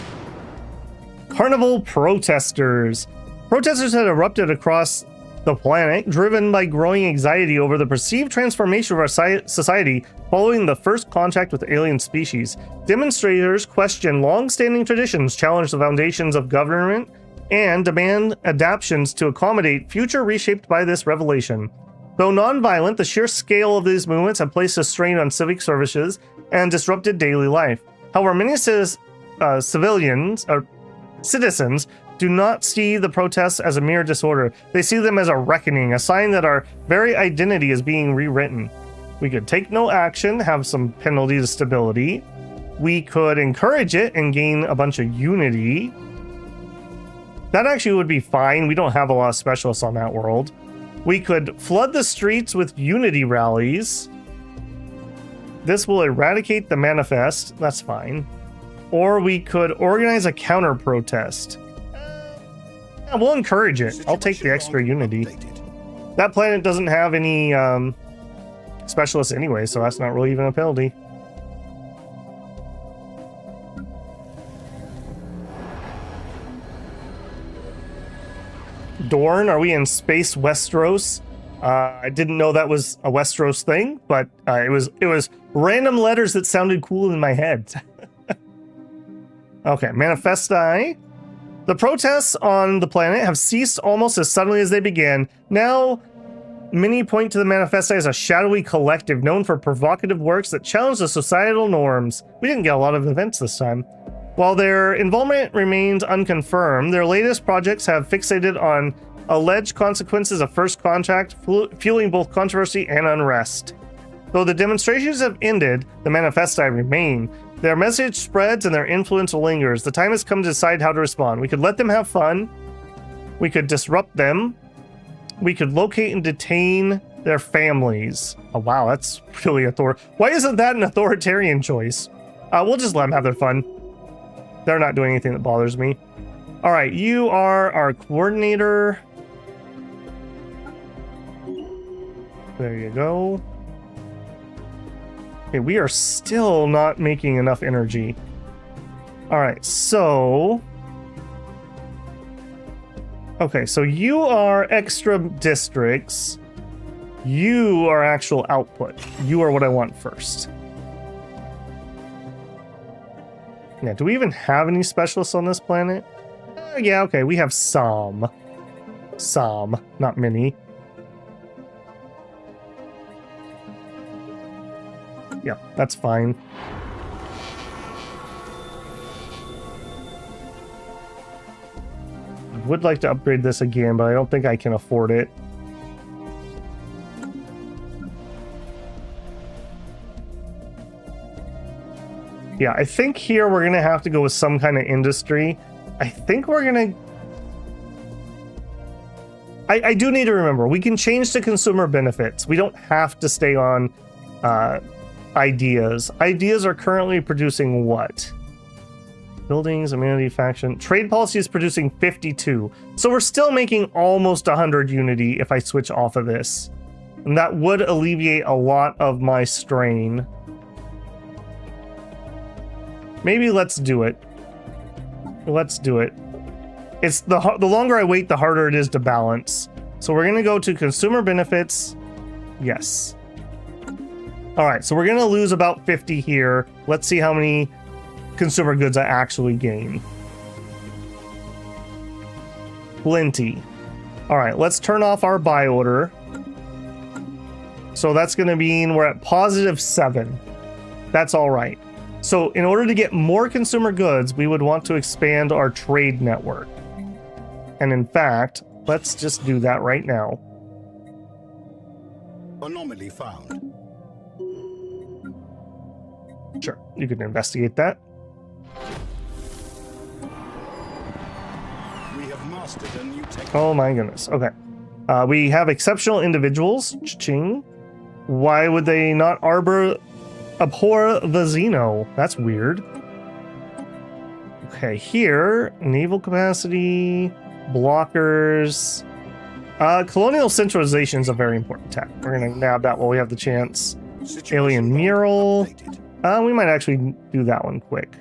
[SPEAKER 1] Carnival protesters. Protesters had erupted across the planet, driven by growing anxiety over the perceived transformation of our society following the first contact with alien species. Demonstrators question long-standing traditions, challenge the foundations of government, and demand adaptations to accommodate future reshaped by this revelation. Though non-violent, the sheer scale of these movements have placed a strain on civic services and disrupted daily life. However, many citizens do not see the protests as a mere disorder. They see them as a reckoning, a sign that our very identity is being rewritten. We could take no action, have some penalty to stability. We could encourage it and gain a bunch of unity. That actually would be fine. We don't have a lot of specialists on that world. We could flood the streets with unity rallies. This will eradicate the manifest. That's fine. Or we could organize a counter protest. Yeah, we'll encourage it. I'll take the extra unity. That planet doesn't have any specialists anyway, so that's not really even a penalty. Dorn, are we in space Westeros? I didn't know that was a Westeros thing, but it was random letters that sounded cool in my head. Okay, manifesti. The protests on the planet have ceased almost as suddenly as they began. Now, many point to the manifesti as a shadowy collective known for provocative works that challenge the societal norms. We didn't get a lot of events this time. While their involvement remains unconfirmed, their latest projects have fixated on alleged consequences of first contact, fueling both controversy and unrest. Though the demonstrations have ended, the manifesti remain. Their message spreads and their influence lingers. The time has come to decide how to respond. We could let them have fun. We could disrupt them. We could locate and detain their families. Oh, wow, that's really Why isn't that an authoritarian choice? We'll just let them have their fun. They're not doing anything that bothers me. All right, you are our coordinator. There you go. Okay, we are still not making enough energy. All right, so... Okay, so you are extra districts. You are actual output. You are what I want first. Yeah, do we even have any specialists on this planet? Yeah, okay, we have some. Some, not many. Yeah, that's fine. I would like to upgrade this again, but I don't think I can afford it. Yeah, I think here we're going to have to go with some kind of industry. I think we're going to... I do need to remember, we can change to consumer benefits. We don't have to stay on ideas. Ideas are currently producing what? Buildings, amenity, faction. Trade policy is producing 52. So we're still making almost 100 unity if I switch off of this. And that would alleviate a lot of my strain. Maybe let's do it. Let's do it. It's the longer I wait, the harder it is to balance. So we're gonna go to consumer benefits. Yes. All right, so we're gonna lose about 50 here. Let's see how many consumer goods I actually gain. Plenty. All right, let's turn off our buy order. So that's gonna mean we're at +7. That's all right. So in order to get more consumer goods, we would want to expand our trade network. And in fact, let's just do that right now.
[SPEAKER 2] Anomaly found.
[SPEAKER 1] Sure, you can investigate that.
[SPEAKER 2] We have mastered a new technique.
[SPEAKER 1] Oh my goodness. Okay. We have exceptional individuals. Ching. Why would they not abhor the Xeno? That's weird. Okay, here, naval capacity, blockers. Colonial centralization is a very important tech. We're gonna nab that while we have the chance. Alien mural. We might actually do that one quick.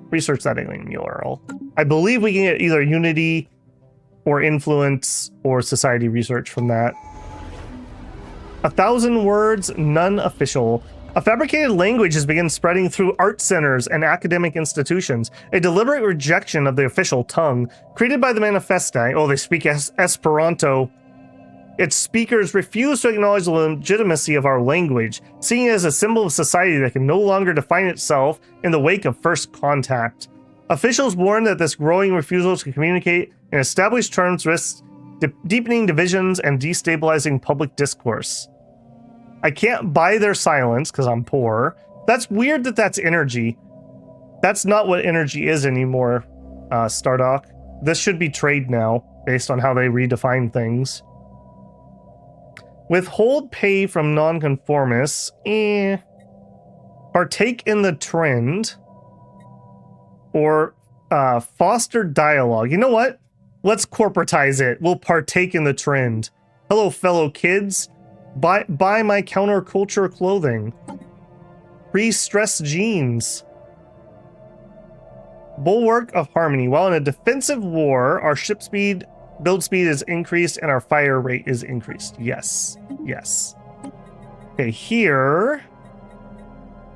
[SPEAKER 1] Research that alien mural. I believe we can get either Unity or Influence or Society research from that. 1,000 words, none official. A fabricated language has begun spreading through art centers and academic institutions. A deliberate rejection of the official tongue, created by the Manifesti. Oh, they speak Esperanto. Its speakers refuse to acknowledge the legitimacy of our language, seeing it as a symbol of society that can no longer define itself in the wake of first contact. Officials warn that this growing refusal to communicate in established terms risks deepening divisions and destabilizing public discourse. I can't buy their silence because I'm poor. That's weird that that's energy. That's not what energy is anymore, Stardock. This should be trade now, based on how they redefine things. Withhold pay from nonconformists. Partake in the trend. Or foster dialogue. You know what? Let's corporatize it. We'll partake in the trend. Hello, fellow kids. Buy my counterculture clothing. Pre-stressed jeans. Bulwark of harmony. While in a defensive war, our ship speed, build speed is increased and our fire rate is increased. Yes. Yes. Okay, here.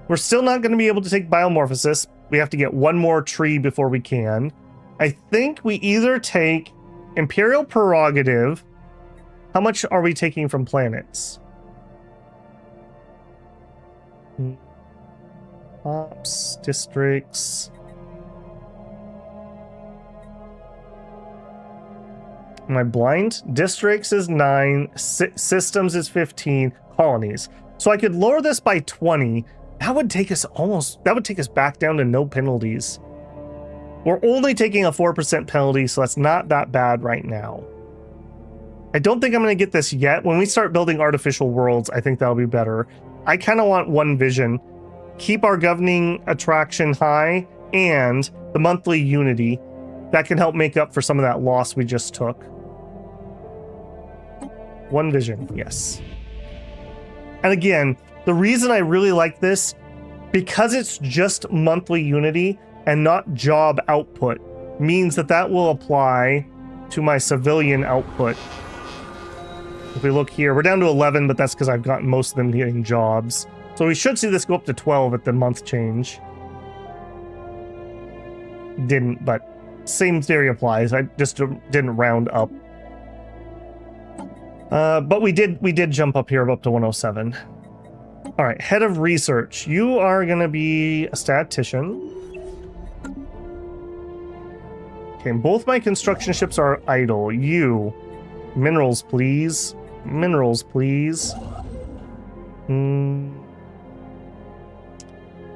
[SPEAKER 1] We're still not going to be able to take biomorphosis. We have to get one more tree before we can. I think we either take Imperial Prerogative. How much are we taking from planets? Ops, districts. Am I blind? Districts is 9, systems is 15, colonies. So I could lower this by 20. That would take us back down to no penalties. We're only taking a 4% penalty, so that's not that bad right now. I don't think I'm going to get this yet. When we start building artificial worlds, I think that'll be better. I kind of want one vision. Keep our governing attraction high and the monthly unity. That can help make up for some of that loss we just took. One vision, yes. And again, the reason I really like this, because it's just monthly unity and not job output, means that will apply to my civilian output. If we look here, we're down to 11, but that's because I've gotten most of them getting jobs. So we should see this go up to 12 at the month change. Didn't, but same theory applies. I just didn't round up. But we did jump up here up to 107. All right, head of research. You are going to be a statistician. Okay, both my construction ships are idle. You, minerals, please. Minerals, please.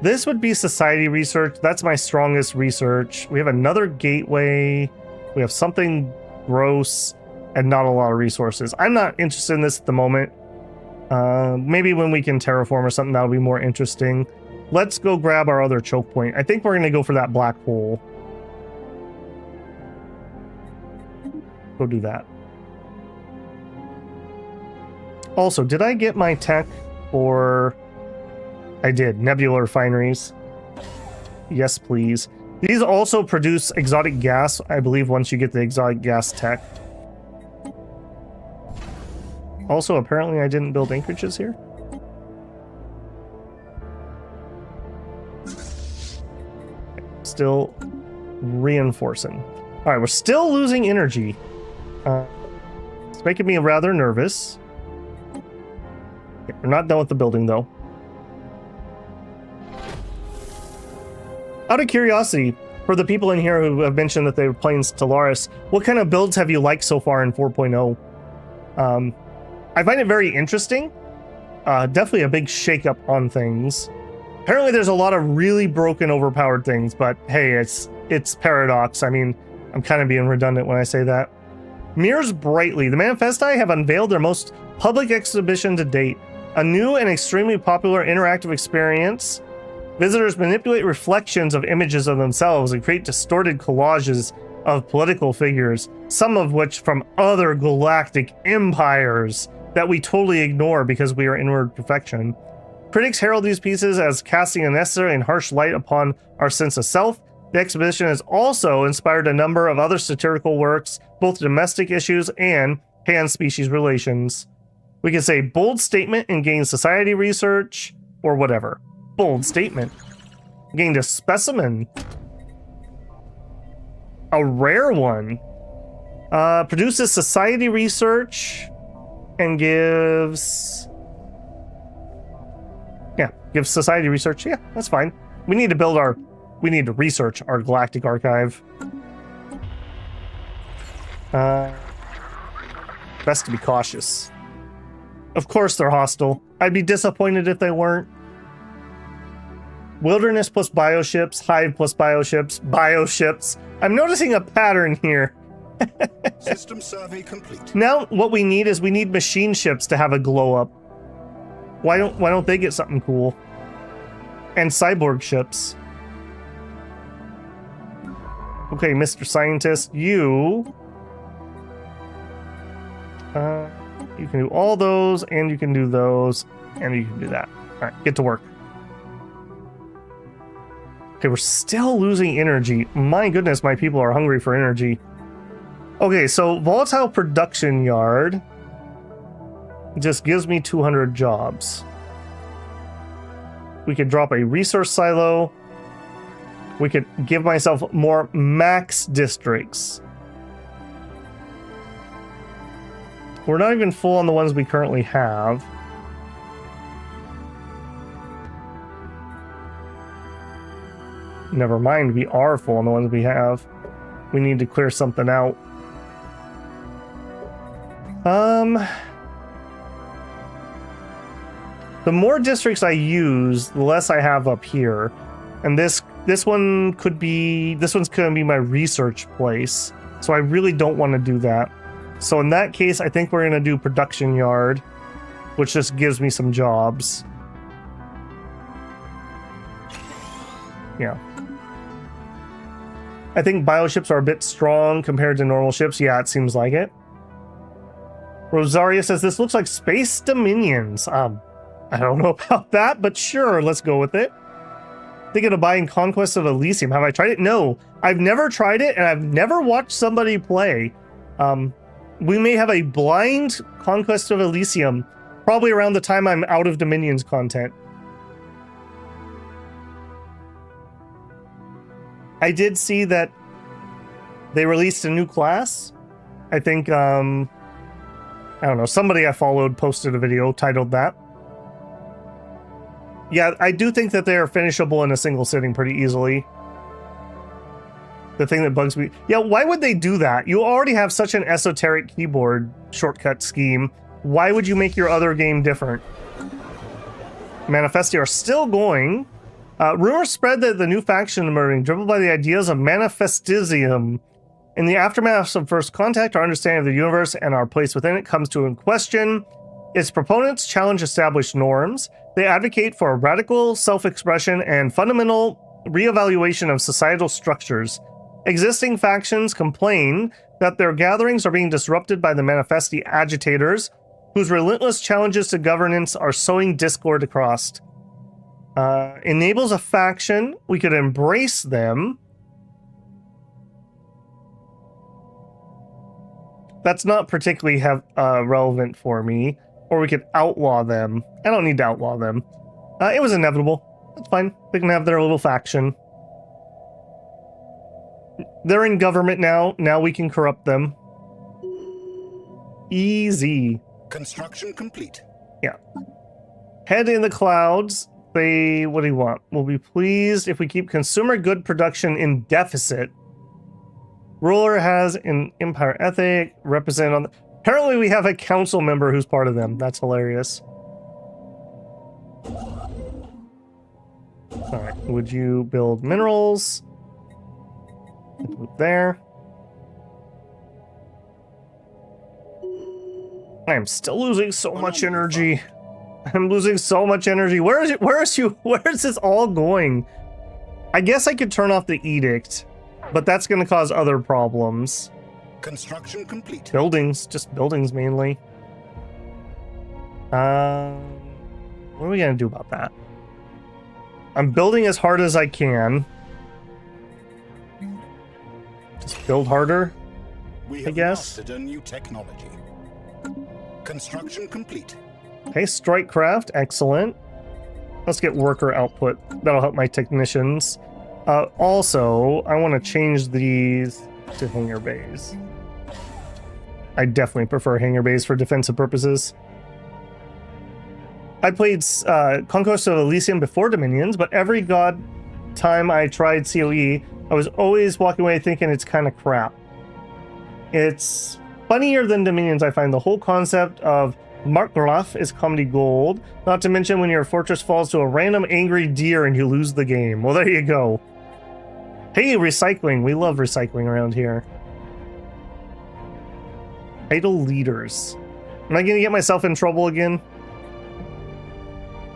[SPEAKER 1] This would be society research. That's my strongest research. We have another gateway. We have something gross and not a lot of resources. I'm not interested in this at the moment. Maybe when we can terraform or something, that'll be more interesting. Let's go grab our other choke point. I think we're going to go for that black hole. Go do that. Also, did I get my tech for... I did. Nebula refineries. Yes, please. These also produce exotic gas, I believe, once you get the exotic gas tech. Also, apparently I didn't build anchorages here. Still reinforcing. All right, we're still losing energy. It's making me rather nervous. Okay, we're not done with the building, though. Out of curiosity, for the people in here who have mentioned that they were playing Stellaris, what kind of builds have you liked so far in 4.0? I find it very interesting. definitely a big shakeup on things. Apparently there's a lot of really broken, overpowered things, but hey, it's Paradox. I mean, I'm kind of being redundant when I say that. Mirrors brightly. The Manifesti have unveiled their most public exhibition to date. A new and extremely popular interactive experience. Visitors manipulate reflections of images of themselves and create distorted collages of political figures, some of which from other galactic empires that we totally ignore because we are inward perfection. Critics herald these pieces as casting a necessary and harsh light upon our sense of self. The exhibition has also inspired a number of other satirical works, both domestic issues and pan-species relations. We can say bold statement and gain society research, or whatever. Bold statement. Gained a specimen. A rare one. Produces society research and gives... Yeah, gives society research. Yeah, that's fine. We need to research our galactic archive. Best to be cautious. Of course they're hostile. I'd be disappointed if they weren't. Wilderness plus bioships, hive plus bioships. I'm noticing a pattern here.
[SPEAKER 2] System survey complete.
[SPEAKER 1] Now what we need is machine ships to have a glow up. Why don't they get something cool? And cyborg ships. Okay, Mr. Scientist, you can do all those, and you can do those, and you can do that. All right, get to work. Okay, we're still losing energy. My goodness, my people are hungry for energy. Okay, so volatile production yard just gives me 200 jobs. We could drop a resource silo. We could give myself more max districts. We're not even full on the ones we currently have. Never mind, we are full on the ones we have. We need to clear something out. The more districts I use, the less I have up here. And this one's gonna be my research place. So I really don't want to do that. So in that case, I think we're gonna do production yard, which just gives me some jobs. Yeah. I think bioships are a bit strong compared to normal ships. Yeah, it seems like it. Rosaria says, this looks like Space Dominions. I don't know about that, but sure, let's go with it. Thinking of buying Conquest of Elysium. Have I tried it? No, I've never tried it, and I've never watched somebody play. We may have a blind Conquest of Elysium, probably around the time I'm out of Dominions content. I did see that they released a new class. I think, I don't know, somebody I followed posted a video titled that. Yeah, I do think that they are finishable in a single sitting pretty easily. The thing that bugs me... Yeah, why would they do that? You already have such an esoteric keyboard shortcut scheme. Why would you make your other game different? Manifesti are still going. Rumors spread that the new faction emerging, driven by the ideas of Manifestism. In the aftermath of First Contact, our understanding of the universe and our place within it comes to in question. Its proponents challenge established norms. They advocate for a radical self-expression and fundamental reevaluation of societal structures. Existing factions complain that their gatherings are being disrupted by the Manifesti agitators, whose relentless challenges to governance are sowing discord across. Enables a faction. We could embrace them. That's not particularly relevant for me. Or we could outlaw them. I don't need to outlaw them. It was inevitable. That's fine. They can have their little faction. They're in government now. Now we can corrupt them. Easy.
[SPEAKER 2] Construction complete.
[SPEAKER 1] Yeah. Head in the clouds. What do you want? We'll be pleased if we keep consumer good production in deficit. Ruler has an empire ethic. Represent on the... Apparently we have a council member who's part of them. That's hilarious. Alright, would you build minerals? Move there. I am still losing so much energy. I'm losing so much energy. Where is it? Where is this all going? I guess I could turn off the edict, but that's going to cause other problems.
[SPEAKER 2] Construction complete.
[SPEAKER 1] Buildings, just buildings mainly. What are we going to do about that? I'm building as hard as I can. Just build harder,
[SPEAKER 2] We
[SPEAKER 1] I
[SPEAKER 2] have
[SPEAKER 1] guess.
[SPEAKER 2] mastered a new technology. Construction complete.
[SPEAKER 1] Okay, strike craft, excellent. Let's get worker output. That'll help my technicians. Also, I want to change these to hangar bays. I definitely prefer hangar bays for defensive purposes. I played Conquest of Elysium before Dominions, but every time I tried COE, I was always walking away thinking it's kind of crap. It's funnier than Dominions, I find. The whole concept of Markgraf is comedy gold, not to mention when your fortress falls to a random angry deer and you lose the game. Well, there you go. Hey, recycling. We love recycling around here. Idle leaders. Am I going to get myself in trouble again?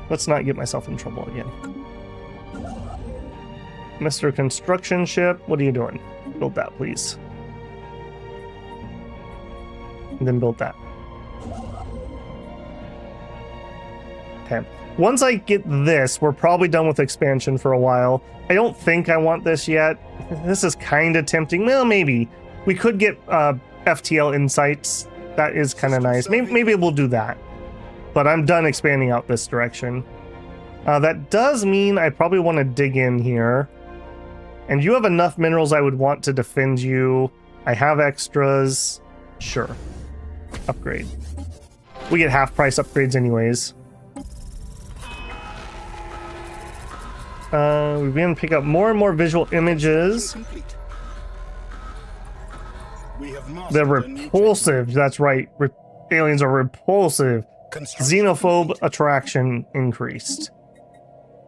[SPEAKER 1] Let's not get myself in trouble again. Mr. Construction Ship, what are you doing? Build that, please. And then build that. Okay. Once I get this, we're probably done with expansion for a while. I don't think I want this yet. This is kind of tempting. Well, maybe. We could get FTL insights. That is kind of nice. Maybe we'll do that. But I'm done expanding out this direction. That does mean I probably want to dig in here. And you have enough minerals I would want to defend you. I have extras. Sure. Upgrade. We get half price upgrades anyways. We begin to pick up more and more visual images. They're repulsive. That's right. Aliens are repulsive. Xenophobe attraction increased.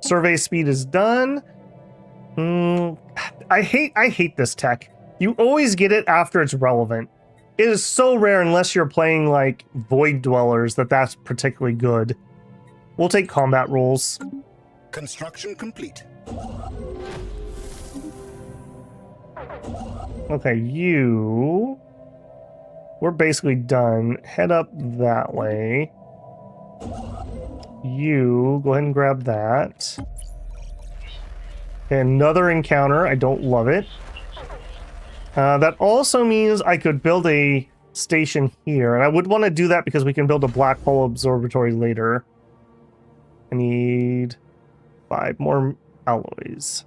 [SPEAKER 1] Survey speed is done. I hate this tech. You always get it after it's relevant. It is so rare unless you're playing like Void Dwellers that's particularly good. We'll take combat rolls.
[SPEAKER 2] Construction complete.
[SPEAKER 1] Okay, we're basically done. Head up that way. You go ahead and grab that. Another encounter. I don't love it. That also means I could build a station here, and I would want to do that because we can build a black hole observatory later. I need 5 more alloys.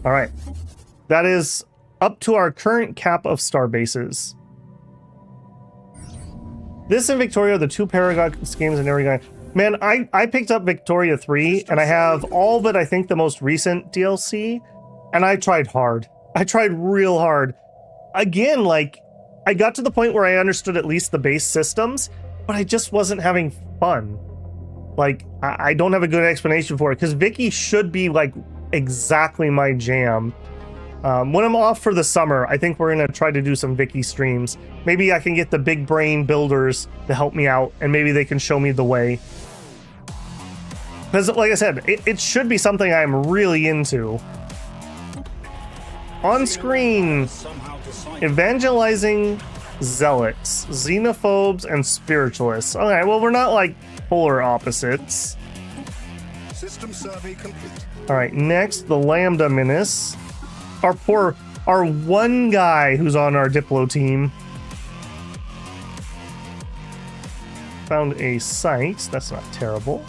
[SPEAKER 1] All right. That is up to our current cap of star bases. This and Victoria are the 2 Paragon schemes in every guy. Man, I picked up Victoria 3, and I have all but I think the most recent DLC, and I tried hard. I tried real hard. Again, like, I got to the point where I understood at least the base systems, but I just wasn't having fun. Like, I don't have a good explanation for it, because Vicky should be, like, exactly my jam. When I'm off for the summer, I think we're going to try to do some Vicky streams. Maybe I can get the big brain builders to help me out, and maybe they can show me the way. Because, like I said, it should be something I'm really into. On screen, evangelizing zealots, xenophobes, and spiritualists. Okay, well, we're not like polar opposites.
[SPEAKER 2] System survey complete.
[SPEAKER 1] All right, next, the Lambda Menace. Our one guy who's on our Diplo team. Found a site. That's not terrible.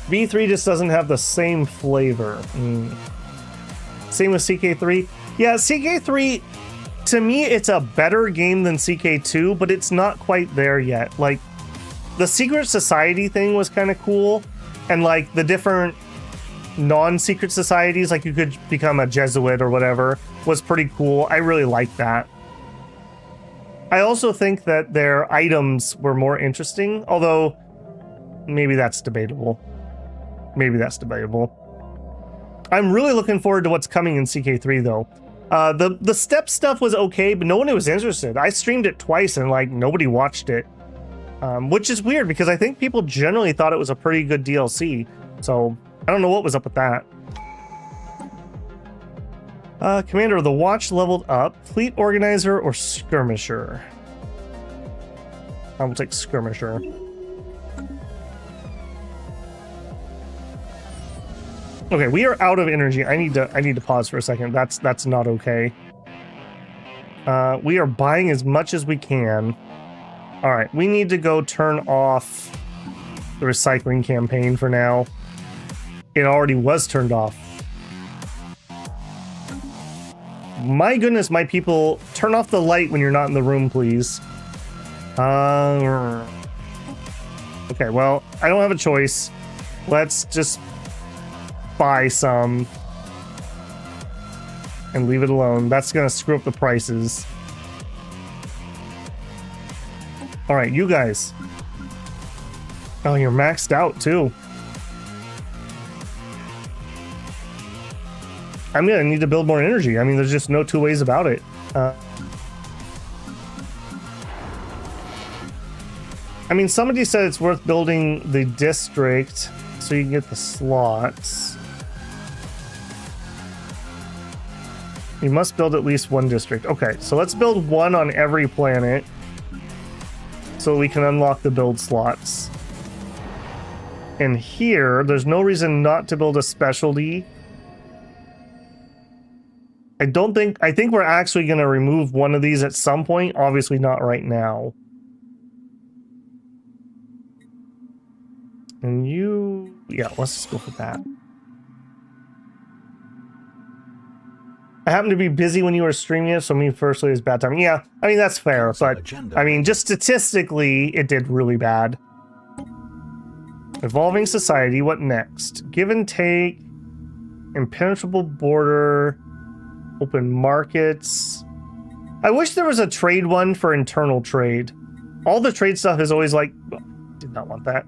[SPEAKER 1] V3 just doesn't have the same flavor. Same with CK3. Yeah, CK3, to me, it's a better game than CK2, but it's not quite there yet. Like, the Secret Society thing was kind of cool, and like the different non-secret societies, like you could become a Jesuit or whatever, was pretty cool. I really liked that. I also think that their items were more interesting, although maybe that's debatable. Maybe that's debatable. I'm really looking forward to what's coming in CK3 though. The step stuff was okay, but no one was interested. I streamed it twice and like nobody watched it, which is weird because I think people generally thought it was a pretty good DLC. So I don't know what was up with that. Commander of the Watch leveled up. Fleet Organizer or Skirmisher? I will take Skirmisher. Okay, we are out of energy. I need to pause for a second. That's not okay. We are buying as much as we can. All right, we need to go turn off the recycling campaign for now. It already was turned off. My goodness, my people, turn off the light when you're not in the room, please. Okay, well, I don't have a choice. Let's just buy some and leave it alone. That's gonna screw up the prices. All right, you guys. Oh, you're maxed out too. I'm gonna need to build more energy. I mean, there's just no two ways about it. I mean, somebody said it's worth building the district so you can get the slots. You must build at least one district. Okay, so let's build one on every planet so we can unlock the build slots. And here, there's no reason not to build a specialty. I think we're actually going to remove one of these at some point. Obviously not right now. And you... yeah, let's just go for that. I happened to be busy when you were streaming it, so me personally is bad timing. Yeah, I mean, that's fair, but I mean, just statistically, it did really bad. Evolving society, what next? Give and take, impenetrable border, open markets. I wish there was a trade one for internal trade. All the trade stuff is always like, oh, did not want that,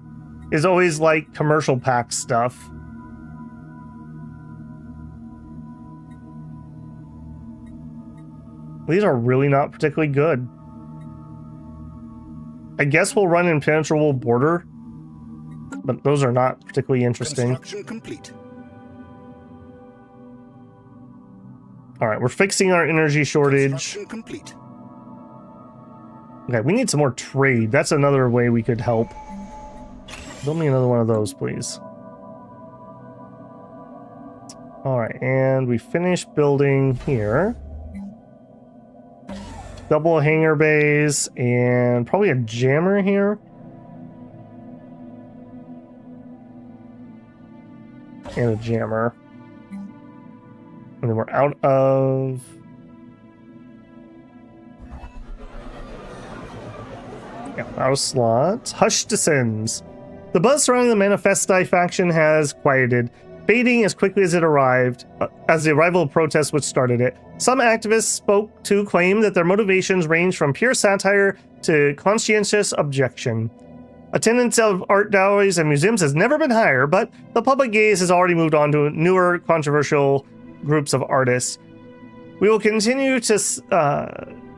[SPEAKER 1] is always like commercial pack stuff. These are really not particularly good. I guess we'll run impenetrable border, but those are not particularly interesting.
[SPEAKER 2] Construction complete.
[SPEAKER 1] All right, we're fixing our energy shortage.
[SPEAKER 2] Construction complete.
[SPEAKER 1] Okay, we need some more trade. That's another way we could help. Build me another one of those, please. All right, and we finished building here. Double hangar bays and probably a jammer here. And a jammer. And then we're out of... yeah, out of slots. Hush descends. The buzz surrounding the Manifesti faction has quieted, fading as quickly as it arrived, as the arrival of protests which started it. Some activists spoke to claim that their motivations range from pure satire to conscientious objection. Attendance of art galleries and museums has never been higher, but the public gaze has already moved on to newer, controversial groups of artists. We will continue to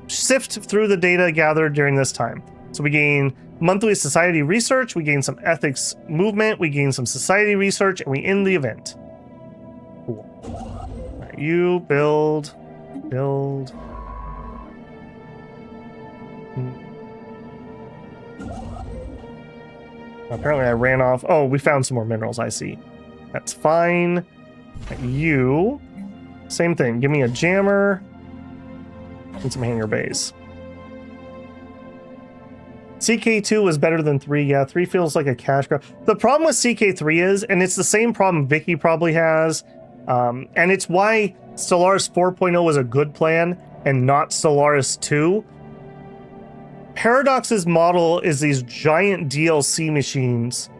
[SPEAKER 1] sift through the data gathered during this time. So we gain monthly society research, we gain some ethics movement, we gain some society research, and we end the event. Cool. All right, you build. Apparently I ran off. Oh, we found some more minerals, I see. That's fine. You, same thing. Give me a jammer and some hangar bays. CK2 was better than 3. Yeah, 3 feels like a cash grab. The problem with CK3 is, and it's the same problem Vicky probably has, and it's why Stellaris 4.0 was a good plan and not Stellaris 2. Paradox's model is these giant DLC machines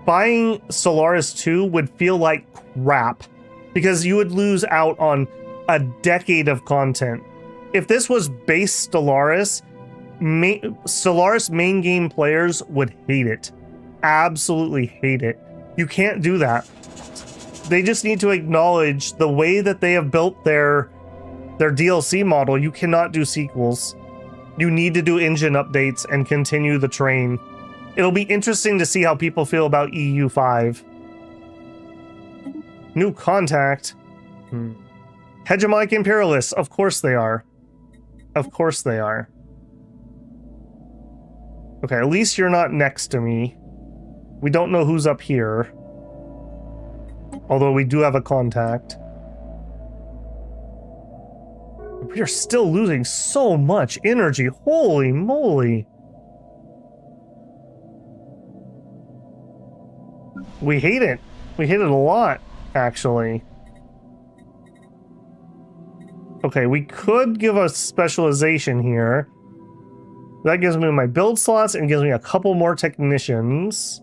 [SPEAKER 1] buying Stellaris 2 would feel like crap because you would lose out on a decade of content. If this was base Stellaris, Stellaris main game players would hate it. Absolutely hate it. You can't do that. They just need to acknowledge the way that they have built their DLC model. You cannot do sequels. You need to do engine updates and continue the train. It'll be interesting to see how people feel about EU5. New contact. Hegemonic imperialists. Of course they are. Of course they are. Okay, at least you're not next to me. We don't know who's up here. Although we do have a contact. We are still losing so much energy. Holy moly. We hate it. We hate it a lot, actually. Okay, we could give a specialization here. That gives me my build slots and gives me a couple more technicians.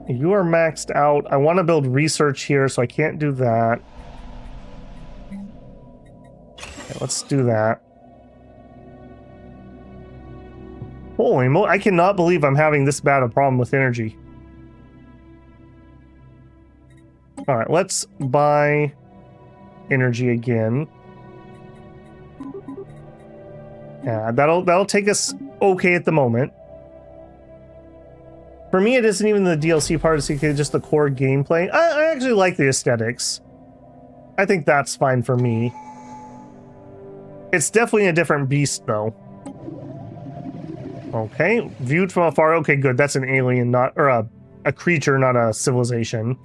[SPEAKER 1] You are maxed out. I want to build research here, so I can't do that. Okay, let's do that. Holy moly, I cannot believe I'm having this bad a problem with energy. Alright, let's buy energy again. Yeah, that'll take us okay at the moment. For me, it isn't even the DLC part, it's just the core gameplay. I actually like the aesthetics. I think that's fine for me. It's definitely a different beast, though. Okay, viewed from afar. Okay, good. That's an alien, not or a creature, not a civilization.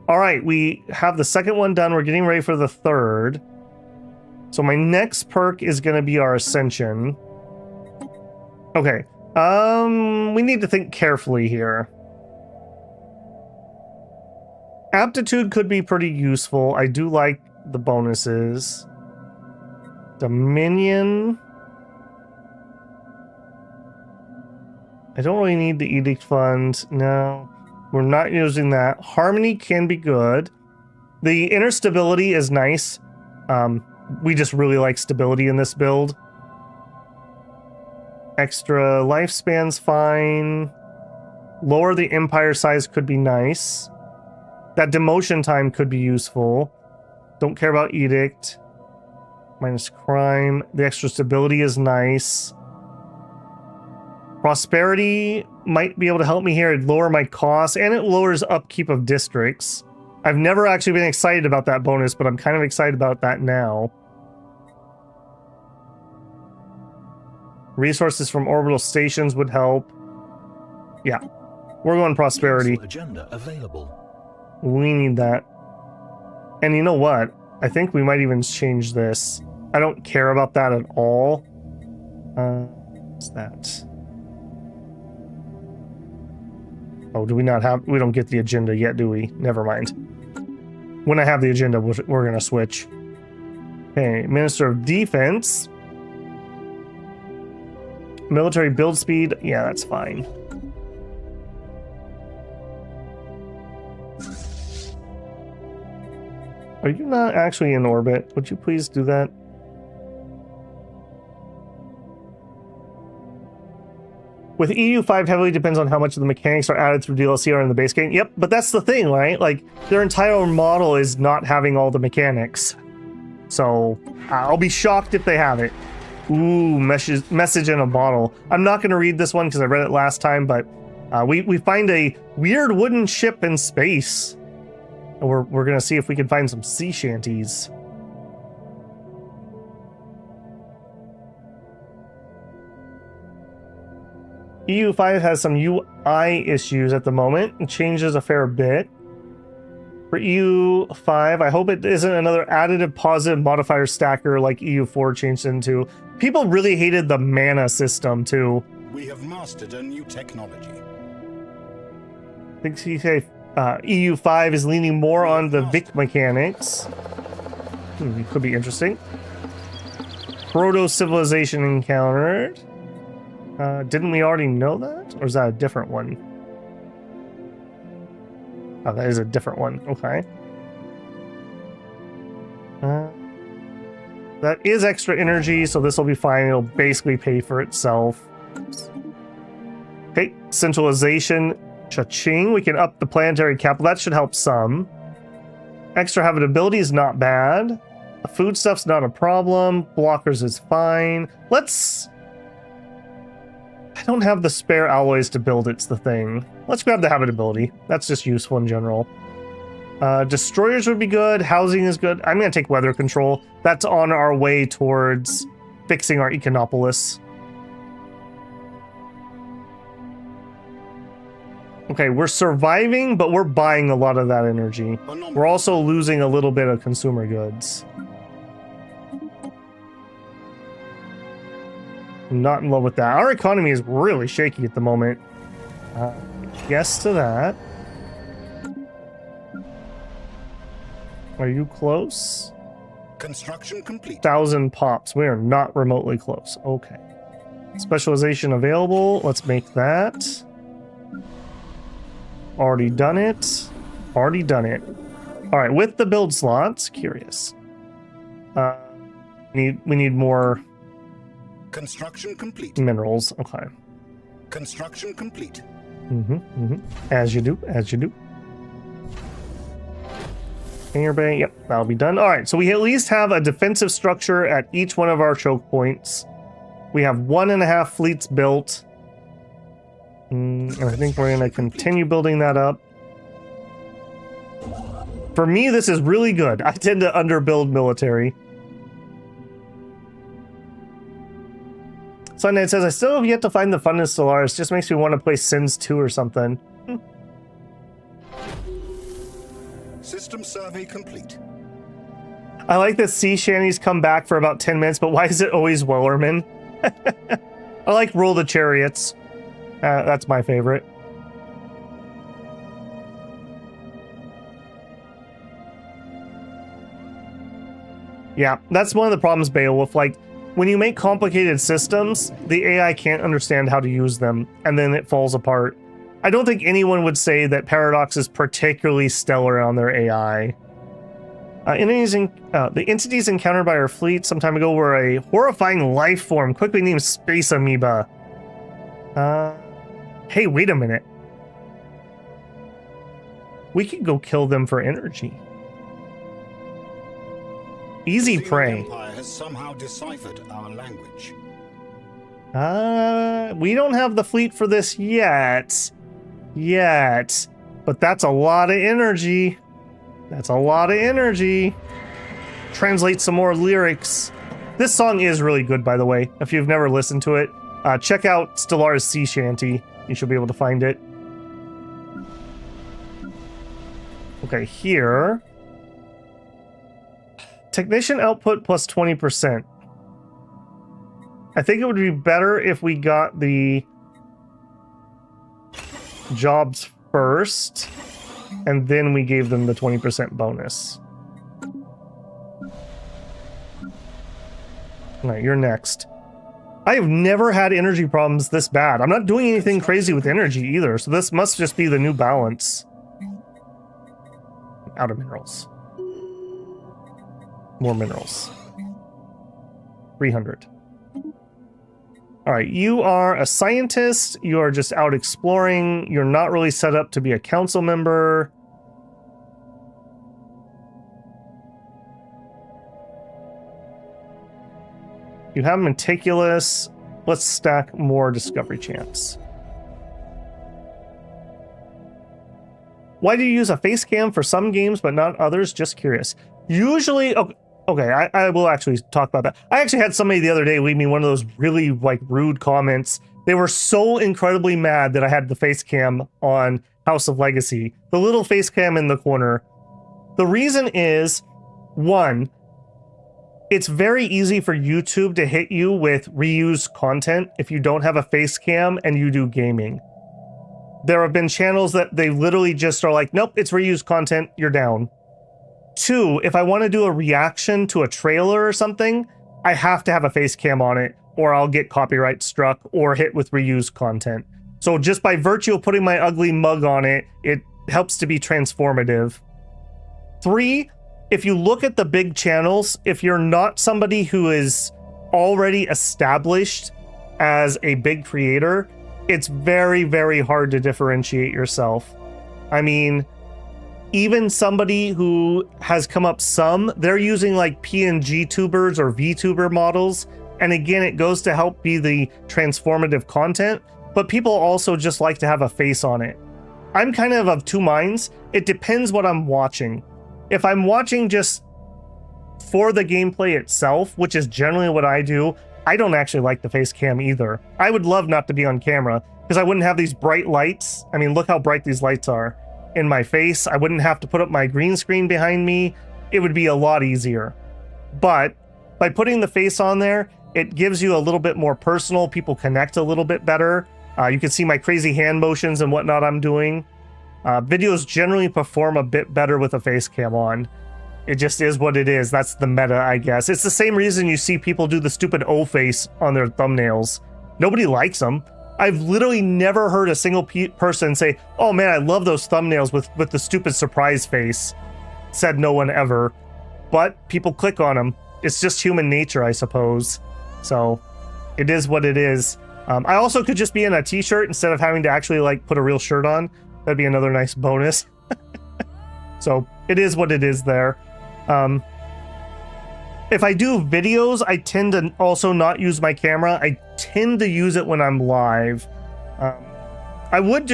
[SPEAKER 1] All right, we have the second one done. We're getting ready for the third. So my next perk is going to be our ascension. Okay. We need to think carefully here. Aptitude could be pretty useful. I do like the bonuses. Dominion. I don't really need the Edict Fund. No, we're not using that. Harmony can be good. The inner stability is nice. We just really like stability in this build. Extra lifespan's fine. Lower the empire size could be nice. That demotion time could be useful. Don't care about Edict. Minus crime. The extra stability is nice. Prosperity might be able to help me here. It'd lower my costs, and it lowers upkeep of districts. I've never actually been excited about that bonus, but I'm kind of excited about that now. Resources from orbital stations would help. Yeah, we're going prosperity.
[SPEAKER 3] Agenda available.
[SPEAKER 1] We need that. And you know what? I think we might even change this. I don't care about that at all. What's that? Oh, do we not have... We don't get the agenda yet, do we? Never mind. When I have the agenda, we're going to switch. Okay, Minister of Defense. Military build speed. Yeah, that's fine. Are you not actually in orbit? Would you please do that? With EU5 heavily depends on how much of the mechanics are added through DLC or in the base game. Yep, but that's the thing, right? Like, their entire model is not having all the mechanics. So, I'll be shocked if they have it. Ooh, message in a bottle. I'm not going to read this one because I read it last time, but we find a weird wooden ship in space. And we're going to see if we can find some sea shanties. EU5 has some UI issues at the moment. It changes a fair bit. For EU5, I hope it isn't another additive positive modifier stacker like EU4 changed into. People really hated the mana system too.
[SPEAKER 2] We have mastered a new technology.
[SPEAKER 1] I think EU5 is leaning more on the Vic mechanics. Could be interesting. Proto-civilization encountered. Didn't we already know that? Or is that a different one? Oh, that is a different one. Okay. That is extra energy, so this will be fine. It'll basically pay for itself. Okay, centralization. Cha-ching. We can up the planetary capital. That should help some. Extra habitability is not bad. Food stuff's not a problem. Blockers is fine. Let's... I don't have the spare alloys to build, it's the thing. Let's grab the habitability. That's just useful in general. Destroyers would be good. Housing is good. I'm going to take weather control. That's on our way towards fixing our Econopolis. Okay, we're surviving, but we're buying a lot of that energy. We're also losing a little bit of consumer goods. I'm not in love with that. Our economy is really shaky at the moment. Yes to that. Are you close?
[SPEAKER 2] Construction complete.
[SPEAKER 1] 1,000 pops. We are not remotely close. Okay. Specialization available. Let's make that. Already done it. Already done it. All right, with the build slots. Curious. We need more
[SPEAKER 2] construction complete.
[SPEAKER 1] Minerals. Okay.
[SPEAKER 2] Construction complete.
[SPEAKER 1] As you do. As you do. Hangar bay. Yep, that'll be done. All right, so we at least have a defensive structure at each one of our choke points. We have 1.5 fleets built. And I think we're going to continue building that up. For me, this is really good. I tend to underbuild military. Sunday says, I still have yet to find the fun in Stellaris. Just makes me want to play Sims 2 or something.
[SPEAKER 2] System survey complete.
[SPEAKER 1] I like that sea shanties come back for about 10 minutes, but why is it always Wellerman? I like Roll the Chariots. That's my favorite. Yeah, that's one of the problems, Beowulf. Like, when you make complicated systems, the AI can't understand how to use them, and then it falls apart. I don't think anyone would say that Paradox is particularly stellar on their AI. The entities encountered by our fleet some time ago were a horrifying life form, quickly named Space Amoeba. Hey, wait a minute. We could go kill them for energy. Easy prey.
[SPEAKER 2] The Empire has somehow deciphered our language.
[SPEAKER 1] We don't have the fleet for this yet. But that's a lot of energy. That's a lot of energy. Translate some more lyrics. This song is really good, by the way. If you've never listened to it, check out Stellaris Sea Shanty. You should be able to find it. Okay, here. Technician output plus 20%. I think it would be better if we got the jobs first, and then we gave them the 20% bonus. All right, you're next. I have never had energy problems this bad. I'm not doing anything crazy with energy either, so this must just be the new balance. Out of minerals. More minerals. 300. All right, you are a scientist. You are just out exploring. You're not really set up to be a council member. You have meticulous. Let's stack more discovery chance. Why do you use a face cam for some games but not others? Just curious. Usually, okay, I will actually talk about that. I actually had somebody the other day leave me one of those really rude comments. They were so incredibly mad that I had the face cam on House of Legacy. The little face cam in the corner. The reason is, one, it's very easy for YouTube to hit you with reused content if you don't have a face cam and you do gaming. There have been channels that they literally just are like, nope, it's reused content, you're down. 2, if I want to do a reaction to a trailer or something, I have to have a face cam on it, or I'll get copyright struck or hit with reused content. So just by virtue of putting my ugly mug on it, it helps to be transformative. 3, if you look at the big channels, if you're not somebody who is already established as a big creator, it's very, very hard to differentiate yourself. I mean, even somebody who has come up some, they're using like PNG tubers or VTuber models. And again, it goes to help be the transformative content, but people also just like to have a face on it. I'm kind of two minds. It depends what I'm watching. If I'm watching just for the gameplay itself, which is generally what I do, I don't actually like the face cam either. I would love not to be on camera because I wouldn't have these bright lights. I mean, look how bright these lights are in my face. I wouldn't have to put up my green screen behind me. It would be a lot easier. But by putting the face on there, it gives you a little bit more personal. People connect a little bit better. You can see my crazy hand motions and whatnot I'm doing. Videos generally perform a bit better with a face cam on. It just is what it is. That's the meta, I guess. It's the same reason you see people do the stupid O face on their thumbnails. Nobody likes them. I've literally never heard a single person say, oh man, I love those thumbnails with the stupid surprise face. Said no one ever. But people click on them. It's just human nature, I suppose. So it is what it is. I also could just be in a t-shirt instead of having to actually like put a real shirt on. That'd be another nice bonus. So it is what it is there. If I do videos, I tend to also not use my camera. I tend to use it when I'm live. I would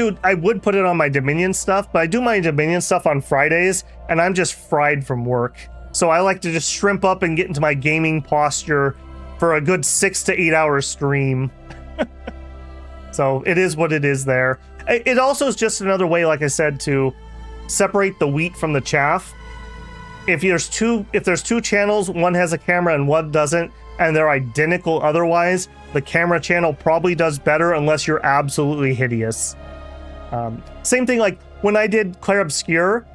[SPEAKER 1] put it on my Dominion stuff, but I do my Dominion stuff on Fridays and I'm just fried from work. So I like to just shrimp up and get into my gaming posture for a good 6 to 8 hour stream. So it is what it is there. It also is just another way, like I said, to separate the wheat from the chaff. If there's two channels, one has a camera and one doesn't, and they're identical otherwise, the camera channel probably does better unless you're absolutely hideous. Same thing like when I did Claire Obscure,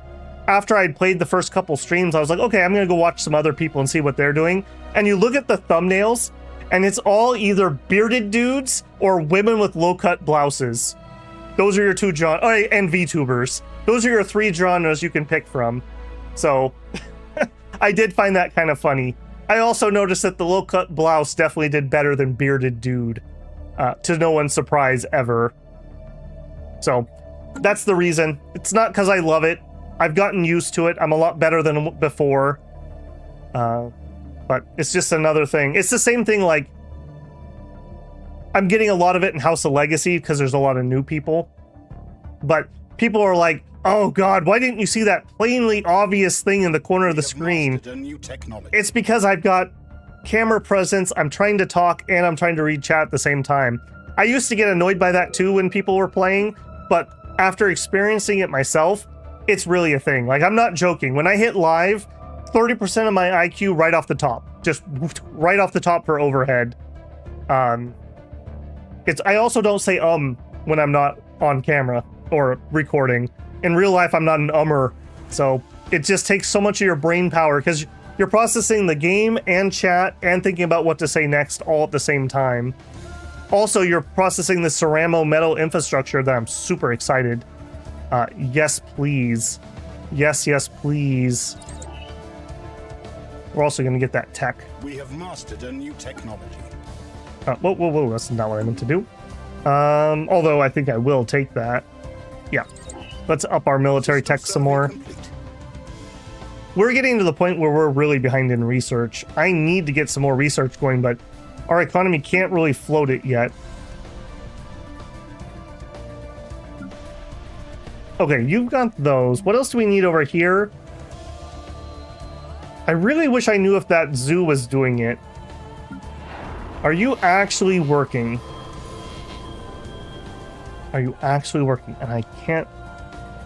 [SPEAKER 1] after I'd played the first couple streams, I was like, okay, I'm gonna go watch some other people and see what they're doing. And you look at the thumbnails, and it's all either bearded dudes or women with low-cut blouses. Those are your two genres, and VTubers. Those are your 3 genres you can pick from. So I did find that kind of funny. I also noticed that the low-cut blouse definitely did better than bearded dude, to no one's surprise ever. So that's the reason. It's not because I love it. I've gotten used to it. I'm a lot better than before. But it's just another thing. It's the same thing like I'm getting a lot of it in House of Legacy because there's a lot of new people. But people are like, oh god, why didn't you see that plainly obvious thing in the corner of the screen? It's because I've got camera presence, I'm trying to talk, and I'm trying to read chat at the same time. I used to get annoyed by that too when people were playing, but after experiencing it myself, it's really a thing. Like, I'm not joking. When I hit live, 30% of my IQ right off the top. Just right off the top for overhead. I also don't say when I'm not on camera or recording. In real life, I'm not an ummer, so it just takes so much of your brain power because you're processing the game and chat and thinking about what to say next all at the same time. Also, you're processing the Ceramo metal infrastructure that I'm super excited. Yes, please. Yes, please. We're also going to get that tech.
[SPEAKER 2] We have mastered a new technology.
[SPEAKER 1] Whoa, that's not what I meant to do. Although I think I will take that. Yeah. Let's up our military tech some more. We're getting to the point where we're really behind in research. I need to get some more research going, but our economy can't really float it yet. Okay, you've got those. What else do we need over here? I really wish I knew if that zoo was doing it. Are you actually working? Are you actually working? And I can't...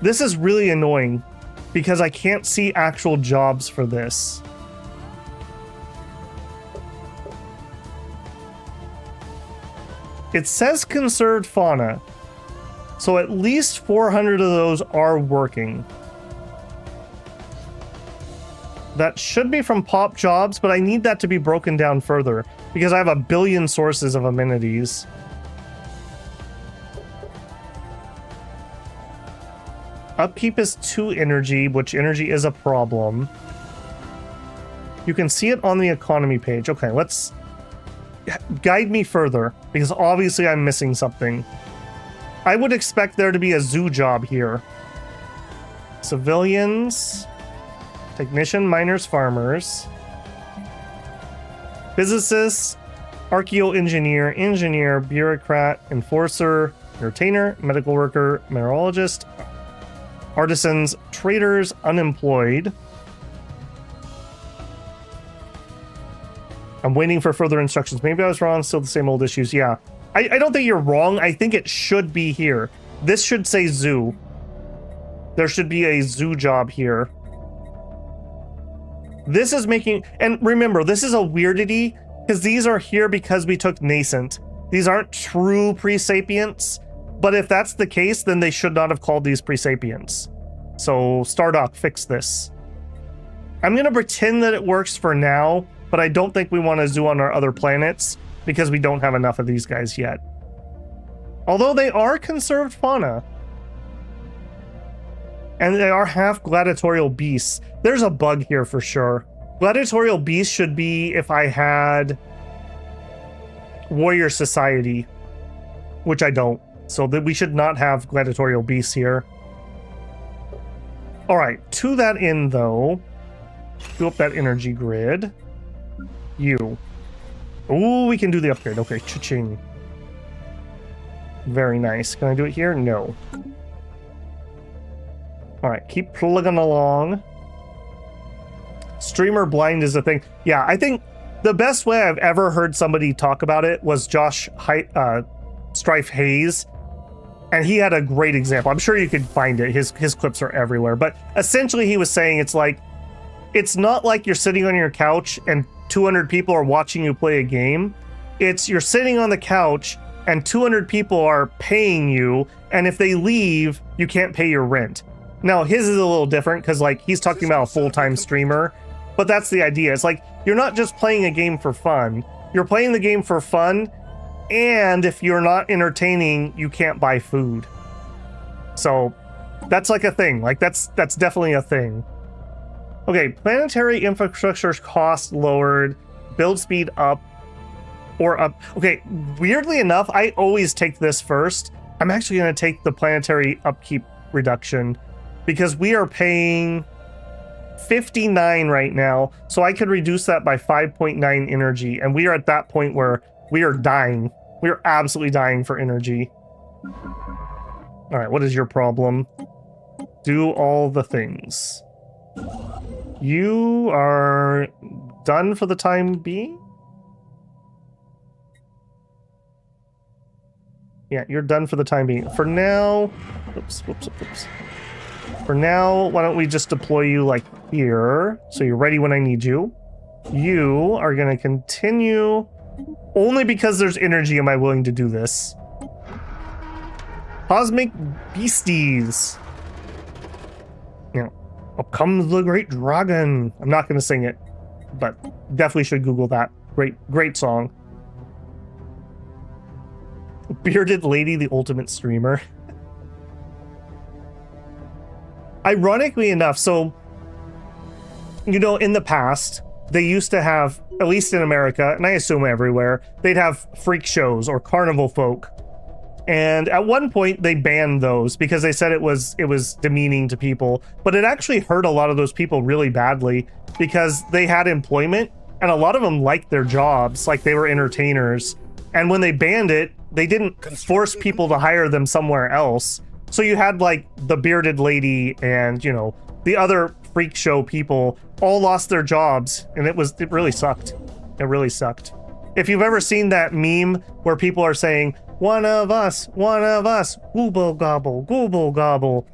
[SPEAKER 1] This is really annoying because I can't see actual jobs for this. It says conserved fauna. So at least 400 of those are working. That should be from pop jobs, but I need that to be broken down further because I have a billion sources of amenities. Upkeep is 2 energy, which energy is a problem. You can see it on the economy page. Okay, let's guide me further because obviously I'm missing something. I would expect there to be a zoo job here. Civilians, technician, miners, farmers, physicists, archaeo-engineer, engineer, bureaucrat, enforcer, entertainer, medical worker, mineralogist, artisans, traders, unemployed. I'm waiting for further instructions. Maybe I was wrong. Still the same old issues. Yeah. I don't think you're wrong. I think it should be here. This should say zoo. There should be a zoo job here. This is making... And remember, this is a weirdity because these are here because we took Nascent. These aren't true pre-sapients. But if that's the case, then they should not have called these pre-sapients. So, Stardock, fix this. I'm going to pretend that it works for now, but I don't think we want a zoo on our other planets because we don't have enough of these guys yet. Although they are conserved fauna. And they are half gladiatorial beasts. There's a bug here for sure. Gladiatorial beasts should be if I had warrior society, which I don't. So that we should not have gladiatorial beasts here. All right, to that end though, do up that energy grid. You. Oh, we can do the upgrade. Okay, cha-ching. Very nice. Can I do it here? No. All right, keep plugging along. Streamer blind is a thing. Yeah, I think the best way I've ever heard somebody talk about it was Josh Strife Hayes. And he had a great example. I'm sure you could find it. His clips are everywhere. But essentially he was saying it's like, it's not like you're sitting on your couch and 200 people are watching you play a game. It's you're sitting on the couch and 200 people are paying you. And if they leave, you can't pay your rent. Now, his is a little different because like he's talking about a full-time streamer. But that's the idea. It's like you're not just playing a game for fun. You're playing the game for fun. And if you're not entertaining, you can't buy food. So that's like a thing. Like that's definitely a thing. Okay, planetary infrastructure cost lowered, build speed up or up. Okay, weirdly enough, I always take this first. I'm actually going to take the planetary upkeep reduction because we are paying 59 right now. So I could reduce that by 5.9 energy. And we are at that point where we are dying. We are absolutely dying for energy. All right, what is your problem? Do all the things. You are done for the time being? Yeah, you're done for the time being. For now... Oops. For now, why don't we just deploy you like here, so you're ready when I need you. You are going to continue... Only because there's energy am I willing to do this. Cosmic Beasties. You know, up comes the great dragon. I'm not going to sing it, but definitely should Google that. Great song. Bearded Lady, the ultimate streamer. Ironically enough, so, you know, in the past, they used to have, at least in America, and I assume everywhere, they'd have freak shows or carnival folk. And at one point they banned those because they said it was demeaning to people, but it actually hurt a lot of those people really badly because they had employment and a lot of them liked their jobs, like they were entertainers. And when they banned it, they didn't force people to hire them somewhere else. So you had like the bearded lady and, you know, the other freak show people all lost their jobs, and it really sucked. It really sucked. If you've ever seen that meme where people are saying, one of us, gooble gobble, gooble gobble.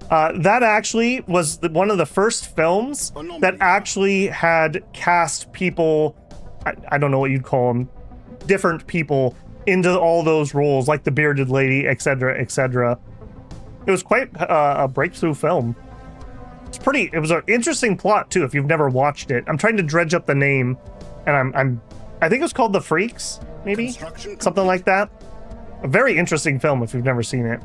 [SPEAKER 1] That actually was one of the first films that actually had cast people, I don't know what you'd call them, different people into all those roles, like the bearded lady, etc., etc. It was quite a breakthrough film. It was an interesting plot too, if you've never watched it. I'm trying to dredge up the name, and I think it was called The Freaks, maybe? Something like that. A very interesting film if you've never seen it.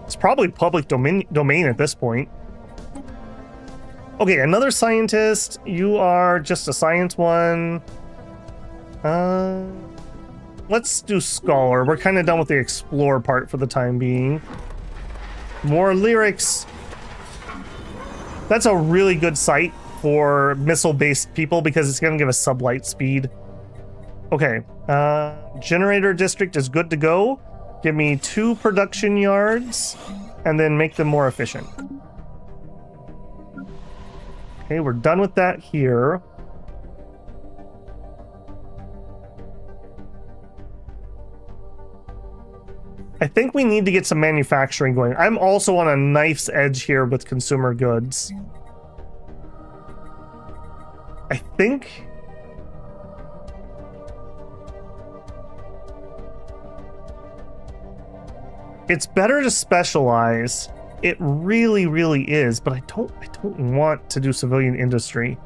[SPEAKER 1] It's probably public domain at this point. Okay, another scientist. You are just a science one. Let's do scholar. We're kind of done with the explore part for the time being. More lyrics. That's a really good site for missile-based people because it's going to give us sublight speed. Okay, generator district is good to go. Give me 2 production yards and then make them more efficient. Okay, we're done with that here. I think we need to get some manufacturing going. I'm also on a knife's edge here with consumer goods. I think... it's better to specialize. It really, really is, but I don't want to do civilian industry.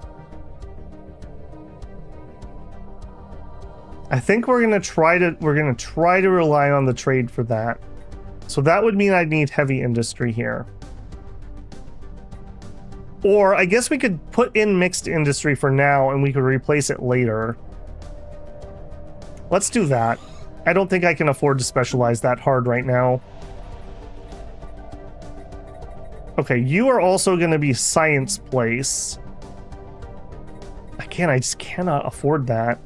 [SPEAKER 1] I think we're gonna try to rely on the trade for that. So that would mean I'd need heavy industry here. Or I guess we could put in mixed industry for now and we could replace it later. Let's do that. I don't think I can afford to specialize that hard right now. Okay, you are also going to be science place. I just cannot afford that.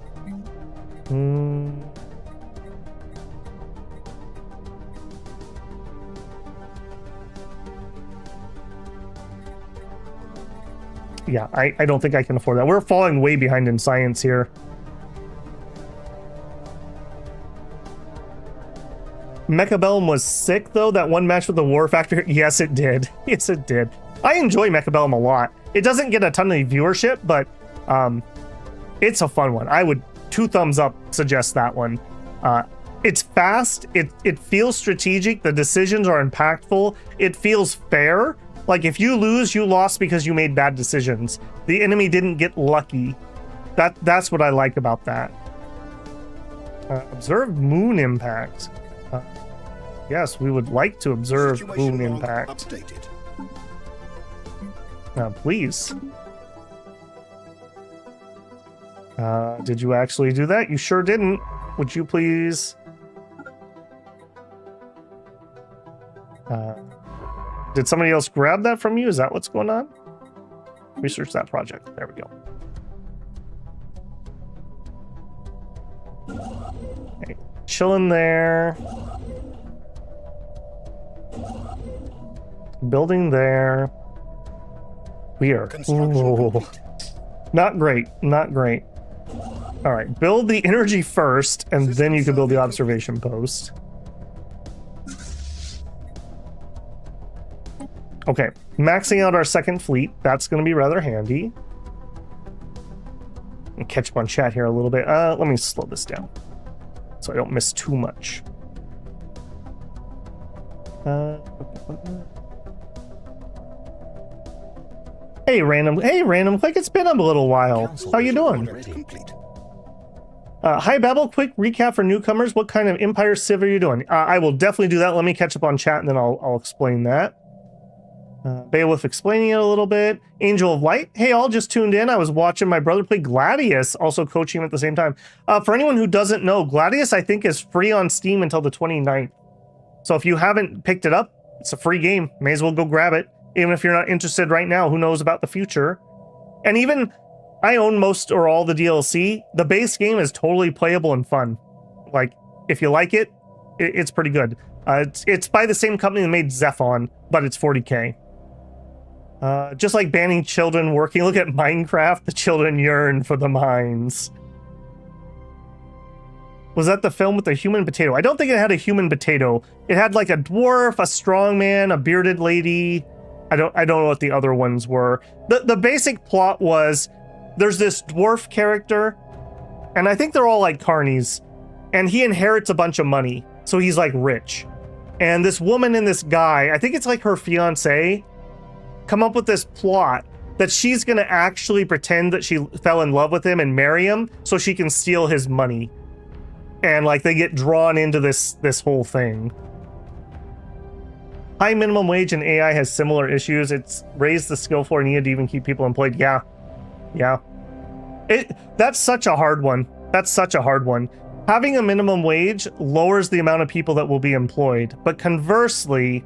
[SPEAKER 1] Yeah, I don't think I can afford that. We're falling way behind in science here. Mechabellum was sick, though. That one match with the War Factor. Yes, it did. Yes, it did. I enjoy Mechabellum a lot. It doesn't get a ton of viewership, but it's a fun one. I would 2 thumbs up suggest that one. It's fast. It feels strategic. The decisions are impactful. It feels fair. Like, if you lose, you lost because you made bad decisions. The enemy didn't get lucky. That's what I like about that. Observe moon impact. Yes, we would like to observe moon impact. Please. Did you actually do that? You sure didn't. Would you please? Did somebody else grab that from you? Is that what's going on? Research that project. There we go. Okay. Chilling there. Building there. Weird. Ooh. Not great. Not great. All right. Build the energy first, and then you can build the observation post. Okay. Maxing out our second fleet. That's going to be rather handy. I'll catch up on chat here a little bit. Let me slow this down so I don't miss too much. Hey, random click. It's been a little while. How you doing? Hi, Babel. Quick recap for newcomers. What kind of Empire Civ are you doing? I will definitely do that. Let me catch up on chat, and then I'll explain that. Beowulf explaining it a little bit. Angel of Light. Hey, all just tuned in. I was watching my brother play Gladius, also coaching him at the same time. For anyone who doesn't know, Gladius, I think, is free on Steam until the 29th. So if you haven't picked it up, it's a free game. May as well go grab it. Even if you're not interested right now, who knows about the future? And even, I own most or all the DLC. The base game is totally playable and fun. Like, if you like it, it's pretty good. It's by the same company that made Zephon, but it's 40k. Just like banning children working. Look at Minecraft. The children yearn for the mines. Was that the film with the human potato? I don't think it had a human potato. It had like a dwarf, a strongman, a bearded lady. I don't know what the other ones were. The basic plot was there's this dwarf character, and I think they're all like carnies, and he inherits a bunch of money, so he's like rich. And this woman and this guy, I think it's like her fiance, come up with this plot that she's gonna actually pretend that she fell in love with him and marry him so she can steal his money. And like they get drawn into this whole thing. High minimum wage and AI has similar issues. It's raised the skill floor needed to even keep people employed. Yeah. That's such a hard one. That's such a hard one. Having a minimum wage lowers the amount of people that will be employed. But conversely,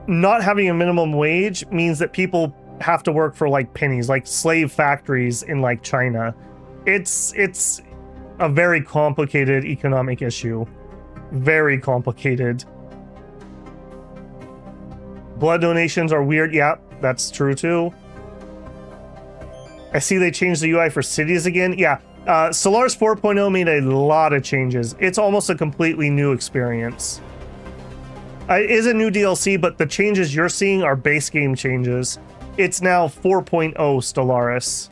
[SPEAKER 1] not having a minimum wage means that people have to work for like pennies, like slave factories in like China. It's a very complicated economic issue. Very complicated. Blood donations are weird. Yeah, that's true too. I see they changed the UI for cities again. Yeah, Stellaris 4.0 made a lot of changes. It's almost a completely new experience. It is a new DLC, but the changes you're seeing are base game changes. It's now 4.0 Stellaris.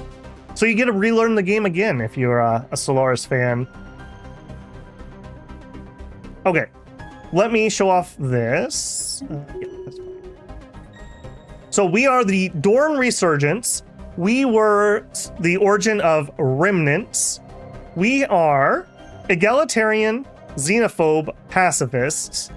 [SPEAKER 1] So you get to relearn the game again if you're a Stellaris fan. Okay, let me show off this. Yeah, that's fine. So we are the Dorn Resurgence. We were the origin of Remnants. We are Egalitarian, Xenophobe, Pacifists.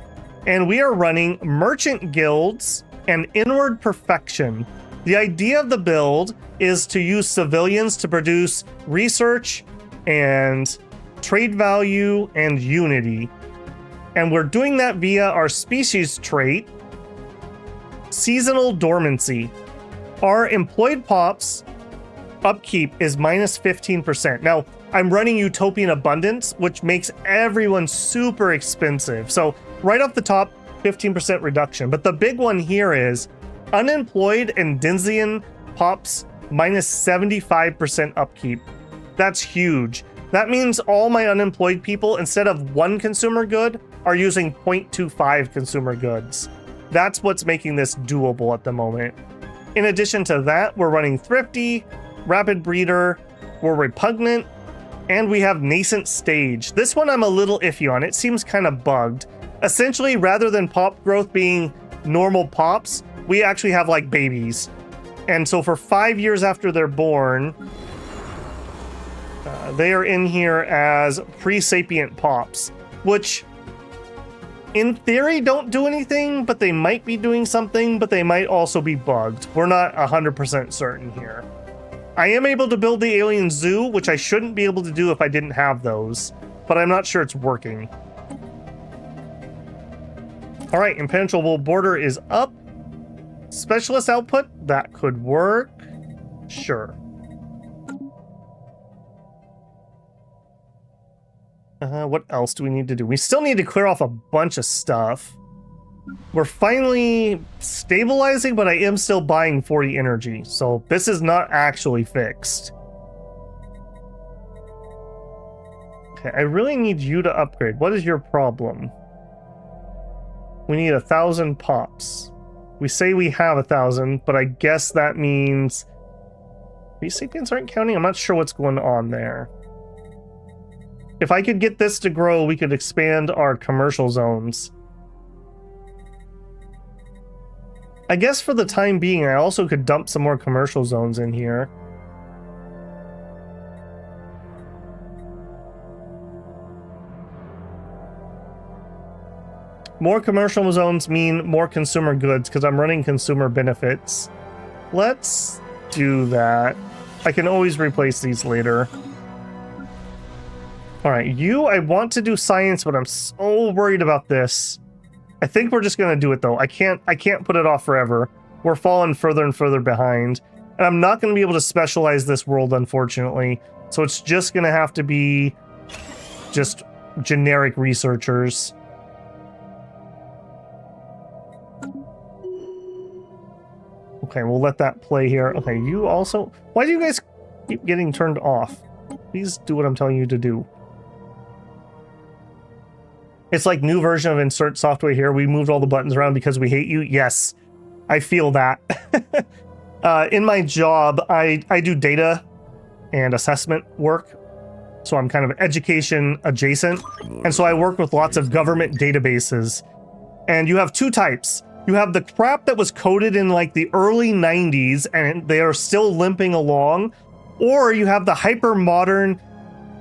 [SPEAKER 1] And we are running Merchant Guilds and Inward Perfection. The idea of the build is to use civilians to produce research and trade value and unity. And we're doing that via our species trait, Seasonal Dormancy. Our employed pops upkeep is minus 15%. Now, I'm running Utopian Abundance, which makes everyone super expensive. So right off the top, 15% reduction. But the big one here is unemployed and Denzian pops minus 75% upkeep. That's huge. That means all my unemployed people, instead of one consumer good, are using 0.25 consumer goods. That's what's making this doable at the moment. In addition to that, we're running Thrifty, Rapid Breeder, we're Repugnant, and we have Nascent Stage. This one I'm a little iffy on. It seems kind of bugged. Essentially, rather than pop growth being normal pops, we actually have like babies. And so for 5 years after they're born, they are in here as pre-sapient pops, which in theory don't do anything, but they might be doing something, but they might also be bugged. We're not 100% certain here. I am able to build the alien zoo, which I shouldn't be able to do if I didn't have those, but I'm not sure it's working. All right, impenetrable border is up. Specialist output, that could work. Sure. What else do we need to do? We still need to clear off a bunch of stuff. We're finally stabilizing, but I am still buying 40 energy, so this is not actually fixed. Okay, I really need you to upgrade. What is your problem? We need 1,000 pops. We say we have 1,000, but I guess that means Resapiens aren't counting? I'm not sure what's going on there. If I could get this to grow, we could expand our commercial zones. I guess for the time being, I also could dump some more commercial zones in here. More commercial zones mean more consumer goods because I'm running consumer benefits. Let's do that. I can always replace these later. All right, I want to do science, but I'm so worried about this. I think we're just gonna do it though. I can't put it off forever. We're falling further and further behind. And I'm not gonna be able to specialize this world, unfortunately. So it's just gonna have to be just generic researchers. Okay, we'll let that play here. Okay, you also... Why do you guys keep getting turned off? Please do what I'm telling you to do. It's like new version of insert software here. We moved all the buttons around because we hate you. Yes, I feel that. In my job, I do data and assessment work. So I'm kind of education adjacent. And so I work with lots of government databases. And you have two types. You have the crap that was coded in like the early 90s and they are still limping along, or you have the hyper modern,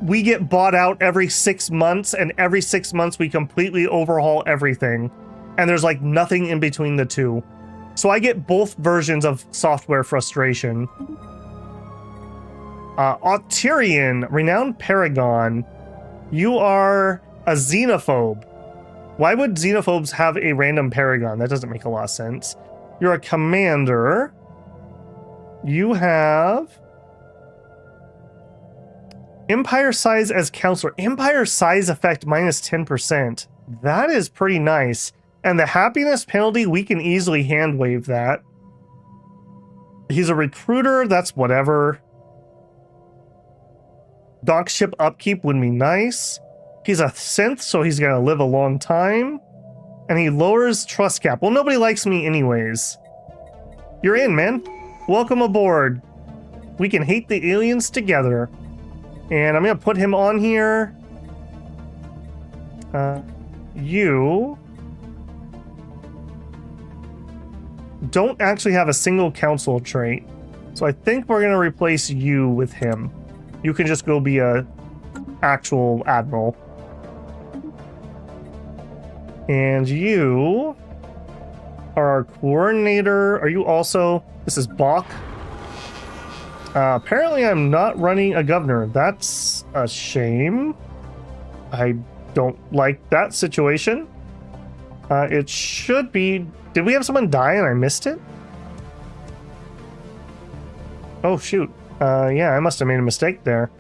[SPEAKER 1] we get bought out every 6 months and every 6 months we completely overhaul everything. And there's like nothing in between the two. So I get both versions of software frustration. Autirian, Renowned Paragon, you are a xenophobe. Why would xenophobes have a random paragon? That doesn't make a lot of sense. You're a commander. You have Empire size as counselor. Empire size effect minus 10%. That is pretty nice. And the happiness penalty, we can easily hand wave that. He's a recruiter. That's whatever. Dock ship upkeep would be nice. He's a synth, so he's gonna live a long time. And he lowers trust cap. Well, nobody likes me anyways. You're in, man. Welcome aboard. We can hate the aliens together. And I'm gonna put him on here. You don't actually have a single council trait. So I think we're gonna replace you with him. You can just go be a actual admiral. And you are our coordinator. Are you also... This is Bach. Apparently I'm not running a governor. That's a shame. I don't like that situation. It should be... Did we have someone die and I missed it? Oh, shoot. Yeah, I must have made a mistake there.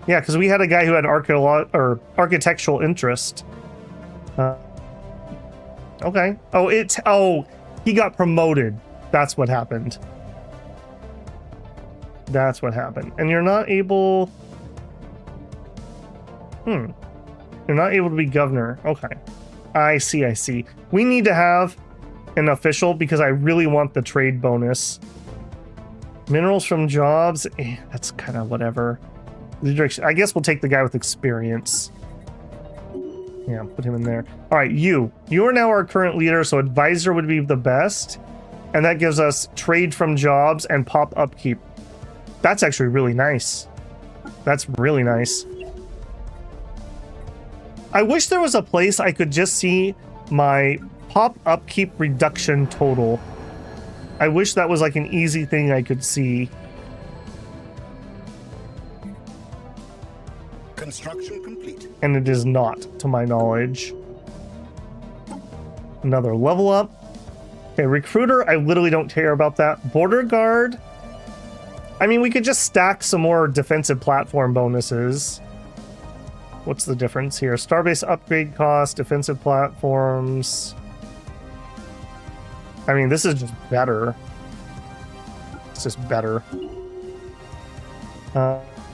[SPEAKER 1] Yeah, because we had a guy who had architectural interest. Okay. Oh, he got promoted. That's what happened. That's what happened. And you're not able... You're not able to be governor. Okay. I see. We need to have an official because I really want the trade bonus. Minerals from jobs. That's kind of whatever. I guess we'll take the guy with experience. Yeah, put him in there. All right, you are now our current leader, so advisor would be the best. And that gives us trade from jobs and pop upkeep. That's actually really nice. That's really nice. I wish there was a place I could just see my pop upkeep reduction total. I wish that was like an easy thing I could see.
[SPEAKER 2] Construction complete.
[SPEAKER 1] And it is not, to my knowledge. Another level up. Okay, recruiter, I literally don't care about that. Border guard. I mean, we could just stack some more defensive platform bonuses. What's the difference here? Starbase upgrade cost, defensive platforms. I mean, this is just better. It's just better.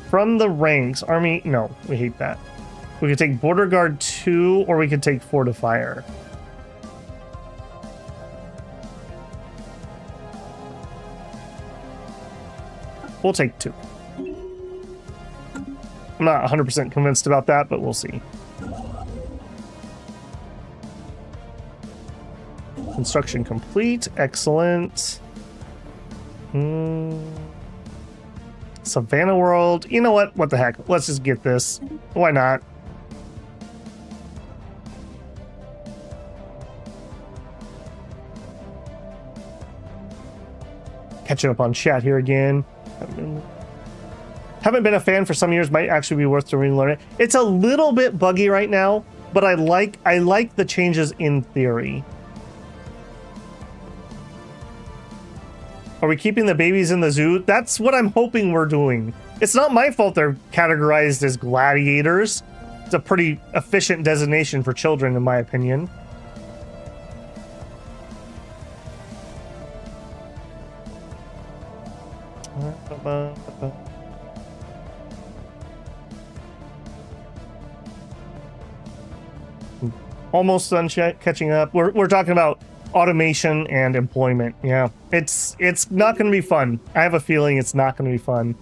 [SPEAKER 1] From the ranks, army, no, we hate that. We could take border guard 2, or we could take fortifier. We'll take 2. I'm not 100% convinced about that, but we'll see. Construction complete. Excellent. Savannah World. You know what? What the heck? Let's just get this. Why not? Catching up on chat here again. Haven't been a fan for some years. Might actually be worth to relearn it. It's a little bit buggy right now, but I like the changes in theory. Are we keeping the babies in the zoo? That's what I'm hoping we're doing. It's not my fault they're categorized as gladiators. It's a pretty efficient designation for children, in my opinion. Almost done catching up. We're talking about automation and employment. Yeah, it's not going to be fun. I have a feeling it's not going to be fun.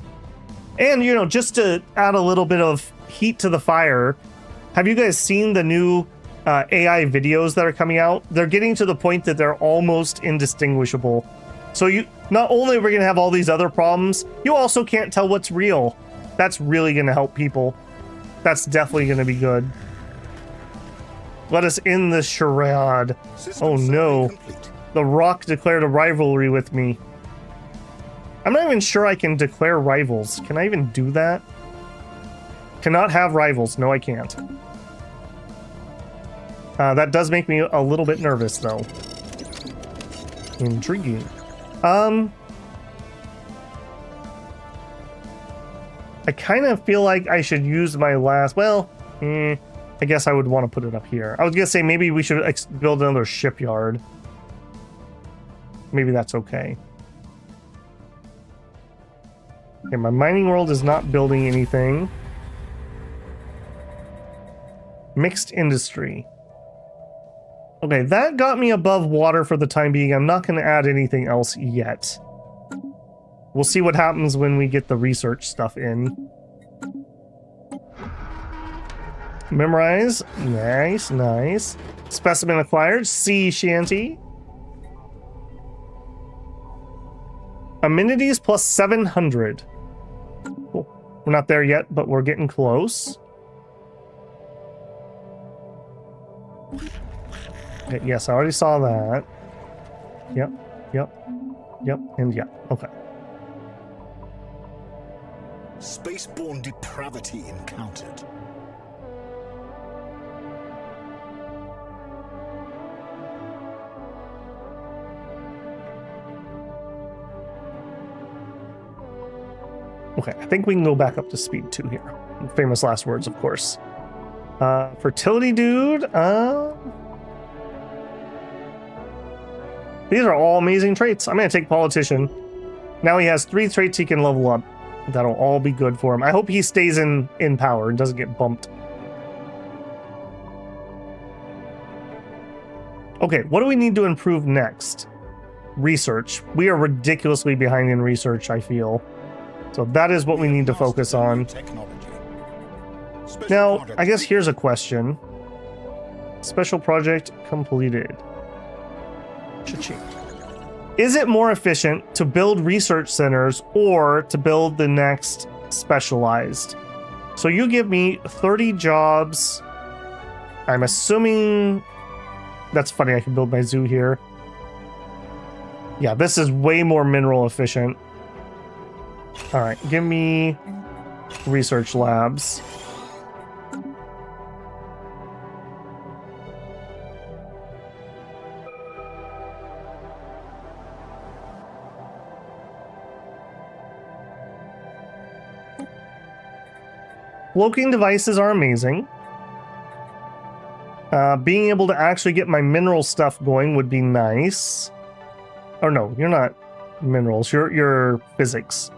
[SPEAKER 1] And, you know, just to add a little bit of heat to the fire, have you guys seen the new AI videos that are coming out, they're getting to the point that they're almost indistinguishable. So you not only are we going to have all these other problems, you also can't tell what's real. That's really going to help people. That's definitely going to be good. Let us end this charade. Oh no. The Rock declared a rivalry with me. I'm not even sure I can declare rivals. Can I even do that? Cannot have rivals. No, I can't. That does make me a little bit nervous, though. Intriguing. I kind of feel like I should use my last... Well, I guess I would want to put it up here. I was going to say maybe we should build another shipyard. Maybe that's okay. Okay, my mining world is not building anything. Mixed industry. Okay, that got me above water for the time being. I'm not going to add anything else yet. We'll see what happens when we get the research stuff in. Memorize. Nice, nice. Specimen acquired. Sea shanty. Amenities plus 700. Cool. We're not there yet, but we're getting close. Okay, yes, I already saw that. Yep, and yeah. Okay.
[SPEAKER 2] Spaceborne depravity encountered.
[SPEAKER 1] Okay, I think we can go back up to speed 2 here. Famous last words, of course. Fertility dude. These are all amazing traits. I'm going to take politician. Now he has 3 traits he can level up. That'll all be good for him. I hope he stays in power and doesn't get bumped. Okay, what do we need to improve next? Research. We are ridiculously behind in research, I feel. So that is what we need to focus on. Now, I guess here's a question. Special project completed. Cha-ching. Is it more efficient to build research centers or to build the next specialized? So you give me 30 jobs. I'm assuming... That's funny, I can build my zoo here. Yeah, this is way more mineral efficient. Alright, give me research labs. Cloaking devices are amazing. Being able to actually get my mineral stuff going would be nice. Oh no, you're not minerals. You're physics.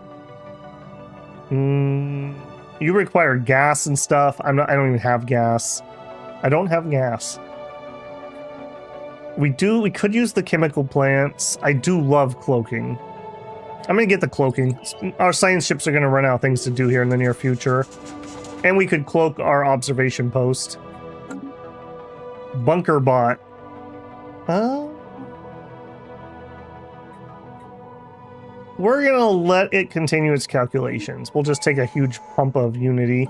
[SPEAKER 1] You require gas and stuff. I don't even have gas. I don't have gas. We could use the chemical plants. I do love cloaking. I'm gonna get the cloaking. Our science ships are gonna run out of things to do here in the near future. And we could cloak our observation post. Bunker bot. We're gonna let it continue its calculations. We'll just take a huge pump of unity.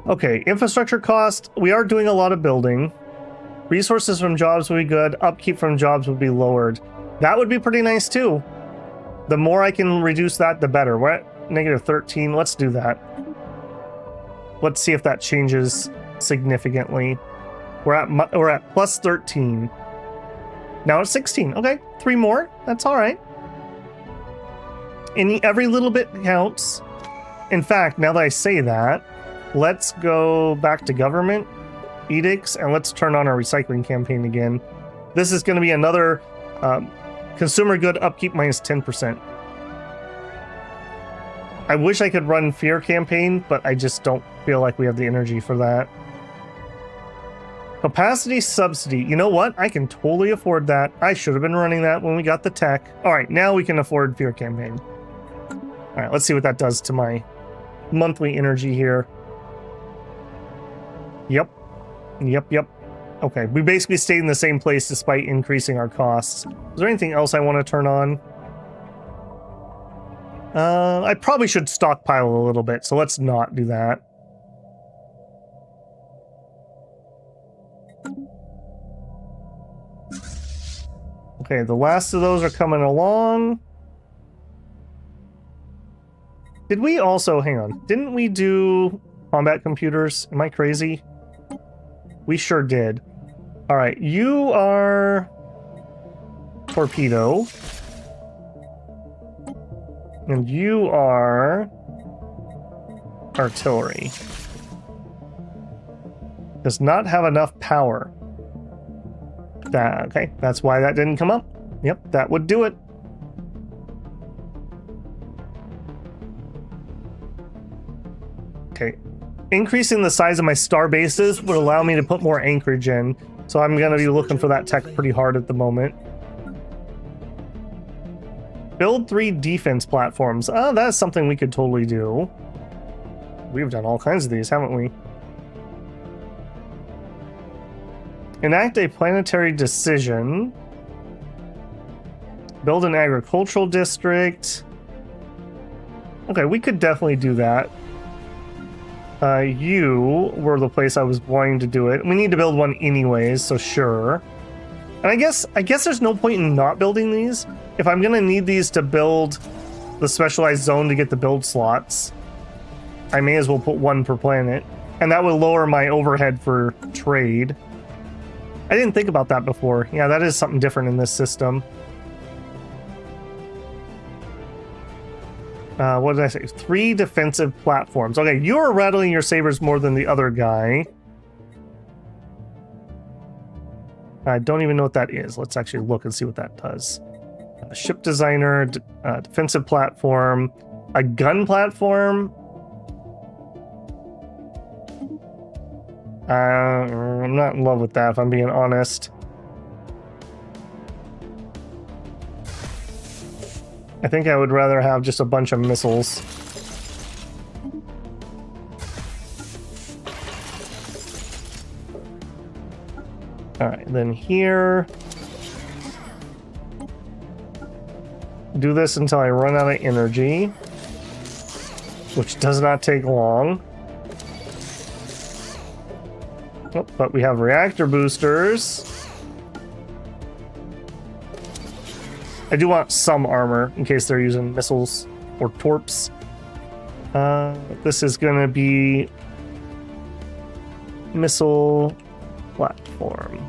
[SPEAKER 1] Okay, infrastructure cost. We are doing a lot of building. Resources from jobs would be good. Upkeep from jobs would be lowered. That would be pretty nice too. The more I can reduce that, the better. We're at -13. Let's do that. Let's see if that changes significantly. We're at plus 13. Now it's 16. Okay, 3 more. That's all right. Every little bit counts. In fact, now that I say that, let's go back to government edicts and let's turn on our recycling campaign again. This is going to be another consumer good upkeep minus 10%. I wish I could run fear campaign, but I just don't feel like we have the energy for that. Capacity subsidy. You know what? I can totally afford that. I should have been running that when we got the tech. All right, now we can afford fear campaign. All right, let's see what that does to my monthly energy here. Yep. Yep. Okay, we basically stayed in the same place despite increasing our costs. Is there anything else I want to turn on? I probably should stockpile a little bit, so let's not do that. Okay, the last of those are coming along. Did we also, hang on, didn't we do combat computers? Am I crazy? We sure did. All right, you are torpedo. And you are artillery. Does not have enough power. Okay, that's why that didn't come up. Yep, that would do it. Okay, increasing the size of my star bases would allow me to put more anchorage in. So I'm going to be looking for that tech pretty hard at the moment. Build 3 defense platforms. Oh, that's something we could totally do. We've done all kinds of these, haven't we? Enact a planetary decision. Build an agricultural district. Okay, we could definitely do that. You were the place I was wanting to do it. We need to build one anyways, so sure. And I guess there's no point in not building these. If I'm gonna need these to build the specialized zone to get the build slots, I may as well put one per planet. And that will lower my overhead for trade. I didn't think about that before. Yeah, that is something different in this system. What did I say? 3 defensive platforms. Okay, you're rattling your sabers more than the other guy. I don't even know what that is. Let's actually look and see what that does. Ship designer, defensive platform, a gun platform. I'm not in love with that, if I'm being honest. I think I would rather have just a bunch of missiles. Alright, then here. Do this until I run out of energy, which does not take long. Oh, but we have reactor boosters. I do want some armor in case they're using missiles or torps. This is going to be missile platform.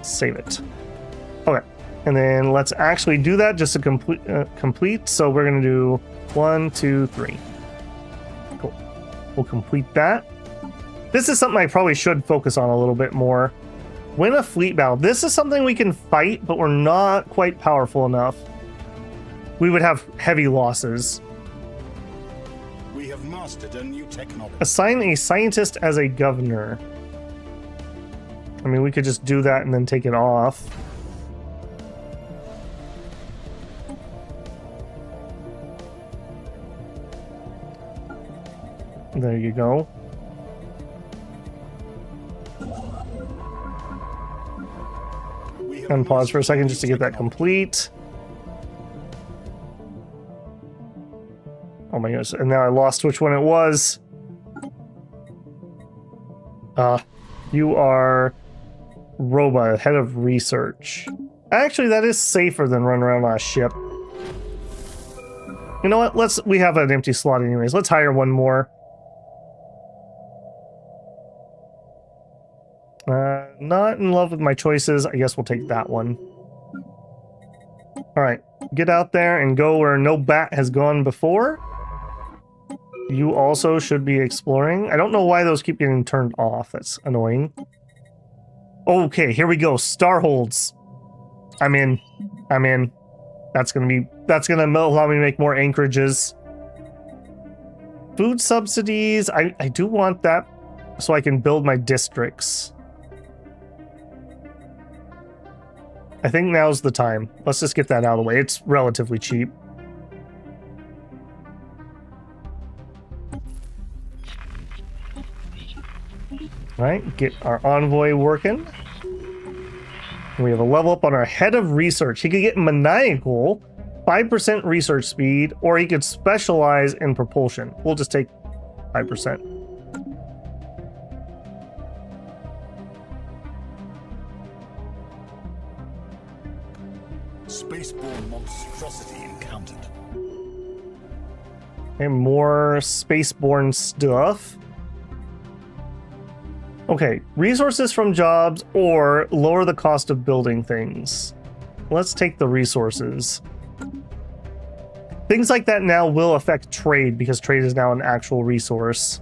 [SPEAKER 1] Save it. Okay, and then let's actually do that just to complete. So we're going to do 1, 2, 3. Cool. We'll complete that. This is something I probably should focus on a little bit more. Win a fleet battle. This is something we can fight, but we're not quite powerful enough. We would have heavy losses.
[SPEAKER 2] We have mastered a new technology.
[SPEAKER 1] Assign a scientist as a governor. I mean, we could just do that and then take it off. There you go. And pause for a second just to get that complete. Oh my goodness, and now I lost which one it was. You are Roba, head of research. Actually, that is safer than running around on a ship. You know what? We have an empty slot anyways. Let's hire one more. Not in love with my choices. I guess we'll take that one. Alright, get out there and go where no bat has gone before. You also should be exploring. I don't know why those keep getting turned off. That's annoying. Okay, here we go. Starholds. I'm in. That's gonna allow me to make more anchorages. Food subsidies. I do want that so I can build my districts. I think now's the time. Let's just get that out of the way. It's relatively cheap. All right, get our envoy working. We have a level up on our head of research. He could get maniacal, 5% research speed, or he could specialize in propulsion. We'll just take 5%.
[SPEAKER 2] Spaceborne monstrosity encountered.
[SPEAKER 1] And more spaceborne stuff. Okay, resources from jobs or lower the cost of building things. Let's take the resources. Things like that now will affect trade because trade is now an actual resource.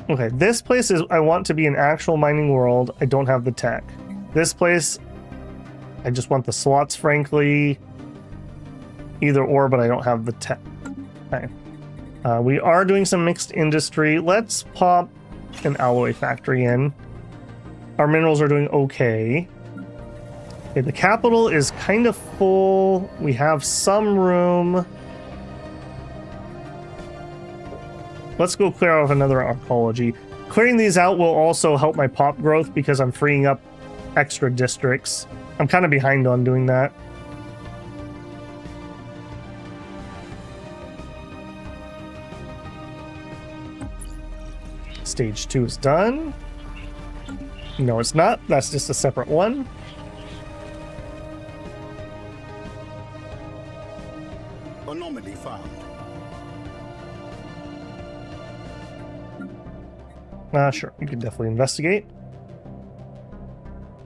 [SPEAKER 1] Okay, this place is, I want to be an actual mining world. I don't have the tech. This place, I just want the slots, frankly. Either or, but I don't have the tech. Okay. We are doing some mixed industry. Let's pop an alloy factory in. Our minerals are doing okay. Okay, the capital is kind of full. We have some room. Let's go clear off another archaeology. Clearing these out will also help my pop growth because I'm freeing up extra districts. I'm kind of behind on doing that. Stage 2 is done. No, it's not. That's just a separate one.
[SPEAKER 2] Anomaly found.
[SPEAKER 1] Sure, you can definitely investigate.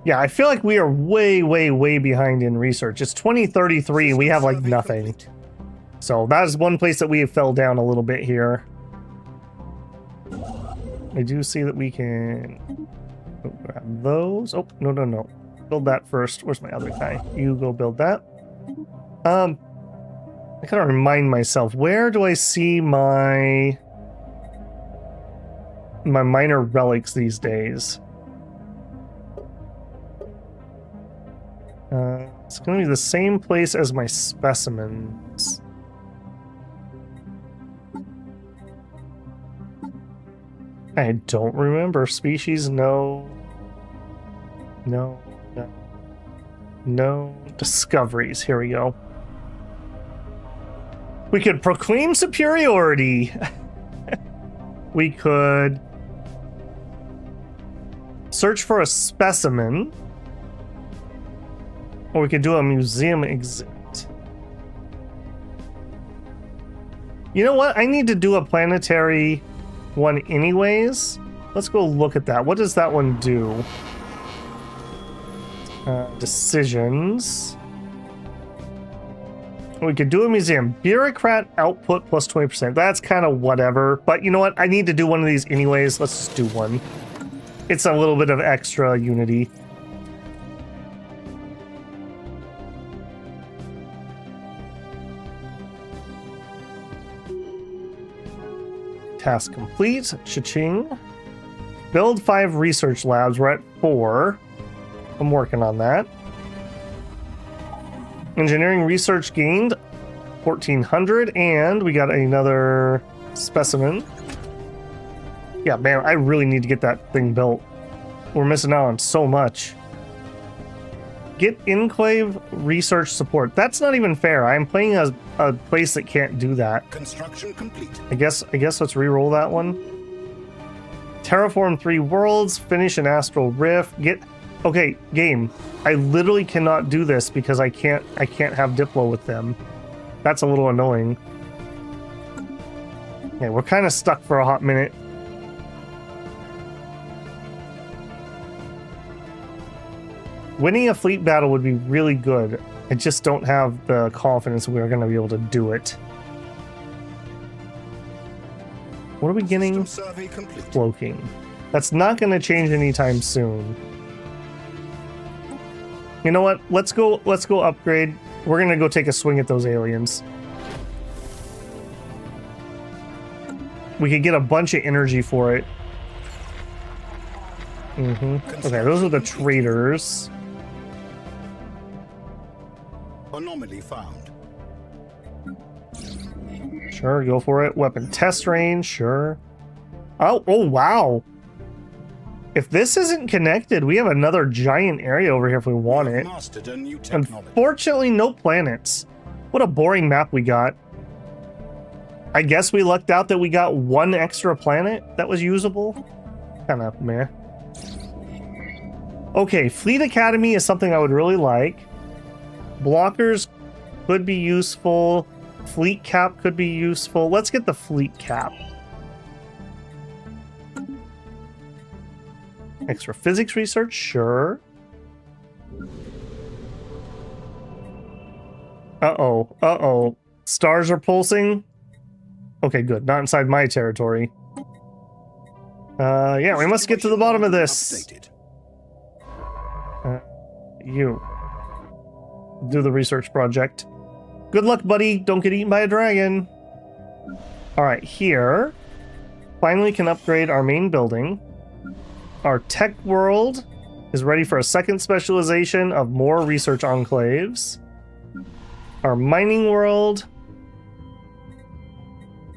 [SPEAKER 1] Yeah, I feel like we are way, way, way behind in research. It's 2033, we have like nothing. So that is one place that we fell down a little bit here. I do see that we can grab those. Oh, no, no, no. Build that first. Where's my other guy? You go build that. I gotta remind myself, where do I see my minor relics these days? It's gonna be the same place as my specimens. I don't remember. Species, no. No, no. No. Discoveries. Here we go. We could proclaim superiority. We could search for a specimen. Or we could do a museum exhibit. You know what? I need to do a planetary one anyways. Let's go look at that. What does that one do? Decisions. We could do a museum. Bureaucrat output plus 20%. That's kind of whatever. But you know what? I need to do one of these anyways. Let's just do one. It's a little bit of extra unity. Task complete. Cha-ching. Build 5 research labs. We're at 4. I'm working on that. Engineering research gained 1,400, and we got another specimen. Yeah, man, I really need to get that thing built. We're missing out on so much. Get enclave research support. That's not even fair. I'm playing as a place that can't do that.
[SPEAKER 2] Construction complete.
[SPEAKER 1] I guess let's re-roll that one. Terraform 3 worlds, finish an astral rift, okay, game. I literally cannot do this because I can't have Diplo with them. That's a little annoying. Okay, we're kind of stuck for a hot minute. Winning a fleet battle would be really good. I just don't have the confidence we're going to be able to do it. What are we getting? Cloaking. That's not going to change anytime soon. You know what? Let's go upgrade. We're going to go take a swing at those aliens. We could get a bunch of energy for it. Okay, those are the traders.
[SPEAKER 2] Anomaly found.
[SPEAKER 1] Sure, go for it. Weapon test range, sure. Oh, wow. If this isn't connected, we have another giant area over here if we want it.
[SPEAKER 2] Mastered a new technology.
[SPEAKER 1] Unfortunately, no planets. What a boring map we got. I guess we lucked out that we got one extra planet that was usable. Kind of meh. Okay, Fleet Academy is something I would really like. Blockers could be useful. Fleet cap could be useful. Let's get the fleet cap. Extra physics research, sure. Uh-oh. Stars are pulsing. Okay, good. Not inside my territory. Yeah, we must get to the bottom of this. You. Do the research project. Good luck, buddy. Don't get eaten by a dragon. Alright, here. Finally can upgrade our main building. Our tech world is ready for a second specialization of more research enclaves. Our mining world.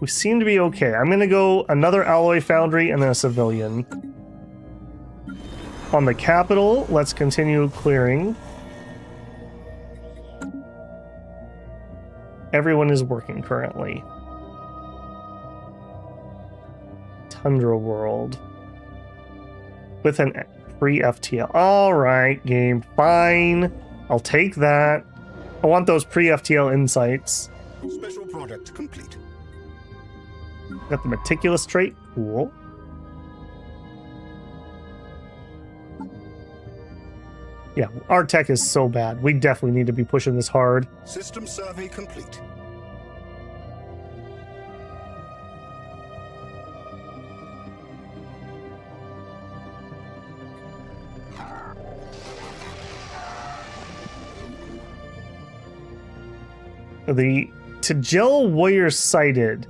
[SPEAKER 1] We seem to be okay. I'm going to go another alloy foundry and then a civilian. On the capital, let's continue clearing. Everyone is working currently. Tundra world. With an free FTL. Alright, game. Fine. I'll take that. I want those pre-FTL insights.
[SPEAKER 2] Special project complete.
[SPEAKER 1] Got the meticulous trait. Cool. Yeah, our tech is so bad. We definitely need to be pushing this hard.
[SPEAKER 2] System survey complete.
[SPEAKER 1] The Tajel warrior sighted.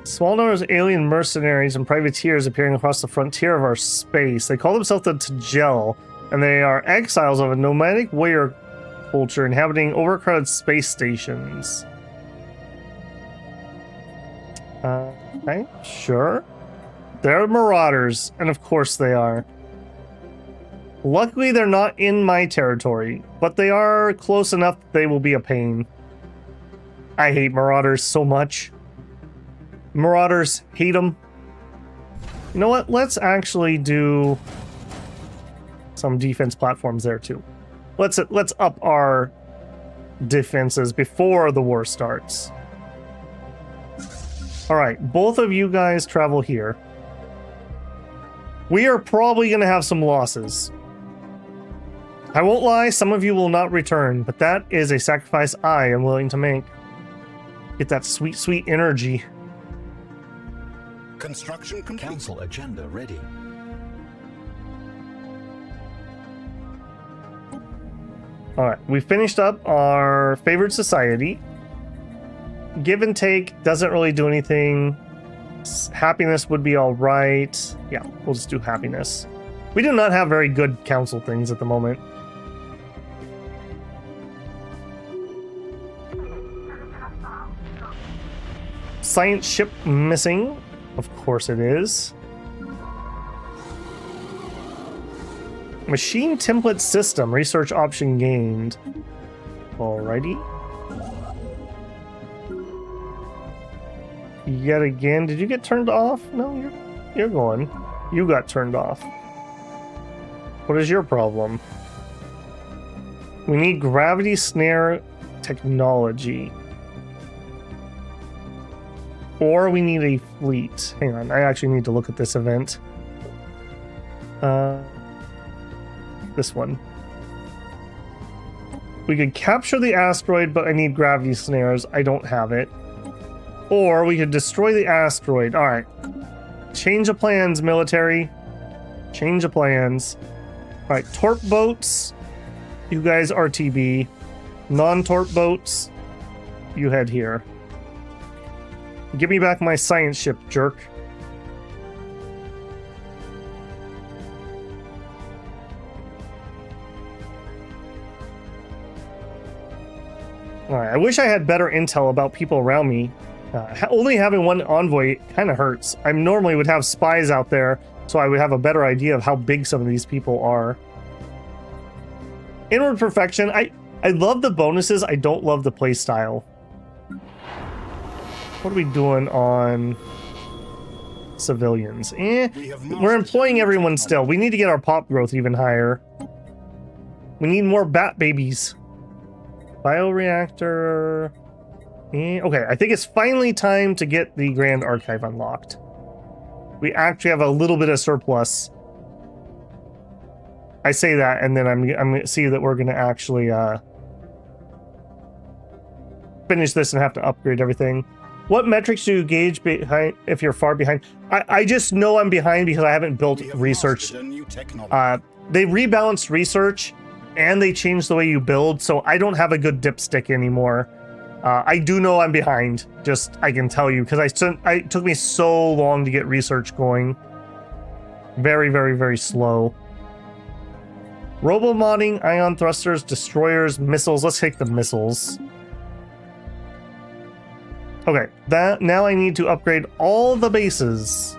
[SPEAKER 1] Small numbers of alien mercenaries and privateers appearing across the frontier of our space. They call themselves the Tajel, and they are exiles of a nomadic warrior culture inhabiting overcrowded space stations. Okay, sure. They're marauders, and of course they are. Luckily, they're not in my territory, but they are close enough that they will be a pain. I hate marauders so much. Marauders, hate them. You know what? Let's actually do some defense platforms there too. Let's up our defenses before the war starts. All right, both of you guys travel here. We are probably going to have some losses. I won't lie, some of you will not return, but that is a sacrifice I am willing to make. Get that sweet, sweet energy.
[SPEAKER 2] Construction complete.
[SPEAKER 3] Council agenda ready.
[SPEAKER 1] Alright, we finished up our favorite society. Give and take doesn't really do anything. Happiness would be alright. Yeah, we'll just do happiness. We do not have very good council things at the moment. Science ship missing. Of course it is. Machine template system. Research option gained. Alrighty. Yet again. Did you get turned off? No, you're going. You got turned off. What is your problem? We need gravity snare technology. Or we need a fleet. Hang on, I actually need to look at this event. This one. We could capture the asteroid, but I need gravity snares. I don't have it. Or we could destroy the asteroid. Alright. Change of plans, military. Change of plans. Alright, torp boats. You guys RTB. Non-torp boats. You head here. Give me back my science ship, jerk. Alright, I wish I had better intel about people around me. Only having one envoy kind of hurts. I normally would have spies out there, so I would have a better idea of how big some of these people are. Inward Perfection. I love the bonuses. I don't love the play style. What are we doing on civilians? We're employing everyone still. We need to get our pop growth even higher. We need more bat babies. Bioreactor. Okay, I think it's finally time to get the Grand Archive unlocked. We actually have a little bit of surplus. I say that, and then I'm going to see that we're going to actually finish this and have to upgrade everything. What metrics do you gauge behind if you're far behind? I just know I'm behind because I haven't built research. They rebalanced research and they changed the way you build, so I don't have a good dipstick anymore. I do know I'm behind, just I can tell you, because it took me so long to get research going. Very, very, very slow. Robo-modding, ion thrusters, destroyers, missiles. Let's take the missiles. Okay, now I need to upgrade all the bases.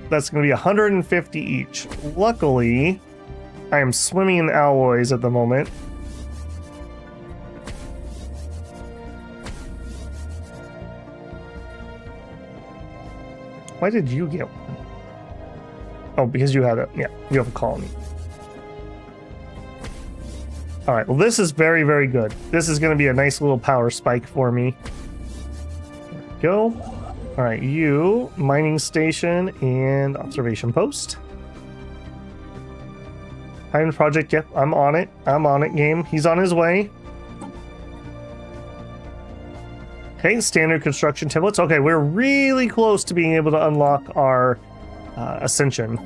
[SPEAKER 1] That's going to be 150 each. Luckily, I am swimming in alloys at the moment. Why did you get one? Oh, because you had you have a colony. All right, well, this is very, very good. This is going to be a nice little power spike for me. There we go. All right, you, mining station and observation post. Diamond project, yep, I'm on it. I'm on it, game. He's on his way. Okay, standard construction templates. Okay, we're really close to being able to unlock our ascension.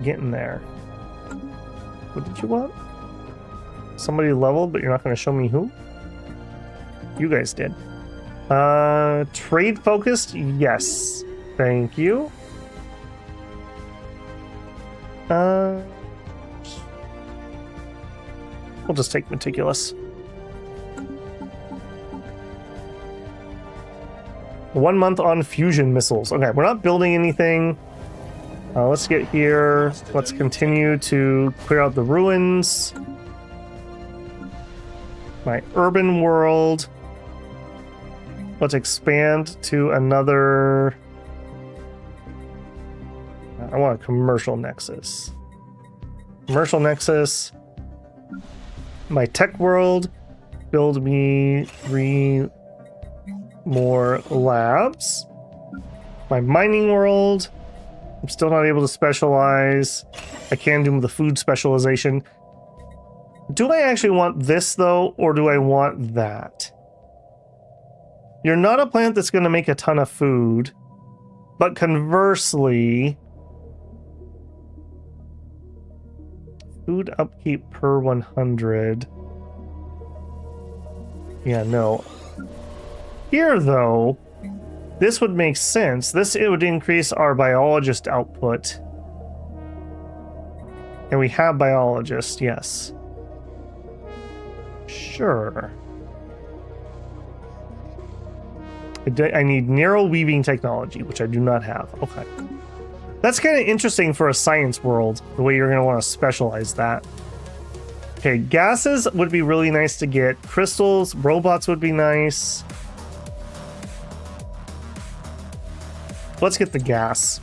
[SPEAKER 1] Getting there. What did you want? Somebody leveled, but you're not going to show me who? You guys did. Trade focused? Yes. Thank you. We'll just take meticulous. 1 month on fusion missiles. Okay, we're not building anything. Let's get here. Let's continue to clear out the ruins. My urban world. Let's expand to another. I want a commercial nexus. Commercial nexus. My tech world. Build me 3 more labs. My mining world. I'm still not able to specialize. I can do the food specialization. Do I actually want this, though, or do I want that? You're not a plant that's going to make a ton of food, but conversely, food upkeep per 100. Yeah, no. Here, though, this would make sense. It would increase our biologist output. And we have biologists, yes. Sure. I need narrow weaving technology, which I do not have. Okay. That's kind of interesting for a science world, the way you're going to want to specialize that. Okay, gases would be really nice to get. Crystals, robots would be nice. Let's get the gas.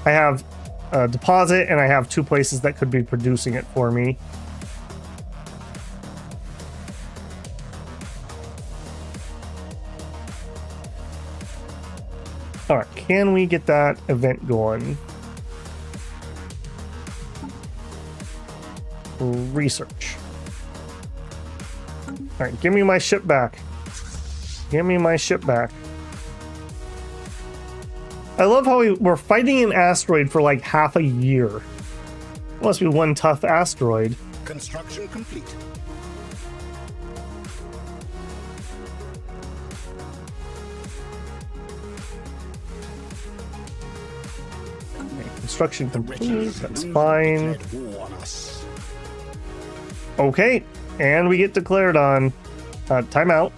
[SPEAKER 1] I have a deposit, and I have 2 places that could be producing it for me. All right, can we get that event going? Research. All right, give me my ship back. Give me my ship back. I love how we're fighting an asteroid for like half a year. Must be one tough asteroid.
[SPEAKER 2] Construction complete.
[SPEAKER 1] Construction complete. That's fine. Okay, and we get declared on. Timeout.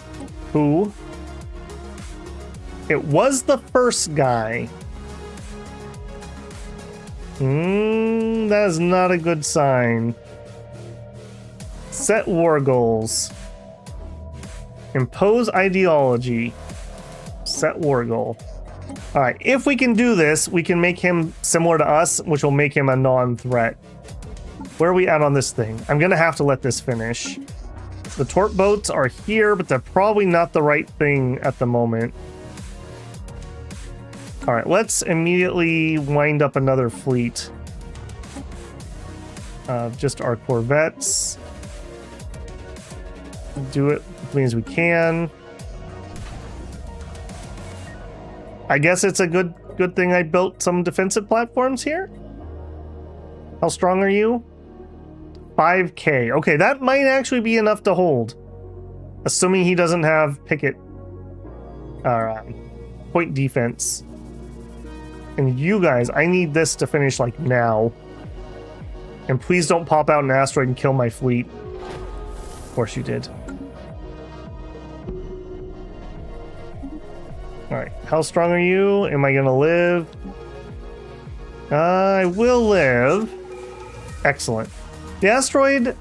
[SPEAKER 1] Who? It was the first guy. That is not a good sign. Set war goals. Impose ideology. Set war goal. Alright, if we can do this, we can make him similar to us, which will make him a non-threat. Where are we at on this thing? I'm gonna have to let this finish. The torp boats are here, but they're probably not the right thing at the moment. Alright, let's immediately wind up another fleet. Just our corvettes. Do it as many as we can. I guess it's a good thing I built some defensive platforms here. How strong are you? 5k. Okay, that might actually be enough to hold. Assuming he doesn't have picket. Point defense. And you guys, I need this to finish like now. And please don't pop out an asteroid and kill my fleet. Of course you did. Alright, how strong are you? Am I gonna live? I will live. Excellent. The asteroid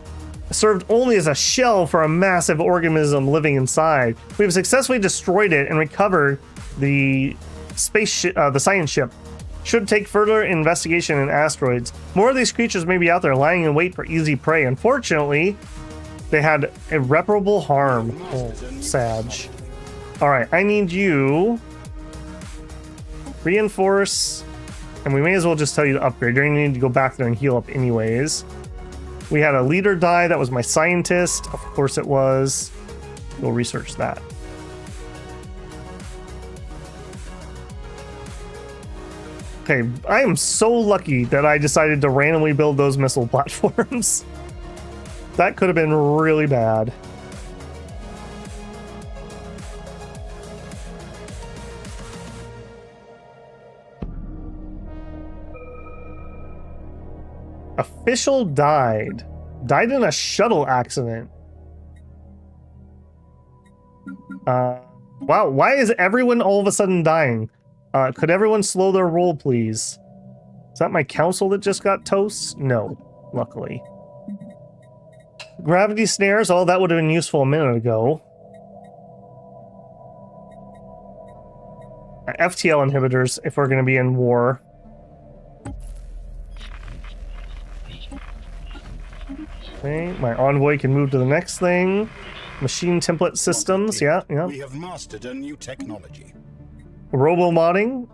[SPEAKER 1] served only as a shell for a massive organism living inside. We have successfully destroyed it and recovered the the science ship. Should take further investigation in asteroids. More of these creatures may be out there lying in wait for easy prey. Unfortunately, they had irreparable harm. Oh, Sag. Alright, I need you. Reinforce. And we may as well just tell you to upgrade. You're going to need to go back there and heal up anyways. We had a leader die. That was my scientist. Of course it was. We'll research that. Okay, I am so lucky that I decided to randomly build those missile platforms. That could have been really bad. Official died. Died in a shuttle accident. Wow, why is everyone all of a sudden dying? Could everyone slow their roll, please? Is that my council that just got toast? No, luckily. Gravity snares, oh, that would have been useful a minute ago. FTL inhibitors, if we're going to be in war. Okay, my envoy can move to the next thing. Machine template systems, yeah.
[SPEAKER 2] We have mastered a new technology.
[SPEAKER 1] Robo-modding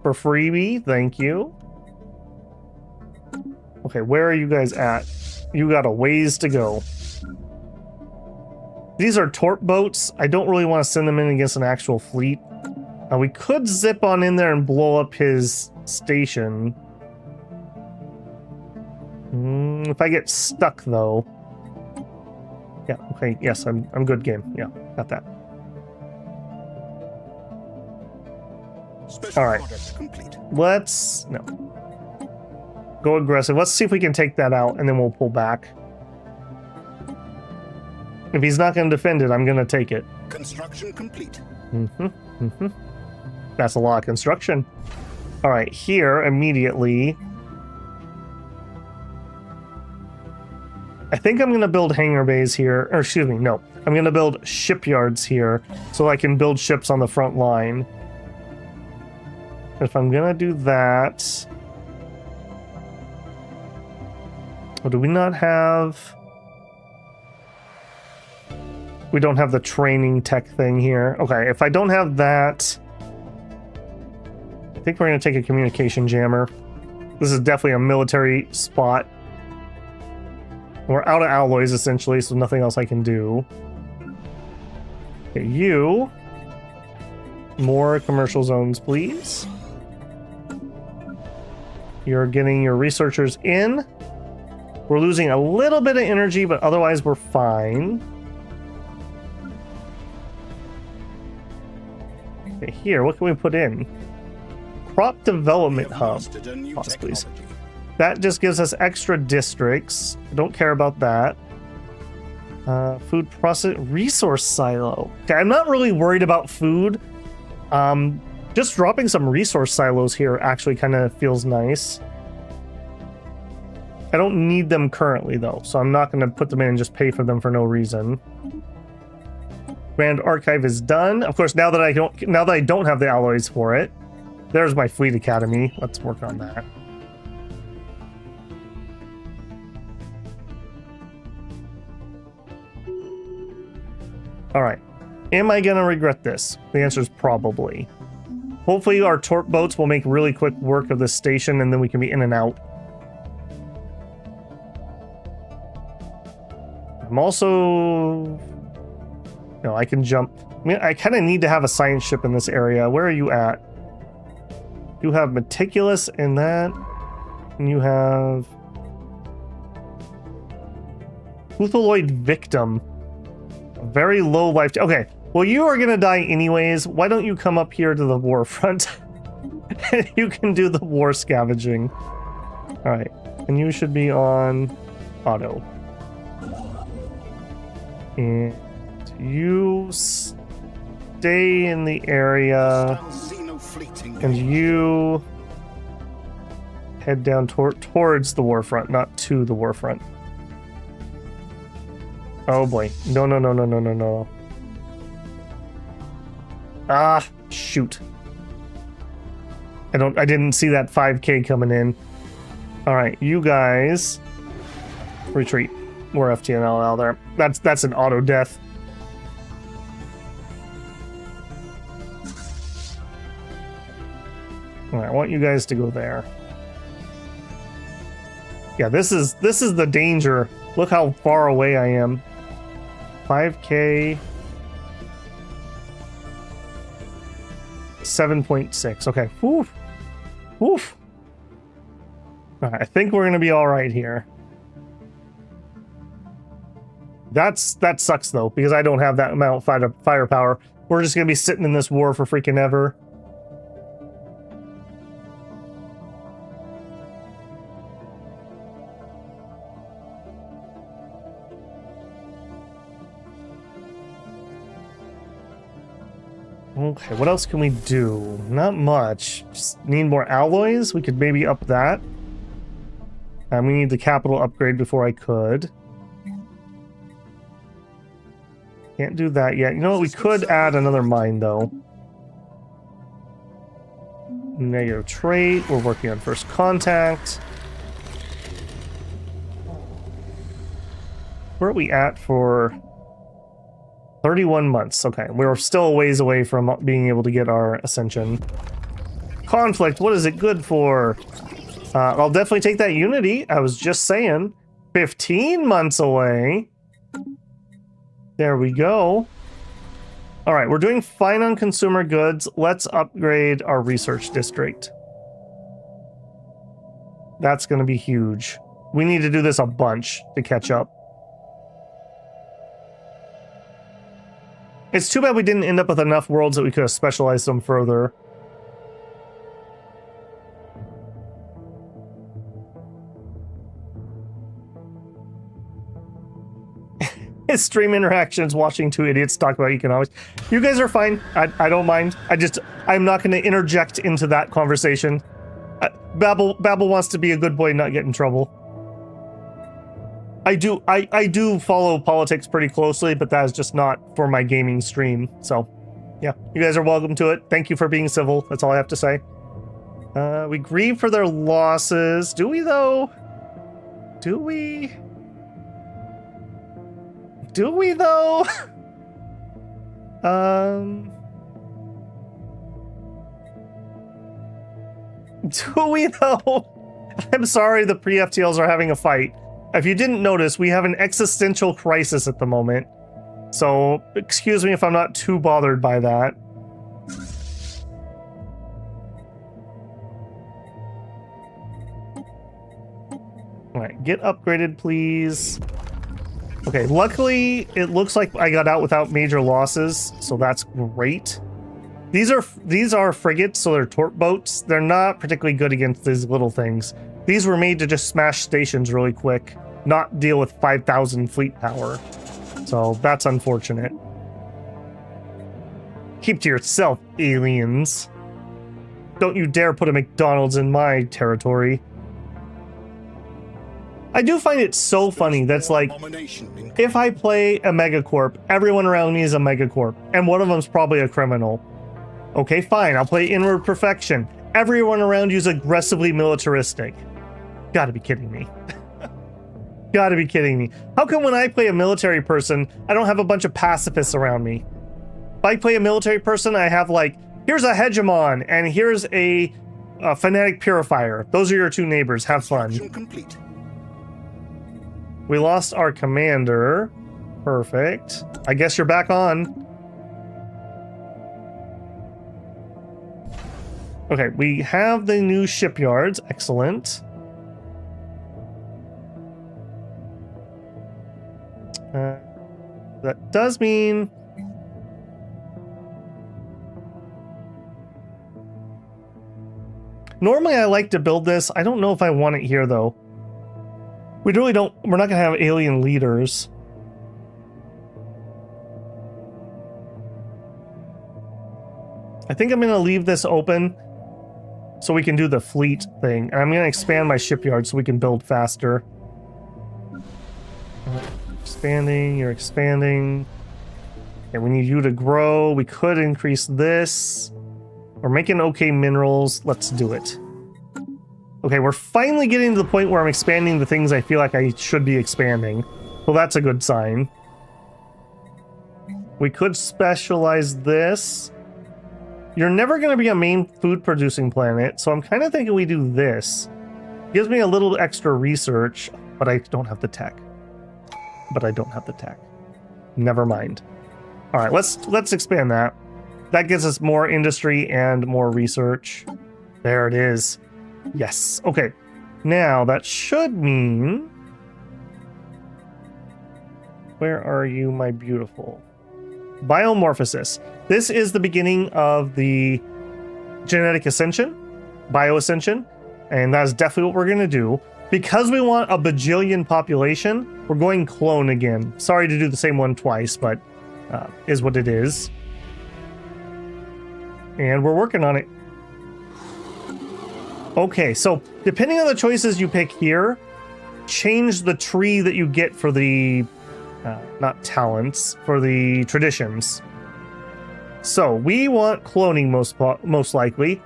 [SPEAKER 1] for freebie, thank you. Okay, where are you guys at? You got a ways to go. These are torp boats. I don't really want to send them in against an actual fleet. We could zip on in there and blow up his station. If I get stuck, though. Yeah, okay, yes, I'm good game. Yeah, got that. All right, let's go aggressive. Let's see if we can take that out, and then we'll pull back. If he's not going to defend it, I'm going to take it.
[SPEAKER 2] Construction complete.
[SPEAKER 1] That's a lot of construction. All right, here immediately. I think I'm going to build hangar bays here, or excuse me, no. I'm going to build shipyards here so I can build ships on the front line. If I'm gonna do that, or do we not have? We don't have the training tech thing here. Okay, if I don't have that, I think we're gonna take a communication jammer. This is definitely a military spot. We're out of alloys essentially, so nothing else I can do. Okay, you. More commercial zones, please. You're getting your researchers in. We're losing a little bit of energy, but otherwise we're fine. Okay, here, what can we put in? Crop development hub. Pause, please. That just gives us extra districts. I don't care about that. Food process resource silo. Okay, I'm not really worried about food. Just dropping some resource silos here actually kind of feels nice. I don't need them currently though, so I'm not going to put them in and just pay for them for no reason. Grand Archive is done. Of course, now that I don't have the alloys for it, there's my Fleet Academy. Let's work on that. All right. Am I going to regret this? The answer is probably. Hopefully our torp boats will make really quick work of this station and then we can be in and out. I'm also... No, I can jump. I mean, I kind of need to have a science ship in this area. Where are you at? You have Meticulous in that. And you have... Puthaloid Victim. A very low life... Okay, well, you are going to die anyways. Why don't you come up here to the war front? And you can do the war scavenging. Alright, and you should be on auto. And you stay in the area, and you head down towards the war front, not to the war front. Oh boy. No, no, no, no, no, no, no. Ah, shoot. I didn't see that 5K coming in. Alright, you guys retreat. We're FTNL out there. That's an auto death. Alright, I want you guys to go there. Yeah, this is the danger. Look how far away I am. 5K. 7.6. Okay. Woof. Woof. Alright, I think we're gonna be alright here. That sucks though, because I don't have that amount of firepower. We're just gonna be sitting in this war for freaking ever. Okay, what else can we do? Not much. Just need more alloys. We could maybe up that. We need the capital upgrade before I could. Can't do that yet. You know what? We could add another mine, though. Negative trait. We're working on first contact. Where are we at for 31 months? Okay, we're still a ways away from being able to get our ascension. Conflict, what is it good for? I'll definitely take that unity. I was just saying. 15 months away. There we go. All right, we're doing fine on consumer goods. Let's upgrade our research district. That's going to be huge. We need to do this a bunch to catch up. It's too bad we didn't end up with enough worlds that we could have specialized them further. His stream interactions, watching two idiots talk about economics. You guys are fine. I don't mind. I'm not going to interject into that conversation. Babel wants to be a good boy, not get in trouble. I do follow politics pretty closely, but that is just not for my gaming stream. So, yeah, you guys are welcome to it. Thank you for being civil. That's all I have to say. We grieve for their losses. Do we, though? Do we? Do we, though? Do we, though? I'm sorry the pre-FTLs are having a fight. If you didn't notice, we have an existential crisis at the moment. So, excuse me if I'm not too bothered by that. Alright, get upgraded, please. Okay, luckily, it looks like I got out without major losses, so that's great. These are frigates, so they're torp boats. They're not particularly good against these little things. These were made to just smash stations really quick, not deal with 5,000 fleet power. So that's unfortunate. Keep to yourself, aliens. Don't you dare put a McDonald's in my territory. I do find it so funny that's like, if I play a megacorp, everyone around me is a megacorp, and one of them's probably a criminal. Okay, fine, I'll play Inward Perfection. Everyone around you is aggressively militaristic. Gotta be kidding me. Gotta be kidding me. How come when I play a military person, I don't have a bunch of pacifists around me? If I play a military person, I have like, here's a hegemon, and here's a fanatic purifier. Those are your two neighbors. Have fun.
[SPEAKER 2] Complete.
[SPEAKER 1] We lost our commander. Perfect. I guess you're back on. Okay, we have the new shipyards. Excellent. That does mean... Normally I like to build this. I don't know if I want it here though. We really don't, we're not gonna have alien leaders. I think I'm gonna leave this open so we can do the fleet thing. And I'm gonna expand my shipyard so we can build faster. Expanding, you're expanding. Okay, we need you to grow. We could increase this. We're making okay minerals. Let's do it. Okay, we're finally getting to the point where I'm expanding the things I feel like I should be expanding. Well, that's a good sign. We could specialize this. You're never going to be a main food producing planet, so I'm kind of thinking we do this. Gives me a little extra research, but I don't have the tech. Never mind. All right, let's expand that. That gives us more industry and more research. There it is. Yes. Okay. Now that should mean... Where are you, my beautiful? Biomorphosis. This is the beginning of the genetic ascension, bioascension, and that's definitely what we're going to do. Because we want a bajillion population, we're going clone again. Sorry to do the same one twice, but is what it is. And we're working on it. Okay, so depending on the choices you pick here, change the tree that you get for the, not talents, for the traditions. So we want cloning most likely,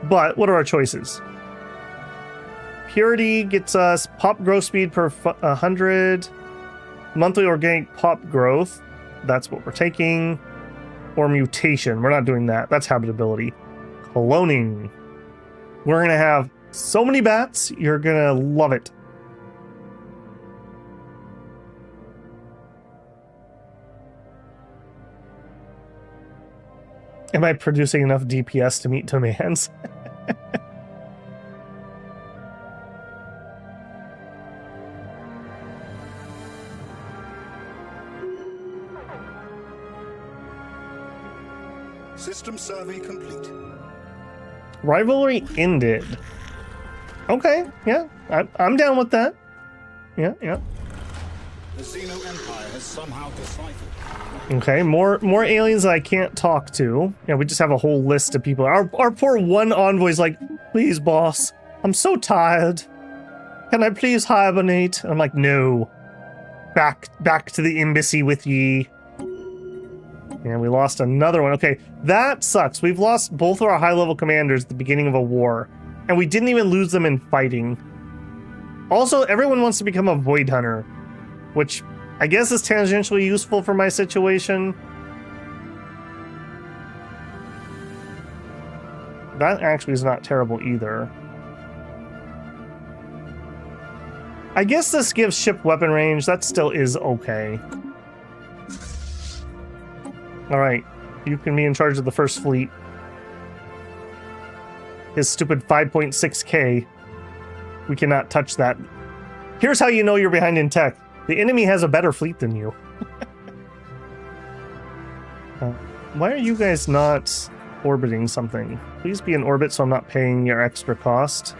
[SPEAKER 1] but what are our choices? Purity gets us pop growth speed per 100, monthly organic pop growth. That's what we're taking. Or mutation. We're not doing that. That's habitability. Cloning. We're going to have so many bats. You're going to love it. Am I producing enough DPS to meet demands?
[SPEAKER 2] System survey complete.
[SPEAKER 1] Rivalry ended. Okay, yeah, I'm down with that. Yeah.
[SPEAKER 2] The Xeno Empire has somehow deciphered.
[SPEAKER 1] Okay, more aliens that I can't talk to. Yeah, we just have a whole list of people. Our poor one envoy's like, please, boss, I'm so tired. Can I please hibernate? And I'm like, no. Back to the embassy with ye. And we lost another one. Okay, that sucks. We've lost both of our high-level commanders at the beginning of a war. And we didn't even lose them in fighting. Also, everyone wants to become a Void Hunter, which I guess is tangentially useful for my situation. That actually is not terrible either. I guess this gives ship weapon range. That still is okay. Alright, you can be in charge of the first fleet. His stupid 5.6k. We cannot touch that. Here's how you know you're behind in tech. The enemy has a better fleet than you. Why are you guys not orbiting something? Please be in orbit so I'm not paying your extra cost.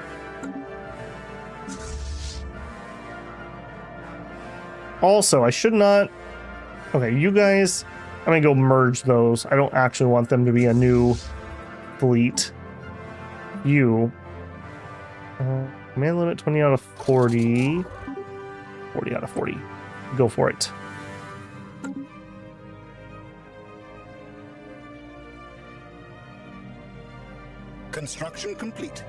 [SPEAKER 1] Also, I should not Okay, you guys, I'm gonna go merge those. I don't actually want them to be a new fleet. You, command limit 20 out of 40. 40 out of 40. Go for it.
[SPEAKER 2] Construction complete.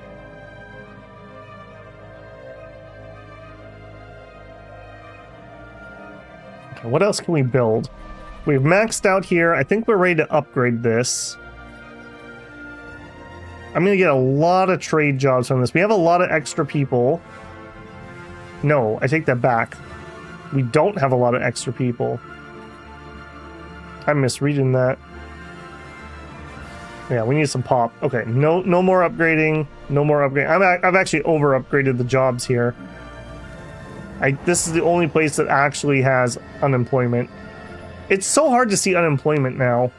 [SPEAKER 1] Okay, what else can we build? We've maxed out here. I think we're ready to upgrade this. I'm going to get a lot of trade jobs from this. We have a lot of extra people. No, I take that back. We don't have a lot of extra people. I'm misreading that. Yeah, we need some pop. Okay, no more upgrading. No more upgrading. I've actually over upgraded the jobs here. This is the only place that actually has unemployment. It's so hard to see unemployment now.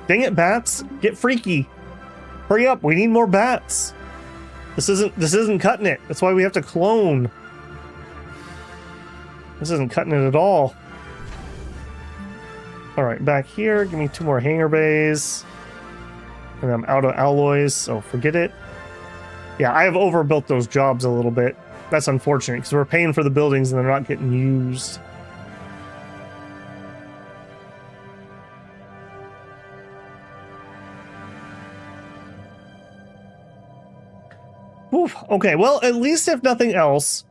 [SPEAKER 1] Dang it, bats! Get freaky! Hurry up! We need more bats. This isn't cutting it. That's why we have to clone. This isn't cutting it at all. All right, back here. Give me 2 more hangar bays, and I'm out of alloys, so forget it. Yeah, I have overbuilt those jobs a little bit. That's unfortunate because we're paying for the buildings and they're not getting used. Oof. Okay, well, at least if nothing else,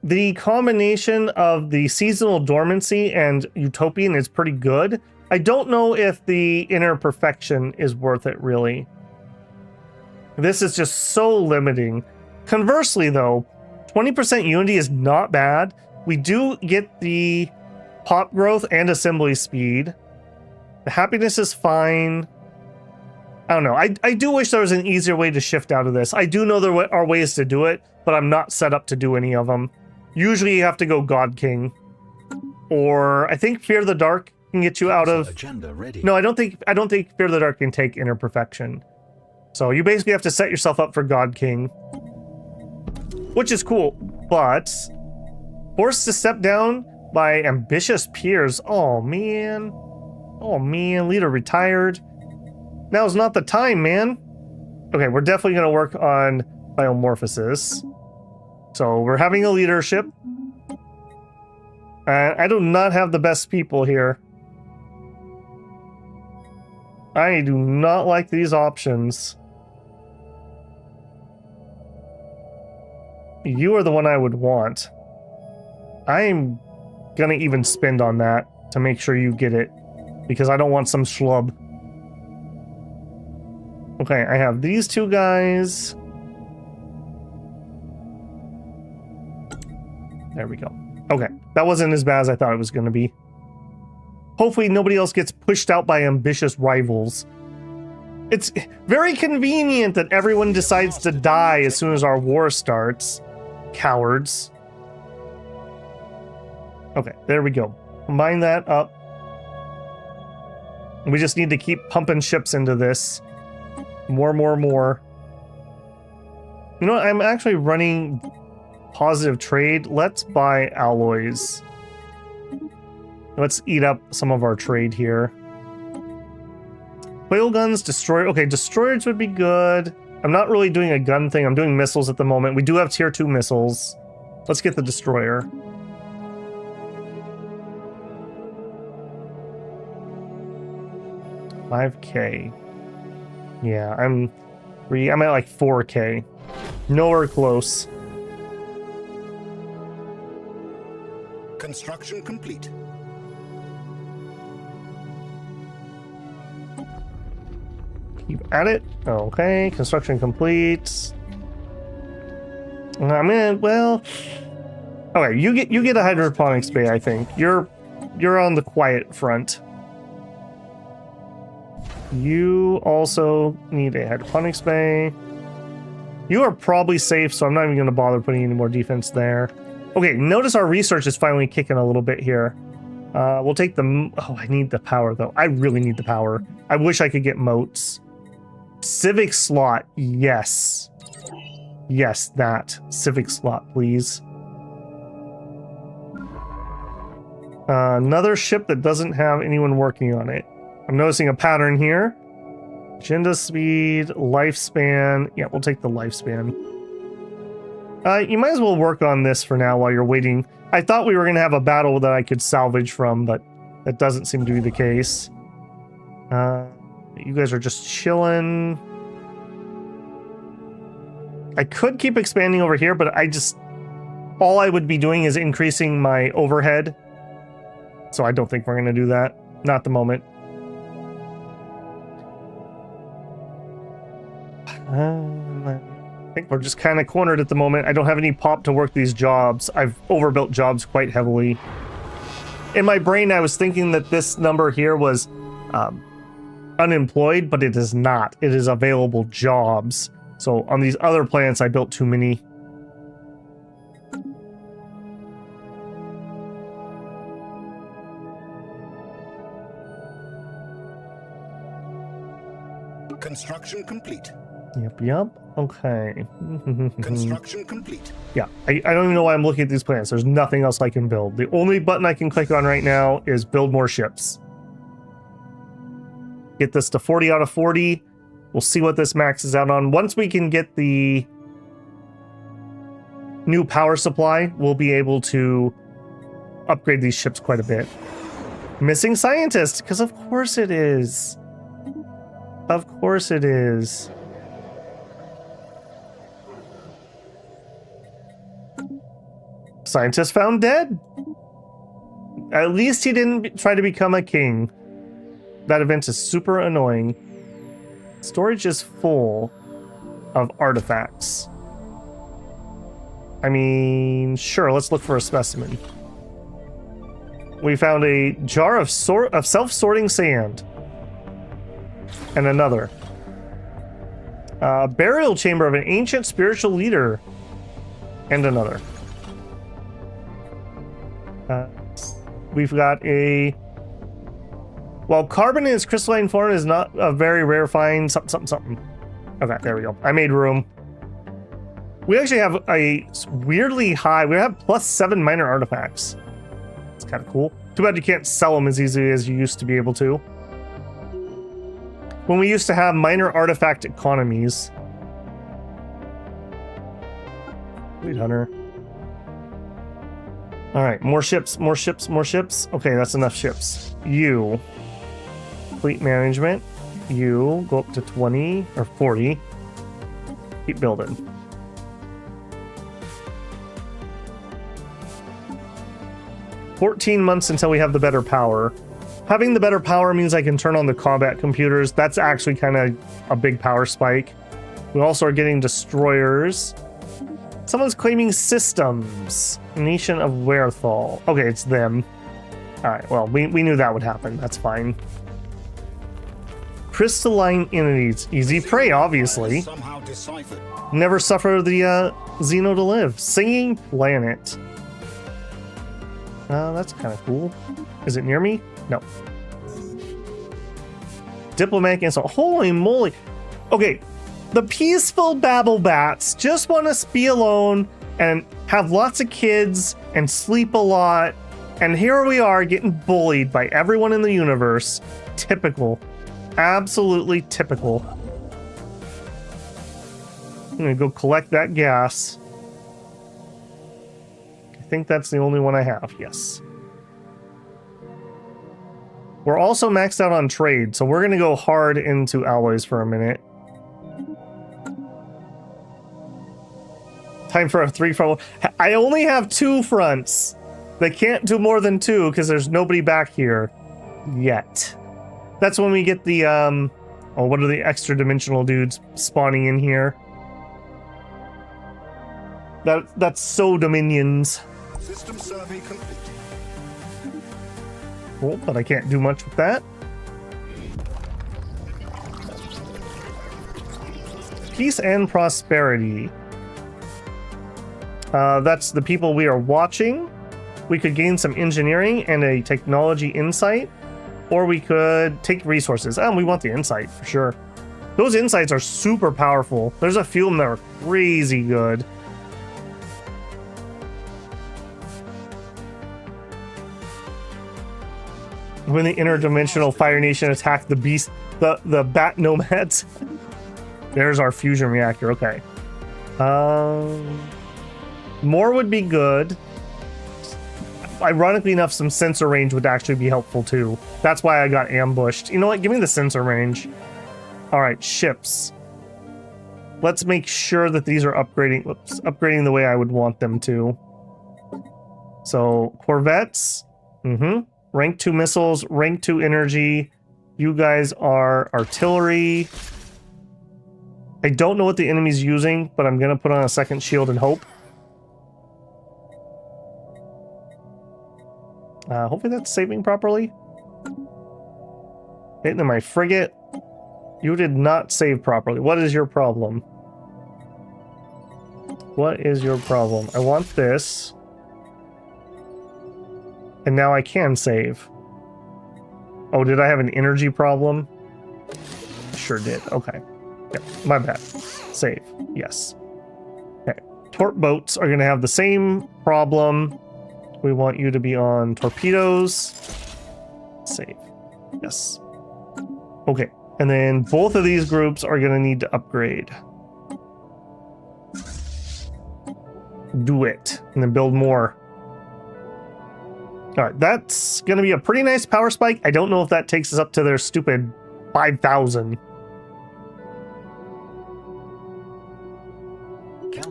[SPEAKER 1] the combination of the seasonal dormancy and utopian is pretty good. I don't know if the inner perfection is worth it, really. This is just so limiting. Conversely, though, 20% unity is not bad. We do get the pop growth and assembly speed. The happiness is fine. I don't know. I do wish there was an easier way to shift out of this. I do know there are ways to do it, but I'm not set up to do any of them. Usually you have to go God King. Or I think Fear the Dark can get you out of...
[SPEAKER 3] Agenda ready.
[SPEAKER 1] No, I don't think Fear the Dark can take inner perfection. So you basically have to set yourself up for God King. Which is cool, but forced to step down by ambitious peers. Oh man. Oh man, leader retired. Now's not the time, man. Okay, we're definitely gonna work on biomorphosis. So we're having a leadership. I do not have the best people here. I do not like these options. You are the one I would want. I'm gonna even spend on that to make sure you get it, because I don't want some schlub. Okay, I have these 2 guys. There we go. Okay, that wasn't as bad as I thought it was gonna be. Hopefully nobody else gets pushed out by ambitious rivals. It's very convenient that everyone decides to die as soon as our war starts. Cowards. Okay, there we go. Combine that up. We just need to keep pumping ships into this. More. You know what? I'm actually running positive trade. Let's buy alloys. Let's eat up some of our trade here. Whale guns, destroyer. Okay, destroyers would be good. I'm not really doing a gun thing. I'm doing missiles at the moment. We do have tier 2 missiles. Let's get the destroyer. $5K. Yeah, I'm at like 4K. Nowhere close.
[SPEAKER 2] Construction complete.
[SPEAKER 1] Keep at it. Okay, construction complete. I'm in. Well, okay. You get a hydroponics bay. I think you're on the quiet front. You also need a hydroponics bay. You are probably safe, so I'm not even going to bother putting any more defense there. Okay, notice our research is finally kicking a little bit here. We'll take the... Oh, I need the power, though. I really need the power. I wish I could get moats. Civic slot, yes. Yes, that. Civic slot, please. Another ship that doesn't have anyone working on it. I'm noticing a pattern here. Agenda speed, lifespan. Yeah, we'll take the lifespan. You might as well work on this for now while you're waiting. I thought we were going to have a battle that I could salvage from, but that doesn't seem to be the case. You guys are just chilling. I could keep expanding over here, but all I would be doing is increasing my overhead. So I don't think we're going to do that. Not at the moment. I think we're just kind of cornered at the moment. I don't have any pop to work these jobs. I've overbuilt jobs quite heavily. In my brain, I was thinking that this number here was unemployed, but it is not. It is available jobs. So on these other planets, I built too many.
[SPEAKER 2] Construction complete.
[SPEAKER 1] Yep. Okay.
[SPEAKER 2] Construction complete.
[SPEAKER 1] Yeah, I don't even know why I'm looking at these planets. There's nothing else I can build. The only button I can click on right now is build more ships. Get this to 40 out of 40. We'll see what this maxes out on. Once we can get the new power supply, we'll be able to upgrade these ships quite a bit. Missing scientist, because of course it is. Of course it is. Scientist found dead. At least he didn't try to become a king. That event is super annoying. Storage is full of artifacts. I mean, sure, let's look for a specimen. We found a jar of self-sorting sand. And another. Burial chamber of an ancient spiritual leader. And another. We've got a... Well, carbon in its crystalline form is not a very rare find. Something. Okay, there we go. I made room. We actually have a weirdly high... We have +7 minor artifacts. It's kind of cool. Too bad you can't sell them as easily as you used to be able to. When we used to have minor artifact economies. Fleet Hunter. Alright, more ships. Okay, that's enough ships. You. Fleet management. You go up to 20 or 40. Keep building. $14 months until we have the better power. Having the better power means I can turn on the combat computers. That's actually kind of a big power spike. We also are getting destroyers. Someone's claiming systems. Nation of Werethal. Okay, it's them. Alright, well, we knew that would happen. That's fine. Crystalline entities. Easy prey, obviously. Never suffer the Xeno to live. Singing planet. That's kind of cool. Is it near me? No. Diplomatic insult. Holy moly. Okay, the peaceful babble bats just want to be alone and have lots of kids and sleep a lot. And here we are getting bullied by everyone in the universe. Typical. Absolutely typical. I'm gonna go collect that gas. I think that's the only one I have. Yes. We're also maxed out on trade, so we're going to go hard into alloys for a minute. Time for a 3-front. I only have 2 fronts. They can't do more than 2 because there's nobody back here yet. That's when we get the, oh, what are the extra dimensional dudes spawning in here? That's so Dominions.
[SPEAKER 2] System survey complete.
[SPEAKER 1] Cool, but I can't do much with that. Peace and prosperity. That's the people we are watching. We could gain some engineering and a technology insight, or we could take resources. We want the insight for sure. Those insights are super powerful. There's a few of them that are crazy good. When the interdimensional Fire Nation attacked the beast, the bat nomads. There's our fusion reactor. Okay. More would be good. Ironically enough, some sensor range would actually be helpful too. That's why I got ambushed. You know what? Give me the sensor range. All right, ships. Let's make sure that these are upgrading. Whoops, upgrading the way I would want them to. So corvettes. Rank 2 missiles, rank 2 energy. You guys are artillery. I don't know what the enemy's using, but I'm gonna put on a second shield and hope. Hopefully that's saving properly. Hitting my frigate. You did not save properly. What is your problem? What is your problem? I want this. And now I can save. Oh, did I have an energy problem? Sure did. Okay. Yeah, my bad. Save. Yes. Okay. Torp boats are going to have the same problem. We want you to be on torpedoes. Save. Yes. Okay. And then both of these groups are going to need to upgrade. Do it. And then build more. All right, that's going to be a pretty nice power spike. I don't know if that takes us up to their stupid 5,000.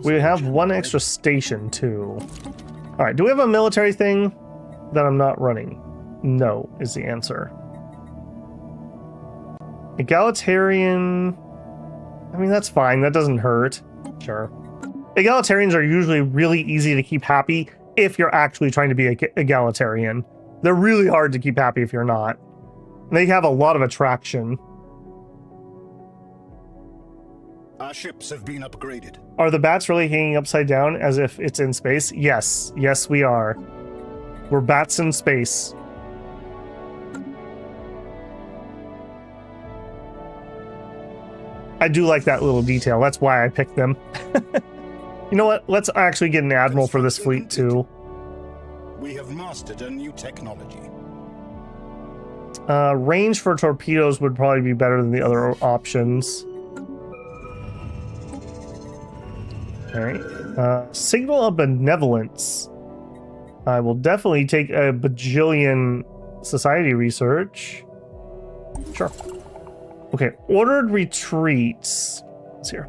[SPEAKER 1] We have one extra station, too. All right, do we have a military thing that I'm not running? No, is the answer. Egalitarian... I mean, that's fine. That doesn't hurt. Sure. Egalitarians are usually really easy to keep happy if you're actually trying to be egalitarian. They're really hard to keep happy if you're not. They have a lot of attraction.
[SPEAKER 2] Our ships have been upgraded.
[SPEAKER 1] Are the bats really hanging upside down as if it's in space? Yes. Yes, we are. We're bats in space. I do like that little detail. That's why I picked them. You know what? Let's actually get an admiral for this fleet too.
[SPEAKER 2] We have mastered a new technology.
[SPEAKER 1] Range for torpedoes would probably be better than the other options. Alright. Signal of Benevolence. I will definitely take a bajillion society research. Sure. Okay, ordered retreats. Let's see here.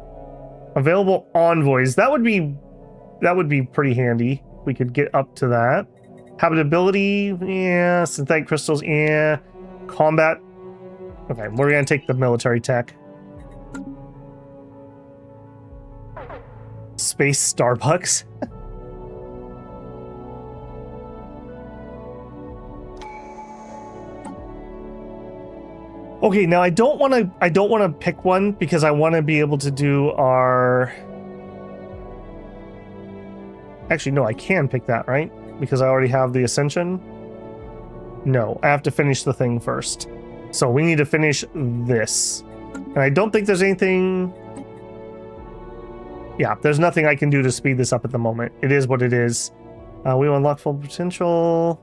[SPEAKER 1] Available envoys. That would be pretty handy. We could get up to that. Habitability, yeah. Synthetic crystals, yeah. Combat. Okay, we're gonna take the military tech. Space Starbucks. Okay, now I don't want to pick one because I want to be able to do our... Actually, no, I can pick that, right? Because I already have the Ascension. No, I have to finish the thing first. So we need to finish this. And I don't think there's anything... Yeah, there's nothing I can do to speed this up at the moment. It is what it is. We will unlock full potential.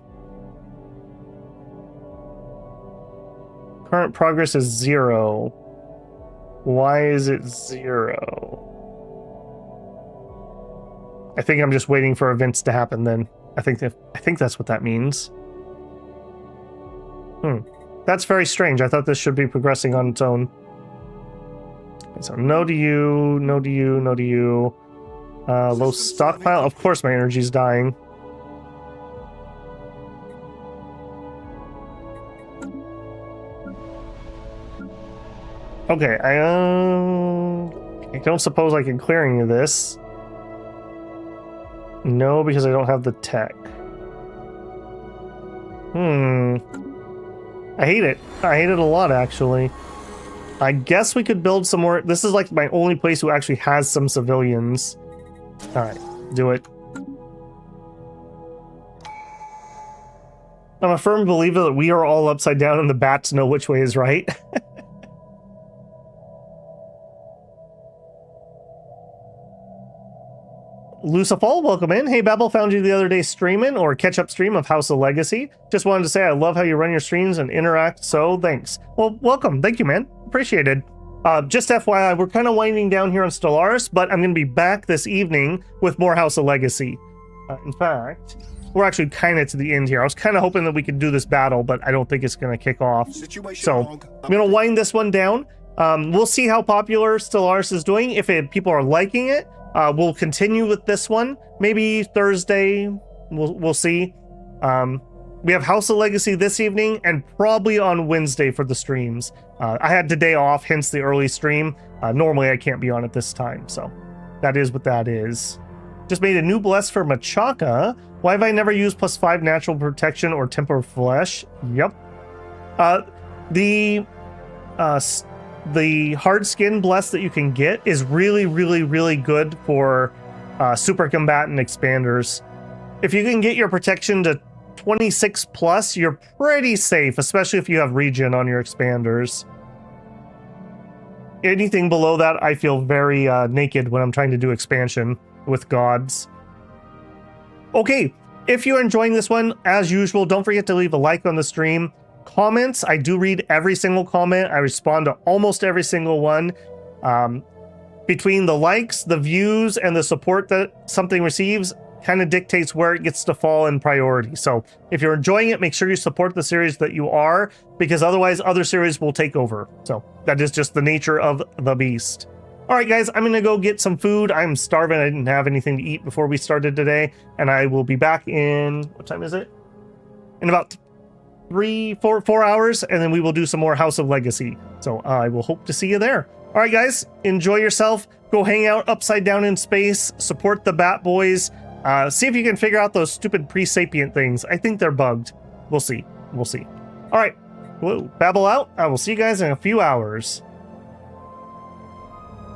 [SPEAKER 1] Current progress is 0. Why is it 0? I think I'm just waiting for events to happen then. I think that's what that means. That's very strange. I thought this should be progressing on its own. Okay, so no to you, no to you, no to you. Low stockpile. Of course my energy's dying. Okay, I don't suppose I can clear any of this. No, because I don't have the tech. I hate it. I hate it a lot, actually. I guess we could build some more. This is like my only place who actually has some civilians. Alright, do it. I'm a firm believer that we are all upside down and the bats know which way is right. Lucifal, welcome in. Hey, Babel, found you the other day streaming or catch-up stream of House of Legacy. Just wanted to say I love how you run your streams and interact, so thanks. Well, welcome. Thank you, man. Appreciated. Just FYI, we're kind of winding down here on Stellaris, but I'm going to be back this evening with more House of Legacy. In fact, we're actually kind of to the end here. I was kind of hoping that we could do this battle, but I don't think it's going to kick off. So I'm going to wind this one down. We'll see how popular Stellaris is doing. If people are liking it, we'll continue with this one. Maybe Thursday. We'll see. We have House of Legacy this evening and probably on Wednesday for the streams. I had today off, hence the early stream. Normally I can't be on at this time, so that is what that is. Just made a new bless for Machaca. Why have I never used +5 natural protection or temper flesh? Yep. The hard skin bless that you can get is really, really, really good for super combatant expanders. If you can get your protection to 26 plus, you're pretty safe, especially if you have regen on your expanders. Anything below that, I feel very naked when I'm trying to do expansion with gods. Okay, if you're enjoying this one, as usual, don't forget to leave a like on the stream. Comments, I do read every single comment. I respond to almost every single one. Between the likes, the views, and the support that something receives kind of dictates where it gets to fall in priority. So if you're enjoying it, make sure you support the series that you are, because otherwise other series will take over. So that is just the nature of the beast. All right, guys, I'm going to go get some food. I'm starving. I didn't have anything to eat before we started today, and I will be back in, what time is it? In about 4 hours, and then we will do some more House of Legacy. So I will hope to see you there. All right, guys, enjoy yourself. Go hang out upside down in space. Support the Bat Boys. See if you can figure out those stupid pre-sapient things. I think they're bugged. We'll see. We'll see. All right. Whoa. Babble out. I will see you guys in a few hours.